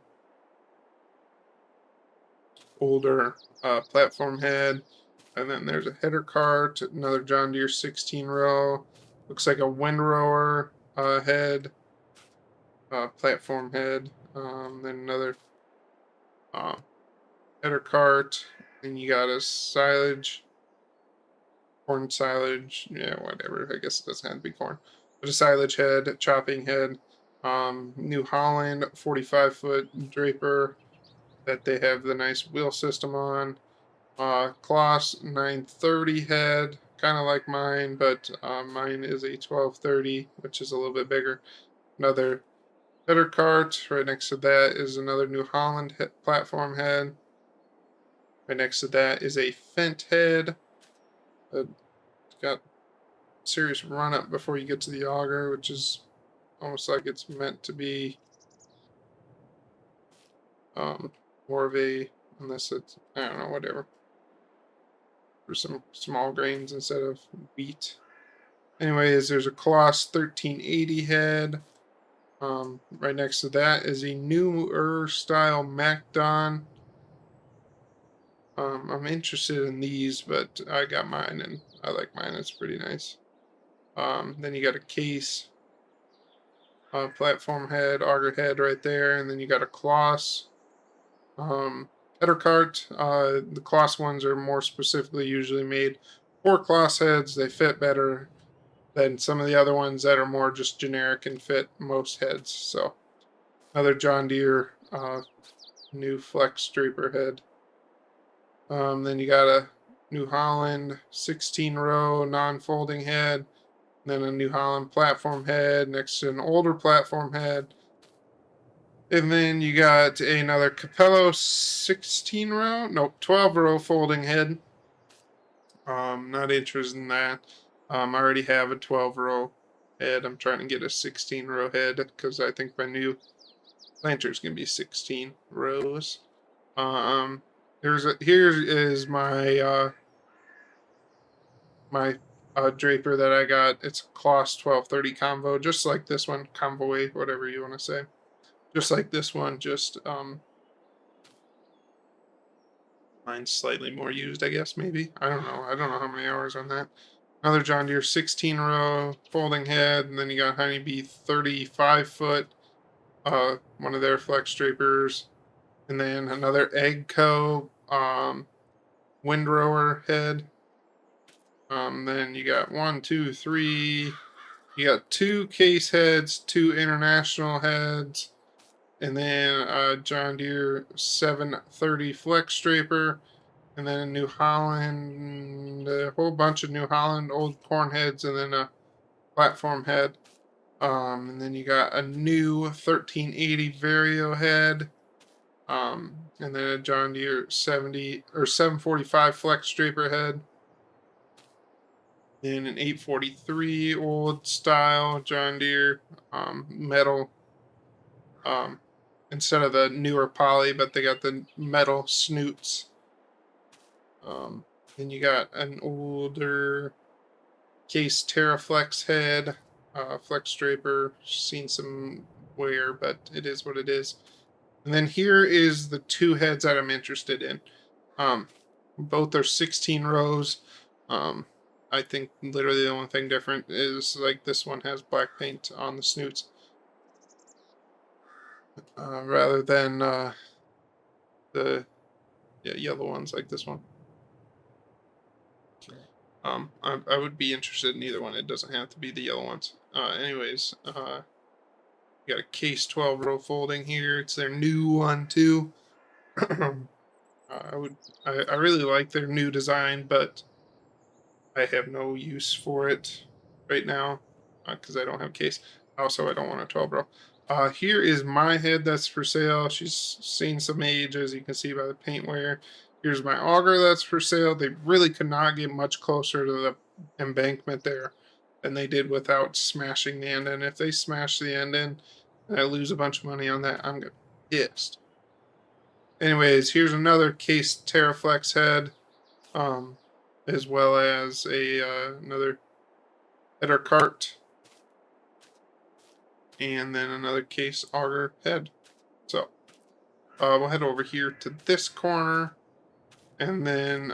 older platform head. And then there's a header cart, another John Deere 16-row. Looks like a windrower head, platform head. Then another header cart. And you got a silage, corn silage. Yeah, whatever. I guess it doesn't have to be corn. a silage head, chopping head, New Holland 45-foot draper that they have the nice wheel system on. Kloss 930 head, kind of like mine, but mine is a 1230, which is a little bit bigger. Another header cart. Right next to that is another New Holland platform head. Right next to that is a Fent head. It's got serious run up before you get to the auger, which is almost like it's meant to be more of a, unless it's, I don't know, whatever, for some small grains instead of wheat. Anyways, there's a Kloss 1380 head. Right next to that is a newer style MacDon. I'm interested in these, but I got mine and I like mine. It's pretty nice. Then you got a case, platform head, auger head right there, and then you got a Kloss. Header cart. The Kloss ones are more specifically usually made for Kloss heads. They fit better than some of the other ones that are more just generic and fit most heads. So another John Deere new flex draper head. Then you got a New Holland 16 row non-folding head. Then a New Holland platform head next to an older platform head. And then you got another Capello 16 row, nope, 12 row folding head. Not interested in that. I already have a 12 row head. I'm trying to get a 16 row head because I think my new planter is going to be 16 rows. Here is my draper that I got. It's a Kloss 1230 Convo, just like this one, Convoy, whatever you want to say. Just like this one, just mine's slightly more used, I guess, maybe. I don't know. I don't know how many hours on that. Another John Deere 16 row folding head, and then you got Honeybee 35 foot, one of their flex drapers, and then another Eggco windrower head. Then you got 1, 2, 3. You got 2 case heads, 2 international heads, and then a John Deere 730 flex draper, and then a New Holland, a whole bunch of New Holland old corn heads, and then a platform head. And then you got a new 1380 Vario head, and then a John Deere 70 or 745 flex draper head. Then an 843 old style John Deere metal, instead of the newer poly, but they got the metal snoots. Then you got an older case Terraflex head, flex draper. Seen some wear, but it is what it is. And then here is the 2 heads that I'm interested in. Both are 16 rows. I think literally the only thing different is like this one has black paint on the snoots, rather than the yellow ones like this one. I would be interested in either one. It doesn't have to be the yellow ones. Anyways, you got a case 12 row folding here. It's their new one too. I really like their new design, but I have no use for it right now because I don't have a case. Also, I don't want a 12 row. Here is my head that's for sale. She's seen some age, as you can see by the paint wear. Here's my auger that's for sale. They really could not get much closer to the embankment there than they did without smashing the end in. If they smash the end in and I lose a bunch of money on that, I'm gonna be pissed. Anyways, here's another case Terraflex head, as well as another header cart, and then another case auger head. So we'll head over here to this corner, and then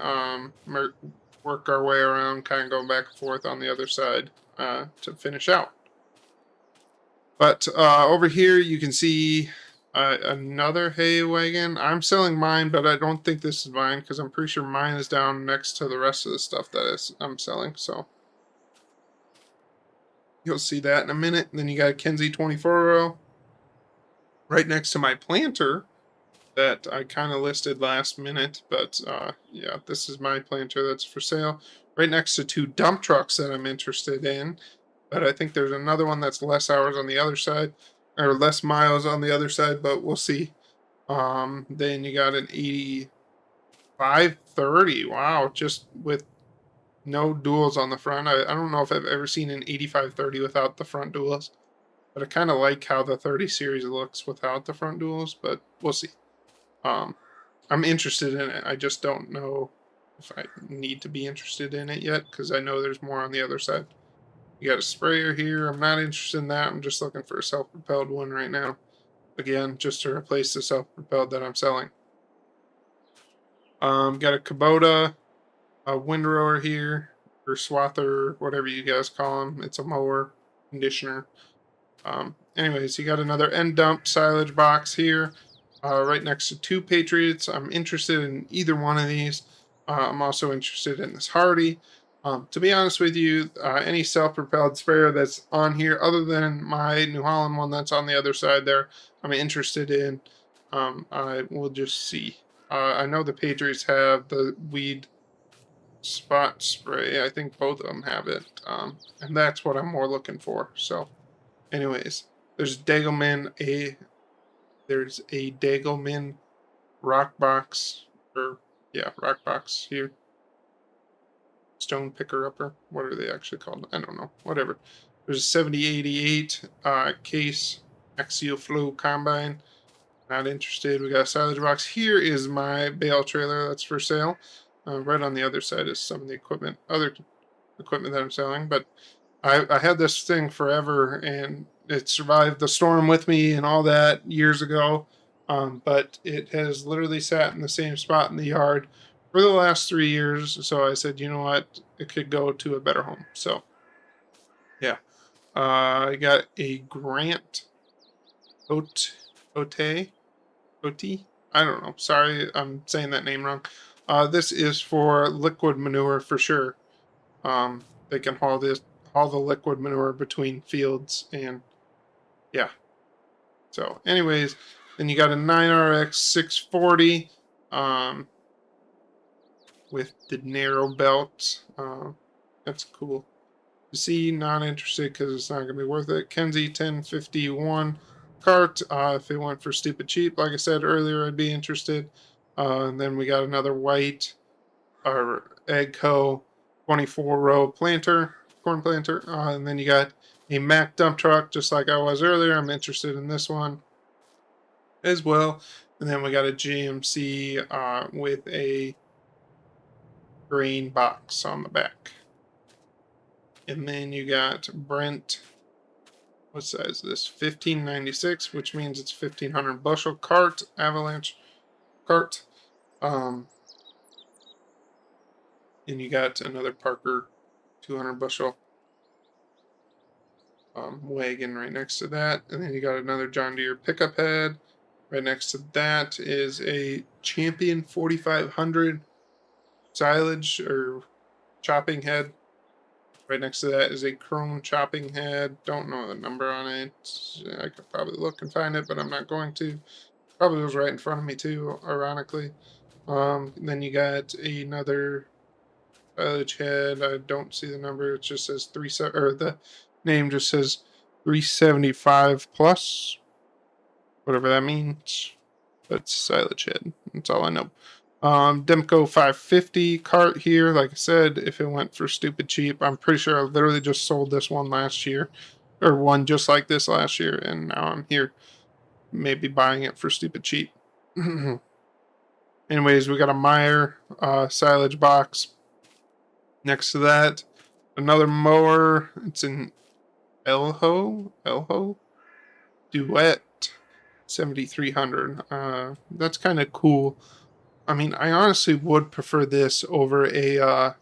work our way around, kind of going back and forth on the other side to finish out. But over here you can see another hay wagon. I'm selling mine, but I don't think this is mine because I'm pretty sure mine is down next to the rest of the stuff that I'm selling. So You'll see that in a minute. And then you got a Kenzie 24 row right next to my planter that I kind of listed last minute, but yeah, this is my planter that's for sale. Right next to two dump trucks that I'm interested in, but I think there's another one that's less hours on the other side, or less miles on the other side, but we'll see. Then you got an 8530. Wow, just with no duals on the front. I don't know if I've ever seen an 8530 without the front duals, but I kind of like how the 30 series looks without the front duals, but we'll see. Um, I'm interested in it. I just don't know if I need to be interested in it yet because I know there's more on the other side. You got a sprayer here. I'm not interested in that. I'm just looking for a self-propelled one right now. Again, just to replace the self-propelled that I'm selling. Got a Kubota, a windrower here, or swather, whatever you guys call them. It's a mower conditioner. Anyways, you got another end dump silage box here, right next to two Patriots. I'm interested in either one of these. I'm also interested in this Hardy. To be honest with you, any self-propelled sprayer that's on here, other than my New Holland one that's on the other side there, I'm interested in. I will just see. I know the Patriots have the weed spot spray. I think both of them have it, and that's what I'm more looking for. So, anyways, there's a Dagelman rock box, or yeah, rock box here. Stone picker upper. What are they actually called? I don't know. Whatever. There's a 7088 case axial flow combine. Not interested. We got a silage box. Here is my bale trailer that's for sale. Right on the other side is some of the other equipment that I'm selling. But I had this thing forever, and it survived the storm with me and all that years ago. But it has literally sat in the same spot in the yard for the last 3 years. So I said, you know what, it could go to a better home. So yeah, I got a Grant Ote. I don't know. Sorry, I'm saying that name wrong. This is for liquid manure for sure. They can haul the liquid manure between fields, and yeah. So, anyways, then you got a 9RX 640 with the narrow belt. That's cool. You see, not interested because it's not going to be worth it. Kenzie 1051 cart. If it went for stupid cheap, like I said earlier, I'd be interested. And then we got another white or Agco 24 row planter, corn planter. And then you got a Mack dump truck, just like I was earlier. I'm interested in this one as well. And then we got a GMC with a grain box on the back. And then you got Brent. What size is this? 1596, which means it's 1500 bushel cart, avalanche cart. And you got another Parker 200 bushel wagon right next to that. And then you got another John Deere pickup head. Right next to that is a Champion 4500 silage or chopping head. Right next to that is a chrome chopping head. Don't know the number on it. I could probably look and find it, but I'm not going to. Probably was right in front of me too, ironically. Then you got another silage head. I don't see the number. It just says the name just says 375 plus, whatever that means. But silage head. That's all I know. Demco 550 cart here. Like I said, if it went for stupid cheap, I'm pretty sure I literally just sold this one last year, or one just like this last year, and now I'm here, maybe buying it for stupid cheap. Anyways, we got a Meyer silage box. Next to that, another mower. It's an Elho Duet 7300. That's kind of cool. I mean, I honestly would prefer this over the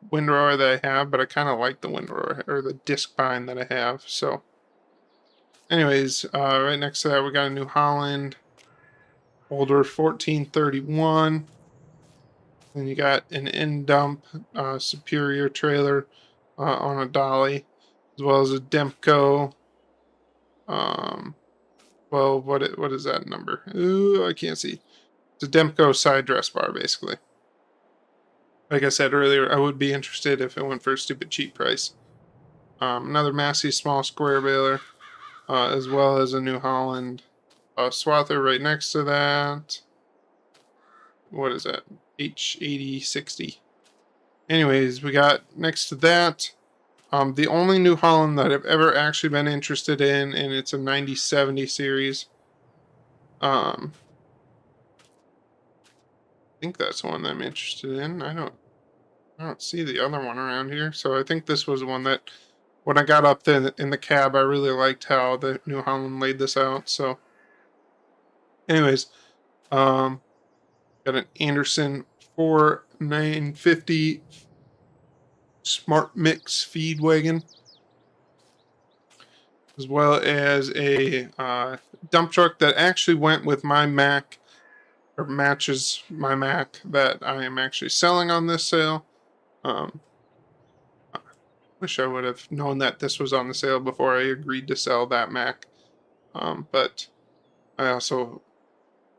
windrower that I have, but I kind of like the windrower or the disc bind that I have. So, anyways, right next to that, we got a New Holland older 1431. Then you got an end dump Superior trailer on a dolly, as well as a Demco. Well, what is that number? Ooh, I can't see. It's a Demco side dress bar, basically. Like I said earlier, I would be interested if it went for a stupid cheap price. Another Massey small square baler, as well as a New Holland swather right next to that. What is that? H8060. Anyways, we got next to that the only New Holland that I've ever actually been interested in, and it's a 9070 series. I think that's the one that I'm interested in. I don't see the other one around here, so I think this was the one that when I got up in the cab, I really liked how the New Holland laid this out. So, anyways, um, got an Anderson 4950 Smart Mix feed wagon, as well as a dump truck that actually went with my Mac or matches my Mac that I am actually selling on this sale. Um, Wish I would have known that this was on the sale before I agreed to sell that Mac. But I also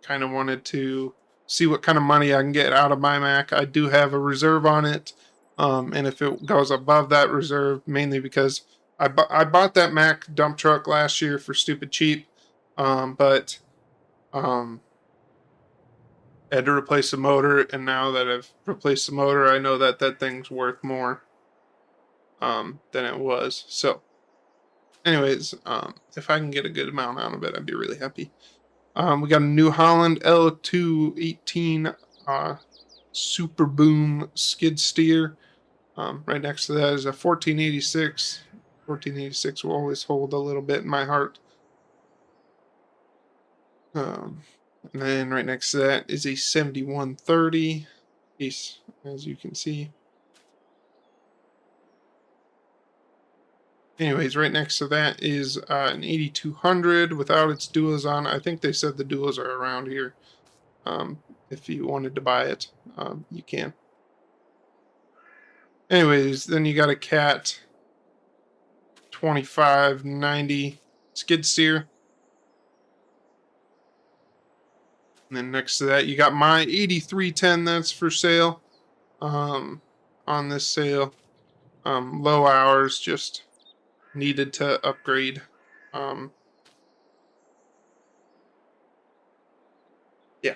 kind of wanted to see what kind of money I can get out of my Mac. I do have a reserve on it. And if it goes above that reserve, mainly because I bought that Mac dump truck last year for stupid cheap. But I had to replace the motor, and now that I've replaced the motor, I know that that thing's worth more than it was. So, anyways, if I can get a good amount out of it, I'd be really happy. We got a New Holland L218 Super Boom skid steer. Right next to that is a 1486. 1486 will always hold a little bit in my heart. Um, and then right next to that is a 7130 piece, as you can see. Anyways, right next to that is an 8200 without its duals on. I think they said the duals are around here. If you wanted to buy it, you can. Anyways, then you got a Cat 2590 skid steer. And then next to that, you got my 8310 that's for sale. On this sale, low hours, just needed to upgrade. Um, yeah.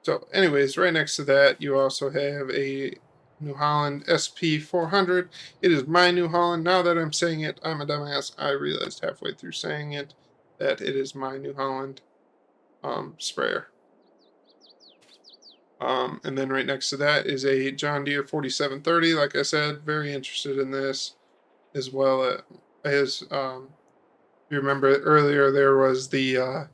So, anyways, right next to that, you also have a New Holland SP 400. It is my New Holland. Now that I'm saying it, I'm a dumbass. I realized halfway through saying it that it is my New Holland sprayer. And then right next to that is a John Deere 4730. Like I said, very interested in this, as well as you remember earlier there was the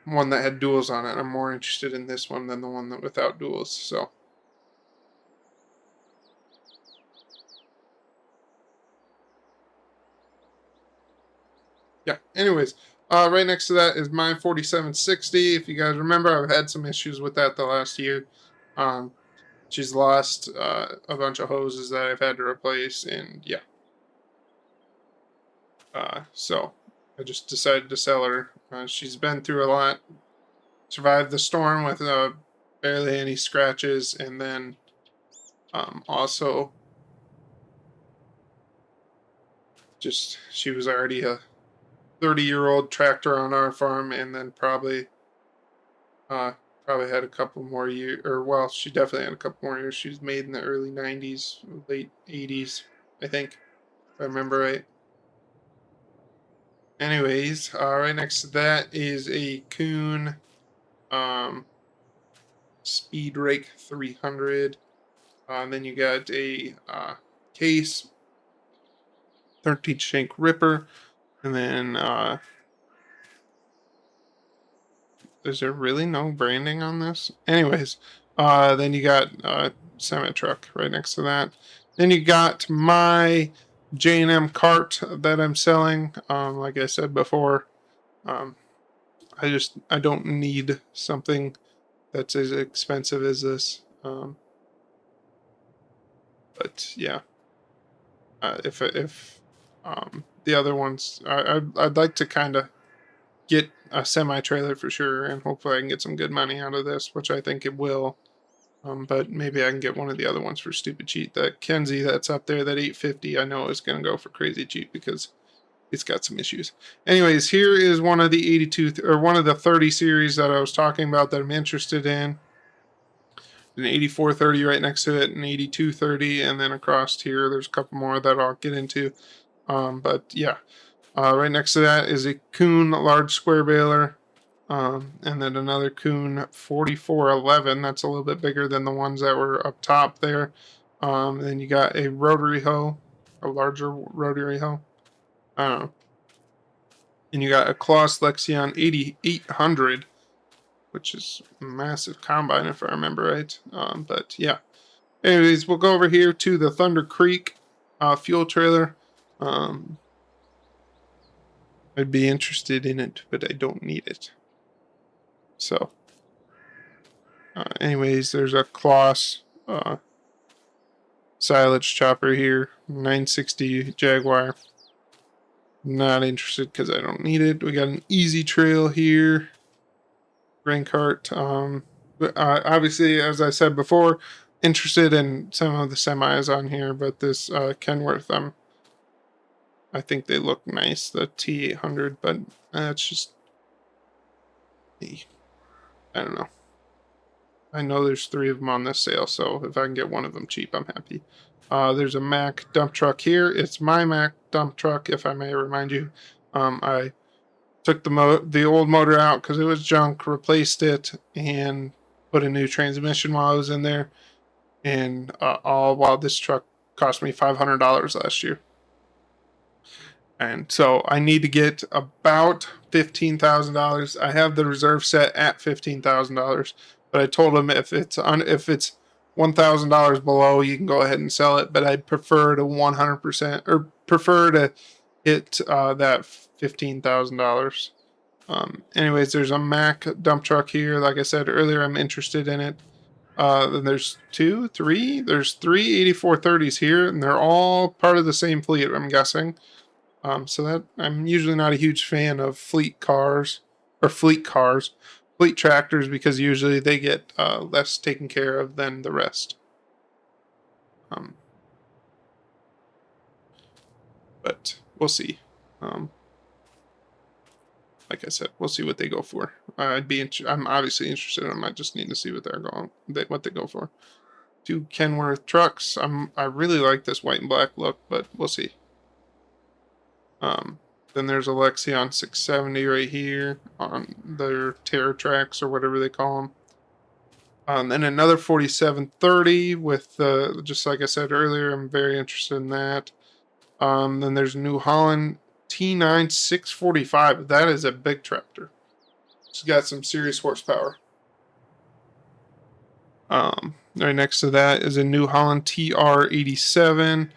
one that had duals on it. I'm more interested in this one than the one that without duals. So yeah. Anyways, right next to that is my 4760. If you guys remember, I've had some issues with that the last year. Um, she's lost a bunch of hoses that I've had to replace, and yeah. So I just decided to sell her. She's been through a lot, survived the storm with barely any scratches, and then also just she was already a 30-year-old tractor on our farm, and then uh, probably had a couple more years, or well, she definitely had a couple more years. She was made in the early 90s, late 80s, I think, if I remember right. Anyways, right next to that is a Kuhn Speed Rake 300. And then you got a case, 13 shank ripper, and then is there really no branding on this? Anyways, then you got semi truck right next to that. Then you got my J&M cart that I'm selling. Like I said before, um, I don't need something that's as expensive as this. But yeah, if the other ones, I'd like to kind of get a semi trailer for sure, and hopefully I can get some good money out of this, which I think it will. But maybe I can get one of the other ones for stupid cheap. That Kenzie that's up there, that 850, I know is going to go for crazy cheap because it's got some issues. Anyways, here is one of the 82 or one of the 30 series that I was talking about that I'm interested in. An 8430 right next to it, an 8230, and then across here there's a couple more that I'll get into. But yeah, right next to that is a Kuhn large square baler. And then another Kuhn 4411. That's a little bit bigger than the ones that were up top there. Then you got a rotary hoe, a larger rotary hoe. I don't know. And you got a Kloss Lexion 8800, which is a massive combine if I remember right. But yeah. Anyways, we'll go over here to the Thunder Creek fuel trailer. I'd be interested in it, but I don't need it. So, anyways, there's a Kloss silage chopper here, 960 Jaguar. Not interested because I don't need it. We got an Easy Trail here, grain cart. Obviously, as I said before, interested in some of the semis on here, but this Kenworth, I think they look nice, the T800, but it's just me. I don't know. I know there's 3 of them on this sale, so if I can get one of them cheap, I'm happy. There's a Mack dump truck here. It's my Mack dump truck, if I may remind you. I took the old motor out because it was junk, replaced it, and put a new transmission while I was in there. And all while this truck cost me $500 last year. And so I need to get about $15,000. I have the reserve set at $15,000, but I told him if it's $1,000 below, you can go ahead and sell it. But I'd prefer to 100% or prefer to hit that $15,000. Anyways, there's a Mack dump truck here. Like I said earlier, I'm interested in it. Then there's there's three 8430s here, and they're all part of the same fleet, I'm guessing. So that I'm usually not a huge fan of fleet tractors, because usually they get less taken care of than the rest. But we'll see. Like I said, we'll see what they go for. I'm obviously interested in them. I just need to see what what they go for. 2 Kenworth trucks. I really like this white and black look, but we'll see. Then there's a Lexion 670 right here on their Terra tracks or whatever they call them. Then another 4730 with just like I said earlier, I'm very interested in that. Then there's New Holland T9 645. That is a big tractor. It's got some serious horsepower. Right next to that is a New Holland TR87,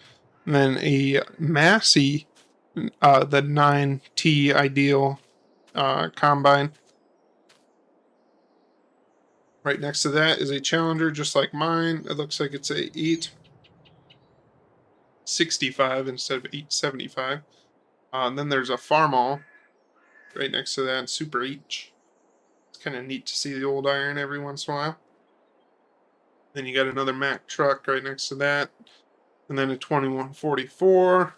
and then a Massey, the 9T Ideal combine. Right next to that is a Challenger, just like mine. It looks like it's a 865 instead of 875. And then there's a Farmall right next to that, Super H. It's kind of neat to see the old iron every once in a while. Then you got another Mack truck right next to that, and then a 2144,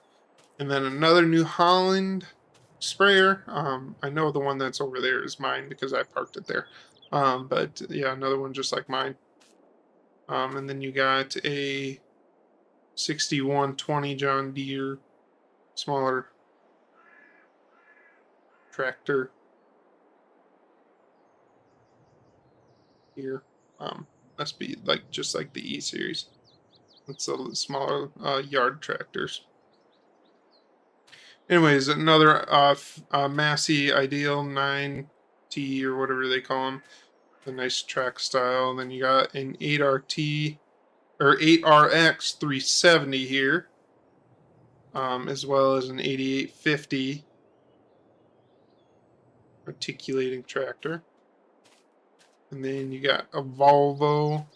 and then another New Holland sprayer. I know the one that's over there is mine because I parked it there. But yeah, another one just like mine. And then you got a 6120 John Deere, smaller tractor here. Must be just like the E series. It's a smaller yard tractors. Anyways, another Massey Ideal 9T or whatever they call them. The nice track style. And then you got an 8RT or 8RX 370 here, as well as an 8850 articulating tractor. And then you got a Volvo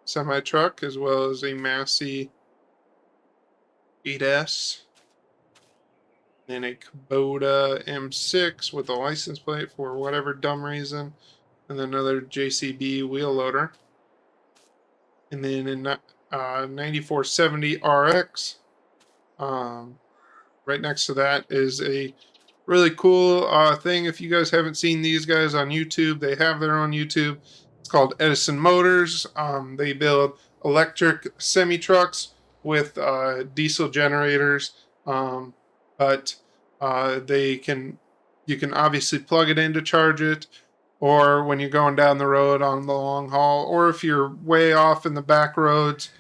semi-truck, as well as a Massey 8S. Then a Kubota M6 with a license plate for whatever dumb reason. And then another JCB wheel loader. And then a 9470 RX. Right next to that is a really cool thing. If you guys haven't seen these guys on YouTube, they have their own YouTube. It's called Edison Motors. They build electric semi trucks with diesel generators, but you can obviously plug it in to charge it, or when you're going down the road on the long haul, or if you're way off in the back roads.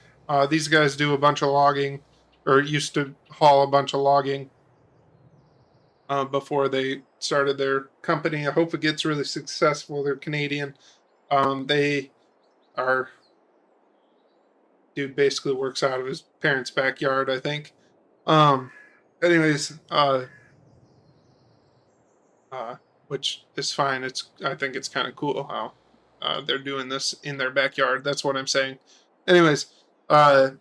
These guys do a bunch of logging, or used to haul a bunch of logging before they started their company. I hope it gets really successful. They're Canadian. They are Dude basically works out of his parents' backyard, I think. Um, anyways, which is fine. I think it's kind of cool how they're doing this in their backyard. That's what I'm saying. Anyways, they're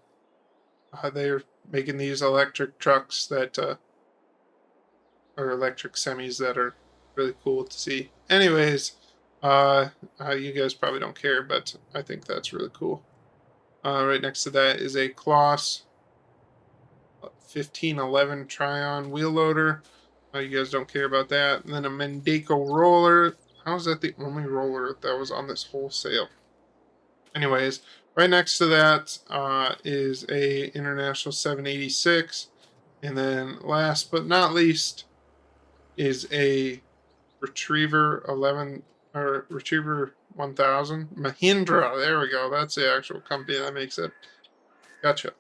making these electric trucks that or electric semis that are really cool to see. Anyways, you guys probably don't care, but I think that's really cool. Right next to that is a Kloss 1511 Tryon wheel loader. You guys don't care about that. And then a Mendeco roller. How is that the only roller that was on this whole sale? Anyways, right next to that is a International 786. And then last but not least is a Retriever 11 or Retriever 1000 Mahindra. There we go. That's the actual company that makes it. Gotcha.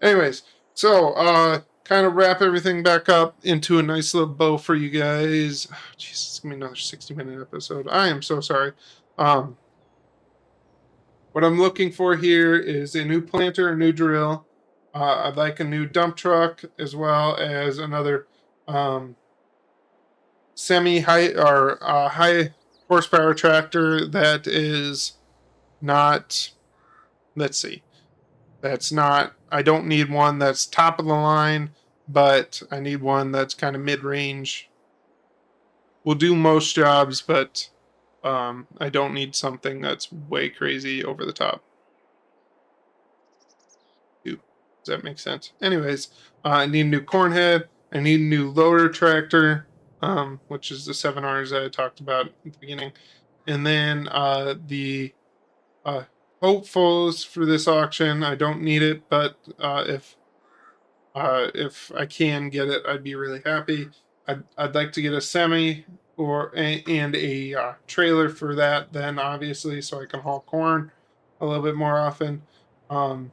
Anyways, so kind of wrap everything back up into a nice little bow for you guys. Oh, Jesus, it's gonna be another 60-minute episode. I am so sorry. What I'm looking for here is a new planter, a new drill. I'd like a new dump truck, as well as another semi-high or high horsepower tractor that is not. Let's see. That's not. I don't need one that's top of the line, but I need one that's kind of mid-range. Will do most jobs, but I don't need something that's way crazy over the top. Does that make sense? Anyways, I need a new corn head. I need a new loader tractor, which is the 7Rs that I talked about at the beginning. And then the hopefuls for this auction. I don't need it, but if I can get it, I'd be really happy. I'd like to get a semi and a trailer for that, then obviously, so I can haul corn a little bit more often. And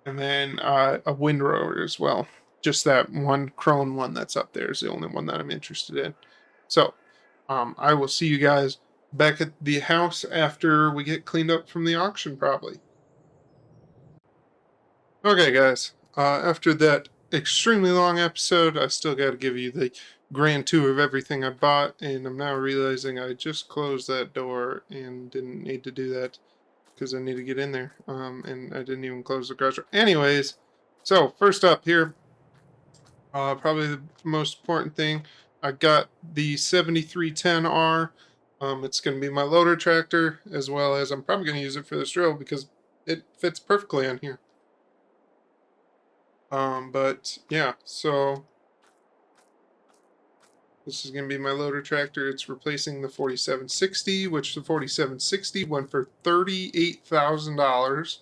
then a windrower as well. Just that one Krone one that's up there is the only one that I'm interested in. So I will see you guys back at the house after we get cleaned up from the auction, probably. Okay, guys. After that extremely long episode, I still got to give you the grand tour of everything I bought, and I'm now realizing I just closed that door and didn't need to do that because I need to get in there. And I didn't even close the garage door. Anyways, so first up here, probably the most important thing, I got the 7310R. It's going to be my loader tractor, as well as I'm probably going to use it for this drill because it fits perfectly on here. But yeah, so this is going to be my loader tractor. It's replacing the 4760, which the 4760 went for $38,000.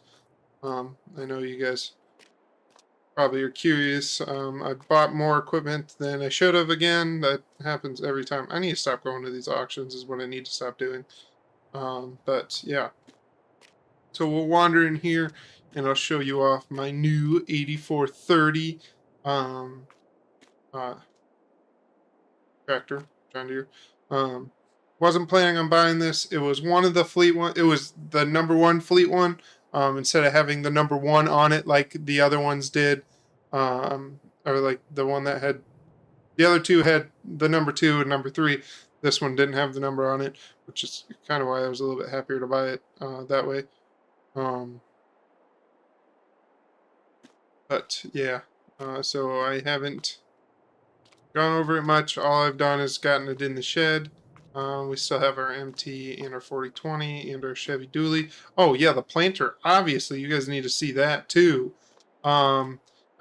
I know you guys probably are curious. I bought more equipment than I should have again. That happens every time. I need to stop going to these auctions is what I need to stop doing. But yeah. So we'll wander in here and I'll show you off my new 8430 tractor, John Deere. Wasn't planning on buying this. It was one of the fleet one. It was the number one fleet one. Instead of having the number one on it like the other ones did, or like the one that had the other two had the number 2 and number 3. This one didn't have the number on it, which is kind of why I was a little bit happier to buy it that way. But yeah, so I haven't gone over it much. All I've done is gotten it in the shed. We still have our MT and our 4020 and our Chevy Dually. Oh yeah, the planter. Obviously, you guys need to see that too. I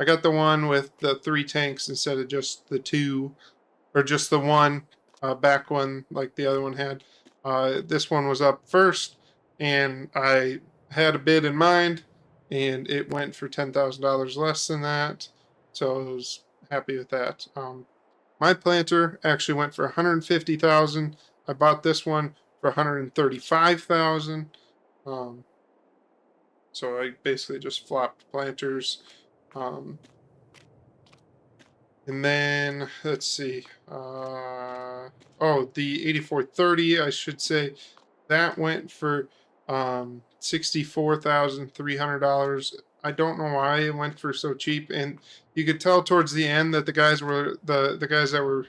got the one with the 3 tanks instead of just the 2, or just the one back one like the other one had. This one was up first, and I had a bid in mind, and it went for $10,000 less than that. So I was happy with that. My planter actually went for 150,000. I bought this one for 135,000. So I basically just flopped planters. And then let's see. Oh, the 8430, I should say, that went for $64,300. I don't know why it went for so cheap, and you could tell towards the end that the guys that were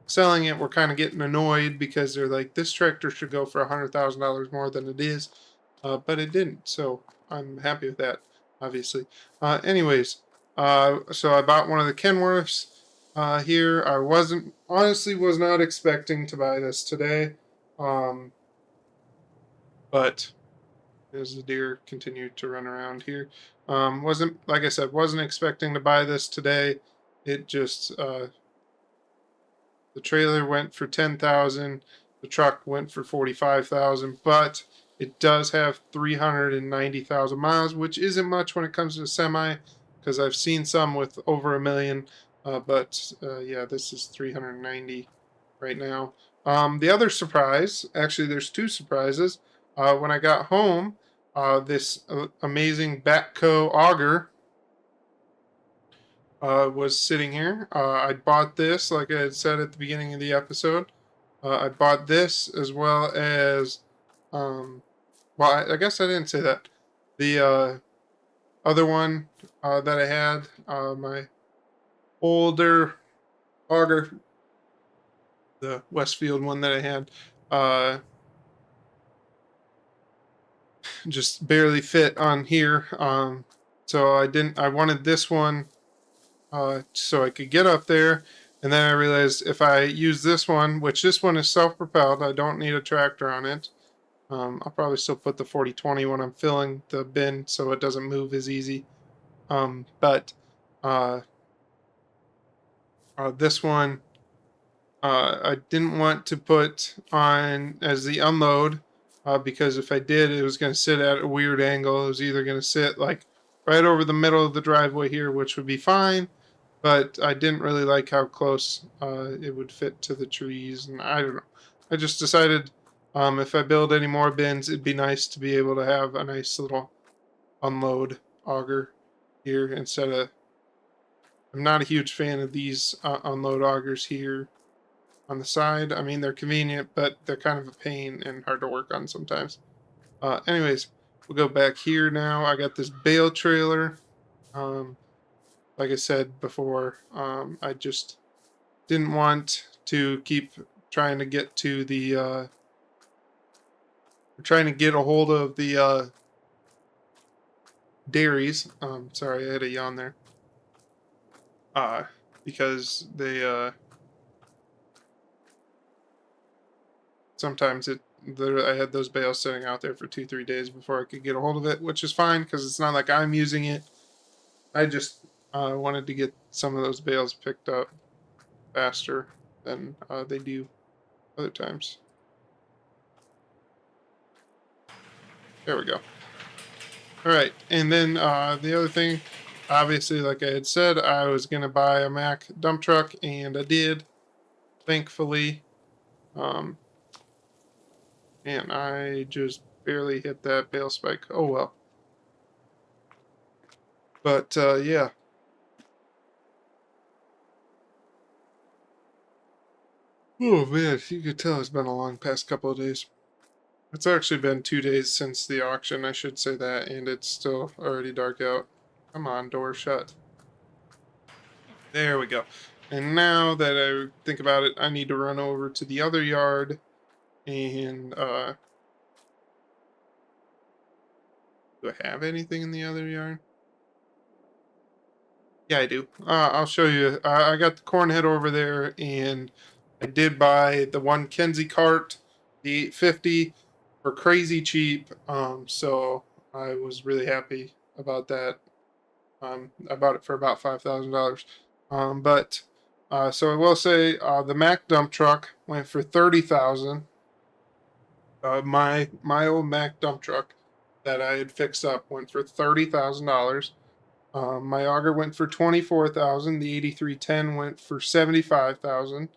selling it were kind of getting annoyed because they're like, this tractor should go for $100,000 more than it is, but it didn't. So I'm happy with that, obviously. Anyways, so I bought one of the Kenworths here. I was not expecting to buy this today, but as the deer continued to run around here, wasn't, like I said, wasn't expecting to buy this today. It just the trailer went for 10,000. The truck went for 45,000, but it does have 390,000 miles, which isn't much when it comes to a semi, because I've seen some with over 1 million. But yeah, this is 390 right now. The other surprise, actually, there's 2 surprises. When I got home, this amazing Batco auger was sitting here. I bought this, like I had said at the beginning of the episode. I bought this as well as, well, I guess I didn't say that. The other one that I had, my older auger, the Westfield one that I had, just barely fit on here. So I wanted this one so I could get up there. And then I realized if I use this one, which this one is self-propelled, I don't need a tractor on it. I'll probably still put the 4020 when I'm filling the bin so it doesn't move as easy. But uh, this one I didn't want to put on as the unload because if I did, it was going to sit at a weird angle. It was either going to sit like right over the middle of the driveway here, which would be fine, but I didn't really like how close it would fit to the trees, and I don't know. I just decided if I build any more bins, it'd be nice to be able to have a nice little unload auger here instead of. I'm not a huge fan of these unload augers here on the side. I mean, they're convenient, but they're kind of a pain and hard to work on sometimes. Anyways, we'll go back here now. I got this bale trailer. Like I said before, I just didn't want to keep trying to get to the trying to get a hold of the dairies. Sorry, I had a yawn there. Because they sometimes I had those bales sitting out there for 2-3 days before I could get a hold of it, which is fine because it's not like I'm using it. I just wanted to get some of those bales picked up faster than they do other times. There we go. All right, and then the other thing, obviously, like I had said, I was gonna buy a Mack dump truck, and I did, thankfully. Um, and I just barely hit that bale spike. Oh well. But yeah. Oh man, you could tell it's been a long past couple of days. It's actually been 2 days since the auction, I should say that, and it's still already dark out. Come on, door shut. There we go. And now that I think about it, I need to run over to the other yard and Do I have anything in the other yard? Yeah, I do. I'll show you. I got the corn head over there, and I did buy the one Kenzie cart, the 850, for crazy cheap. So I was really happy about that. I bought it for about $5,000. But so I will say the Mack dump truck went for 30,000. My old Mack dump truck that I had fixed up went for $30,000. My auger went for 24,000. The 8310 went for 75,000.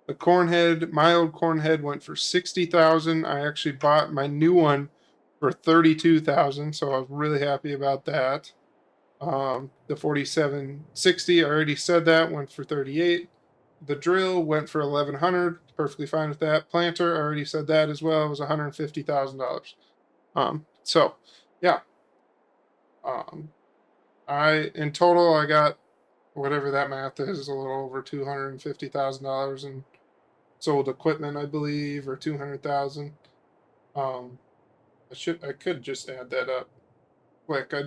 The cornhead, my old cornhead, went for 60,000. I actually bought my new one for 32,000, so I was really happy about that. The 4760, I already said that, went for 38. The drill went for 1100. Perfectly fine with that. Planter, I already said that as well. It was $150,000. So yeah. Um, I in total I got whatever that math is, a little over $250,000 in sold equipment, I believe, or 200,000. Um, I could just add that up. Like I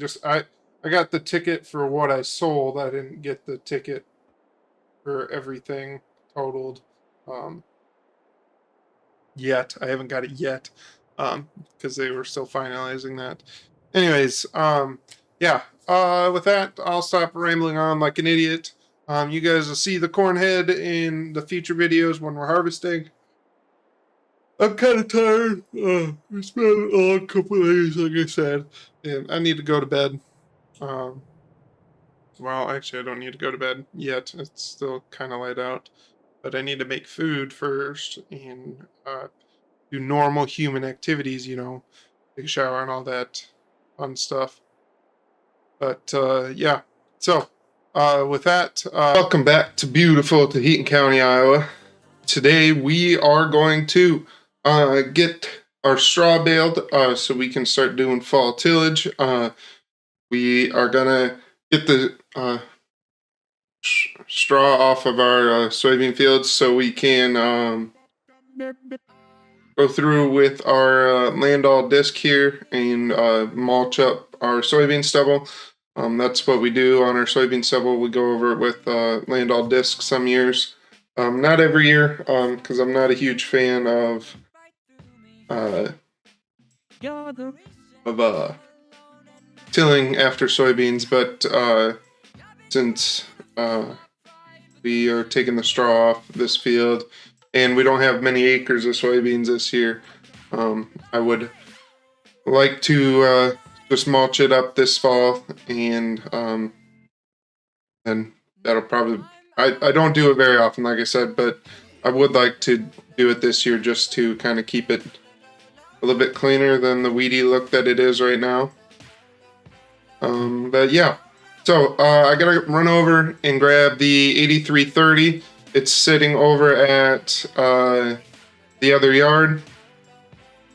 got the ticket for what I sold. I didn't get the ticket for everything totaled. Um, yet I haven't got it yet. Because they were still finalizing that. Anyways, yeah. With that, I'll stop rambling on like an idiot. You guys will see the corn head in the future videos when we're harvesting. I'm kind of tired. It's been a long couple of days, like I said, and I need to go to bed. Um, well, actually, I don't need to go to bed yet. It's still kind of light out, but I need to make food first and do normal human activities. Take a shower and all that fun stuff. But yeah, so with that, welcome back to beautiful Taheton County, Iowa. Today we are going to get our straw baled so we can start doing fall tillage. We are gonna get the straw off of our soybean fields so we can go through with our Landall disc here and mulch up our soybean stubble. That's what we do on our soybean stubble. We go over it with Landall disc some years. Not every year, because I'm not a huge fan of tilling after soybeans, but since we are taking the straw off this field and we don't have many acres of soybeans this year, I would like to just mulch it up this fall, and then that'll probably, I don't do it very often, like I said, but I would like to do it this year just to kind of keep it a little bit cleaner than the weedy look that it is right now. But yeah, so I gotta run over and grab the 8330. It's sitting over at the other yard.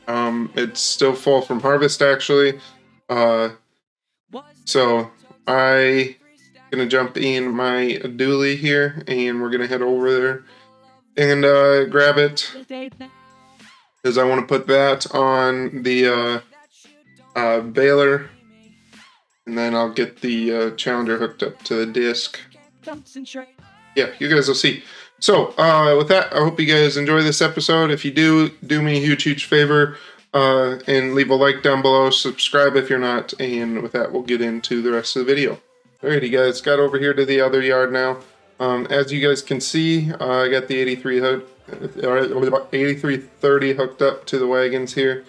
It's still full from harvest, actually. So I gonna jump in my dually here, and we're gonna head over there and grab it, because I want to put that on the baler, and then I'll get the Challenger hooked up to the disc. Yeah, you guys will see. So with that, I hope you guys enjoy this episode. If you do me a huge favor and leave a like down below. Subscribe if you're not. And with that, we'll get into the rest of the video. Alrighty, guys, got over here to the other yard now. As you guys can see, I got the 8330 hooked up to the wagons here.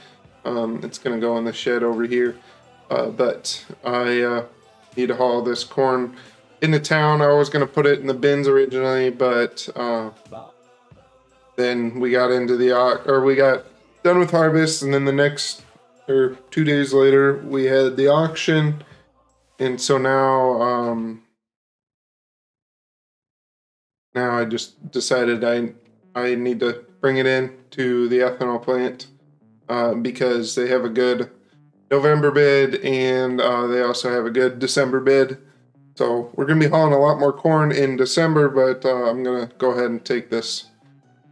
It's going to go in the shed over here. But I need to haul this corn into town. I was going to put it in the bins originally, but then we got into we got done with harvest, and then the next, or 2 days later, we had the auction. And so now I just decided I need to bring it in to the ethanol plant because they have a good November bid, and they also have a good December bid. So we're going to be hauling a lot more corn in December, but I'm going to go ahead and take this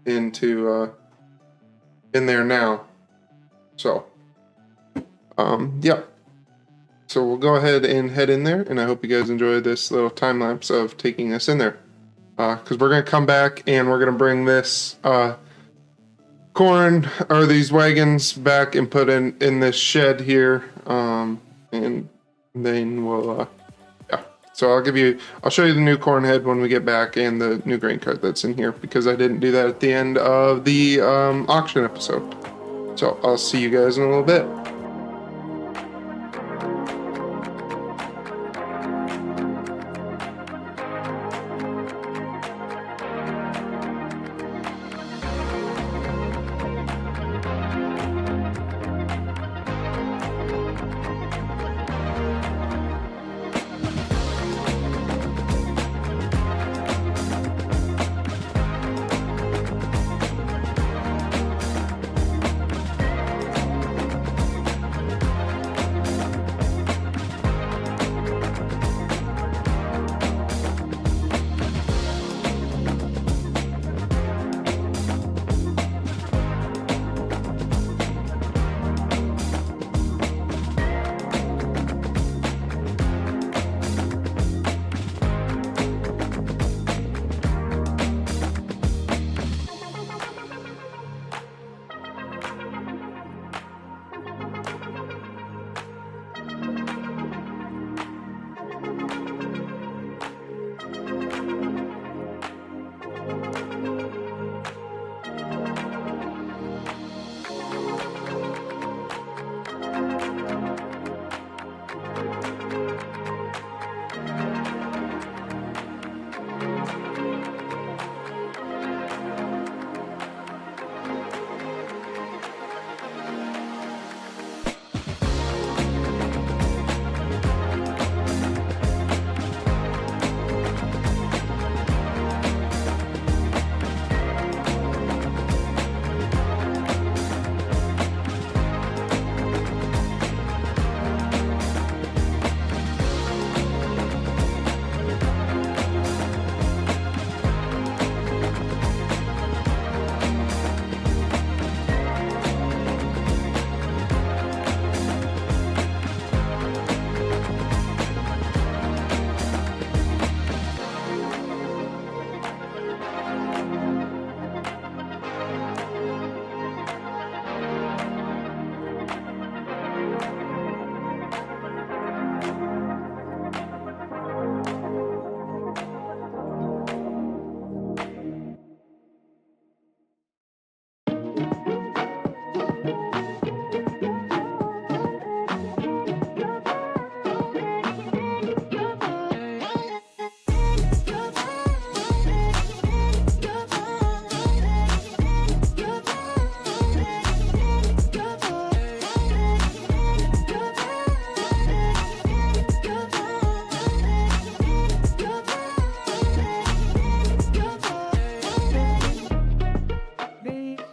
into in there now. So yeah. So we'll go ahead and head in there, and I hope you guys enjoy this little time lapse of taking us in there. Because we're going to come back and we're going to bring this corn or these wagons back and put in this shed here. And then we'll, yeah. So I'll show you the new corn head when we get back and the new grain cart that's in here, because I didn't do that at the end of the auction episode. So I'll see you guys in a little bit.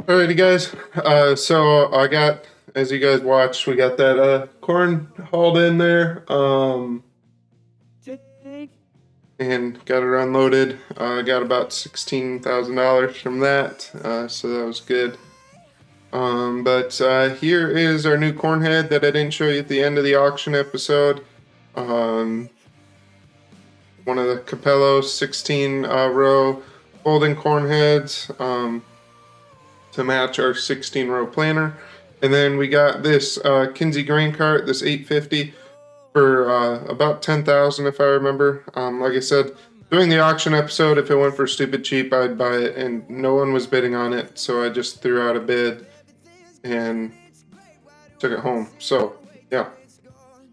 Alrighty guys, so I got, as you guys watched, we got that corn hauled in there, and got it unloaded. I got about $16,000 from that, so that was good. But here is our new corn head that I didn't show you at the end of the auction episode. One of the Capello 16 row folding corn heads. To match our 16 row planter. And then we got this Kinsey grain cart, this 850 for about 10,000 if I remember. Like I said, during the auction episode, if it went for stupid cheap, I'd buy it, and no one was bidding on it, so I just threw out a bid and took it home. So yeah,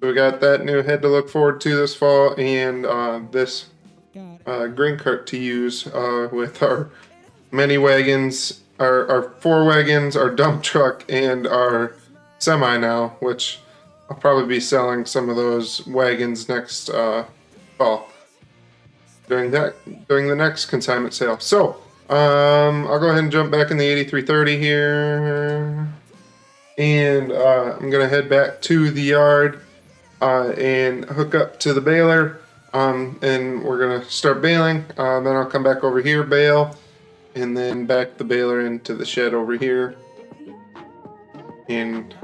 so we got that new head to look forward to this fall, and this grain cart to use with our many wagons, our 4 wagons, our dump truck, and our semi now, which I'll probably be selling some of those wagons next fall during the next consignment sale. So I'll go ahead and jump back in the 8330 here, and I'm gonna head back to the yard and hook up to the baler, and we're gonna start baling. Then I'll come back over here, bale, and then back the baler into the shed over here, and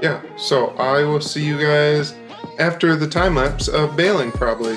yeah, so I will see you guys after the time lapse of baling, probably.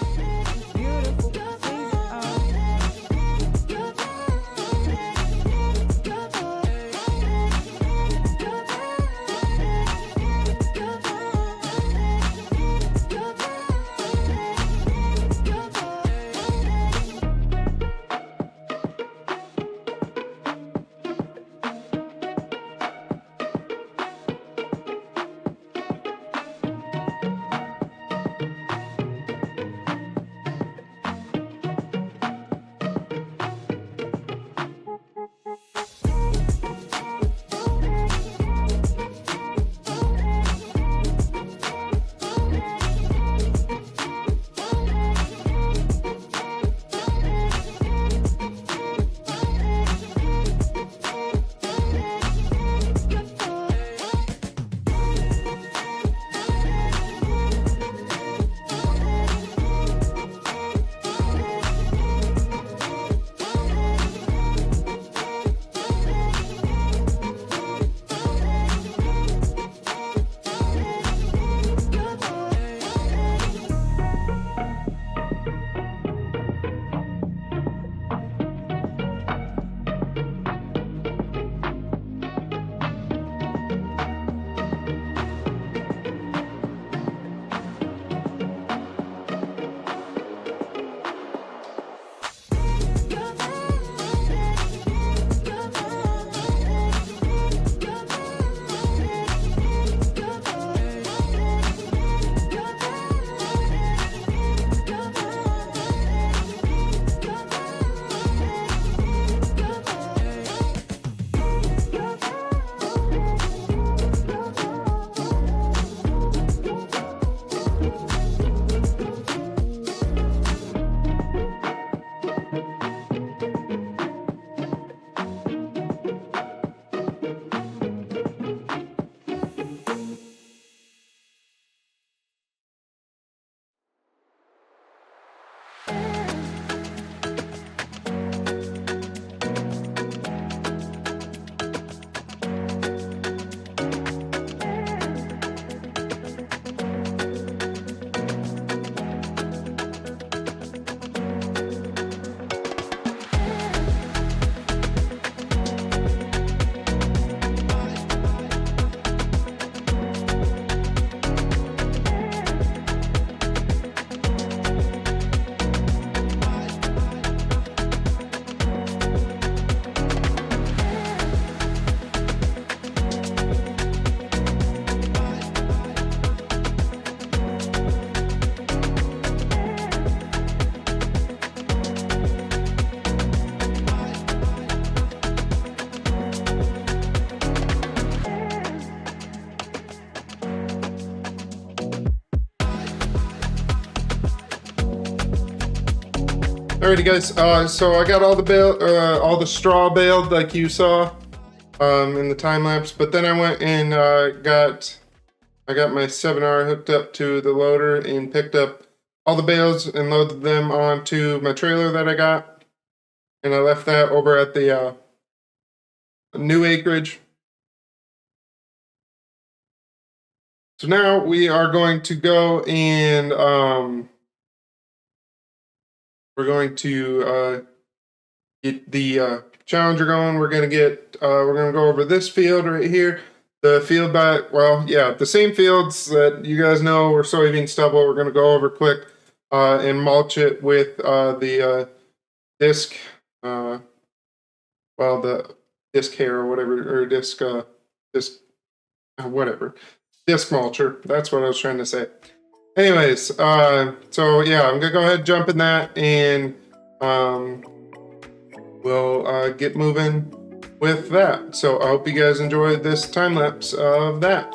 Alrighty, guys. So I got all the straw baled like you saw in the time lapse. But then I went and got my 7R hooked up to the loader and picked up all the bales and loaded them onto my trailer that I got, and I left that over at the new acreage. So now we are going to go and we're going to get the Challenger going. We're gonna go over this field right here. The field the same fields that you guys know were soybean stubble. We're gonna go over quick and mulch it with the disc, the disc hair or whatever, or disc mulcher. That's what I was trying to say. Anyways, so yeah, I'm gonna go ahead and jump in that, and we'll get moving with that. So I hope you guys enjoyed this time lapse of that.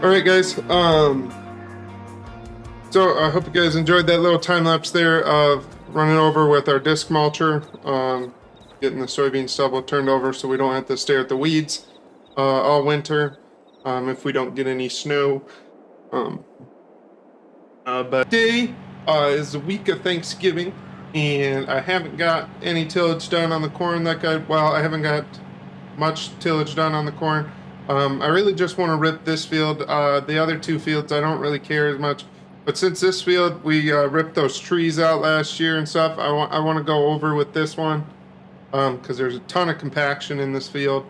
All right, guys. So I hope you guys enjoyed that little time lapse there of running over with our disc mulcher, getting the soybean stubble turned over so we don't have to stare at the weeds all winter if we don't get any snow. But today is the week of Thanksgiving, and I haven't got any tillage done on the corn I haven't got much tillage done on the corn. I really just want to rip this field. The other two fields I don't really care as much, but since this field we ripped those trees out last year and stuff, I want to go over with this one because there's a ton of compaction in this field.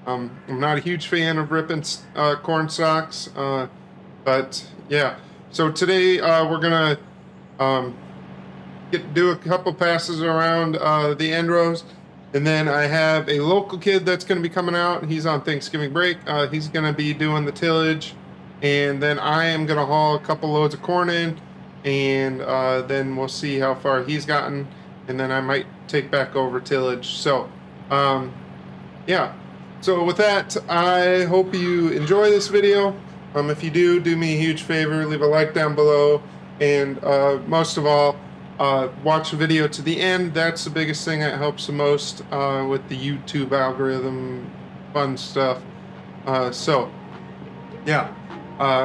I'm not a huge fan of ripping corn stalks, but yeah. So today we're gonna do a couple passes around the end rows, and then I have a local kid that's going to be coming out. He's on Thanksgiving break. He's going to be doing the tillage, and then I am going to haul a couple loads of corn in, and then we'll see how far he's gotten, and then I might take back over tillage. So yeah, so with that, I hope you enjoy this video. If you do me a huge favor, leave a like down below, and most of all, watch the video to the end. That's the biggest thing that helps the most with the YouTube algorithm, fun stuff. So yeah,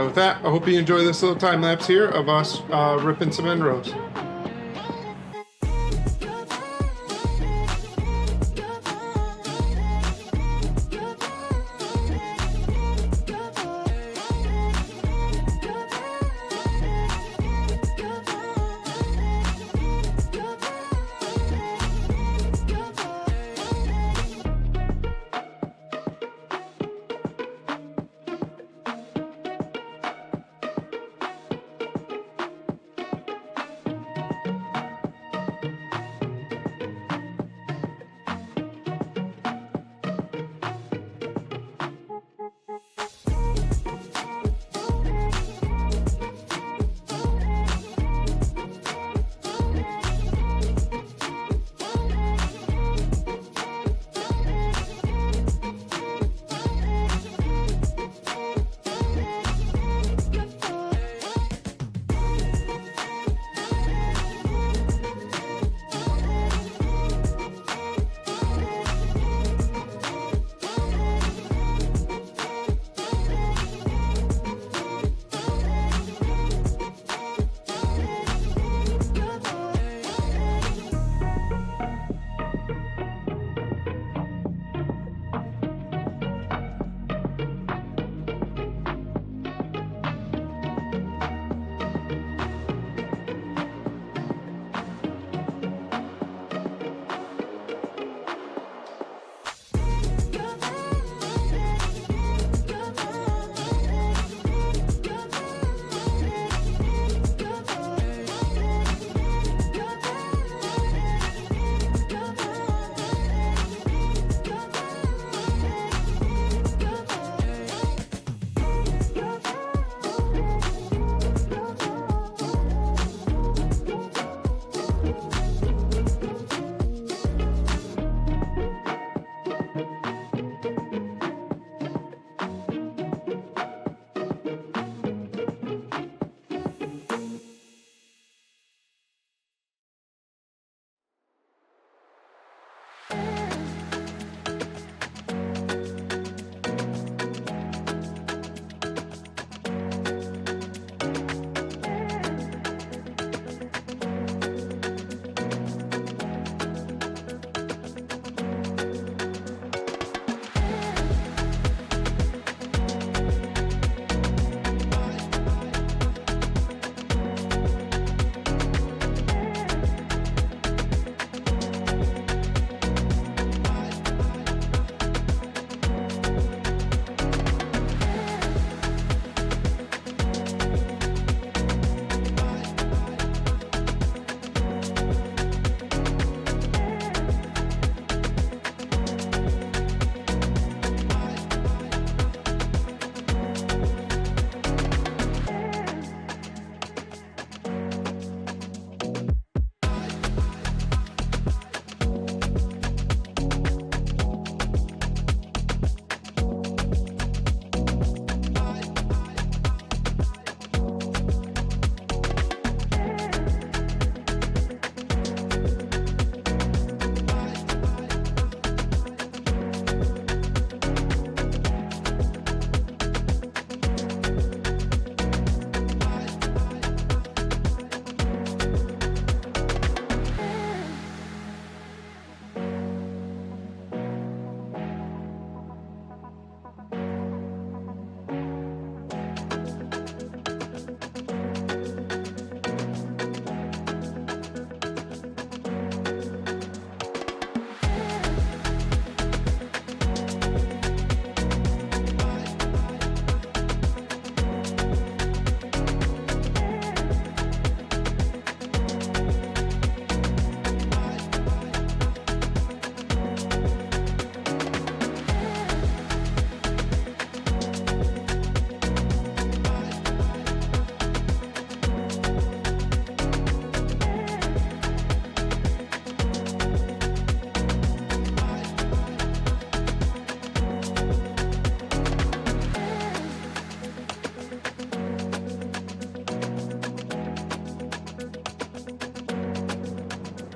with that, I hope you enjoy this little time lapse here of us ripping some end rows.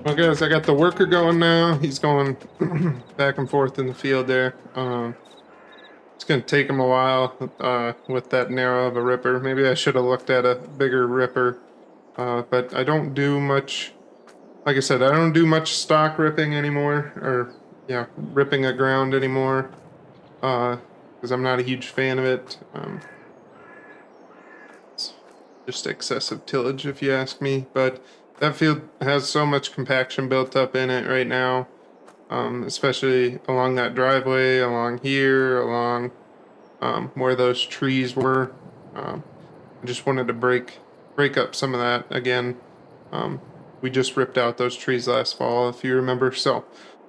Well, guys, I got the worker going now. He's going back and forth in the field there. It's gonna take him a while with that narrow of a ripper. Maybe I should have looked at a bigger ripper, but I don't do much. Like I said, I don't do much stock ripping anymore, or yeah, ripping a ground anymore, because I'm not a huge fan of it. It's just excessive tillage, if you ask me. But that field has so much compaction built up in it right now, especially along that driveway, along here, along where those trees were. I just wanted to break up some of that again. We just ripped out those trees last fall, if you remember. So,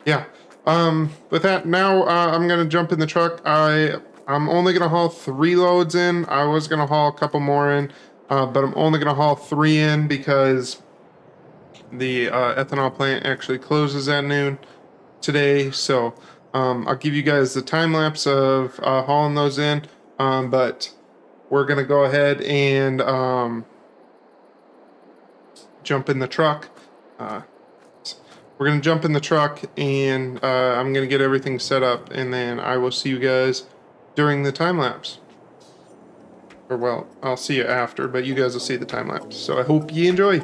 yeah. With that, now I'm gonna jump in the truck. I'm only gonna haul 3 loads in. I was gonna haul a couple more in, but I'm only gonna haul 3 in because the ethanol plant actually closes at noon today. So I'll give you guys the time lapse of hauling those in. But we're gonna go ahead and jump in the truck. We're gonna jump in the truck, and I'm gonna get everything set up, and then I will see you guys during the time lapse. Or well, I'll see you after, but you guys will see the time lapse. So I hope you enjoy.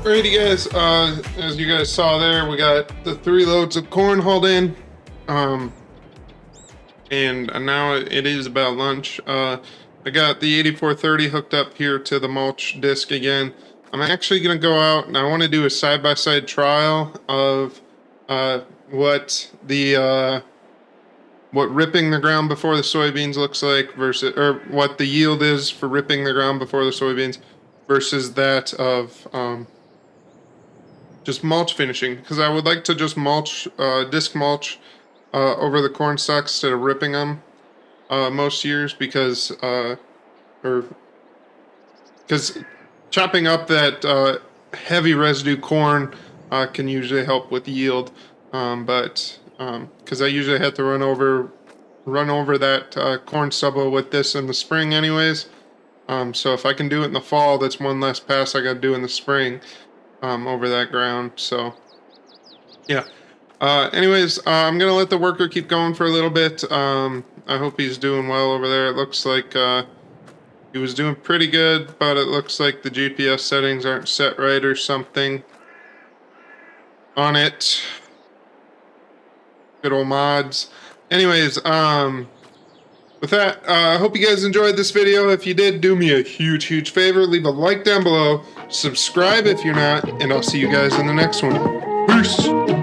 Alrighty guys, as you guys saw there, we got the 3 loads of corn hauled in. And now it is about lunch. I got the 8430 hooked up here to the mulch disc again. I'm actually gonna go out and I want to do a side-by-side trial of what ripping the ground before the soybeans looks like versus, or what the yield is for ripping the ground before the soybeans versus that of just mulch finishing, because I would like to just mulch, disc mulch over the corn stalks instead of ripping them most years, because chopping up that heavy residue corn can usually help with yield, but because I usually have to run over that corn stubble with this in the spring anyways. So if I can do it in the fall, that's one less pass I got to do in the spring over that ground. So yeah. Anyways, I'm gonna let the worker keep going for a little bit. I hope he's doing well over there. It looks like he was doing pretty good, but it looks like the GPS settings aren't set right or something on it. Good old mods. Anyways, with that, I hope you guys enjoyed this video. If you did, do me a huge favor. Leave a like down below. Subscribe if you're not, and I'll see you guys in the next one. Peace!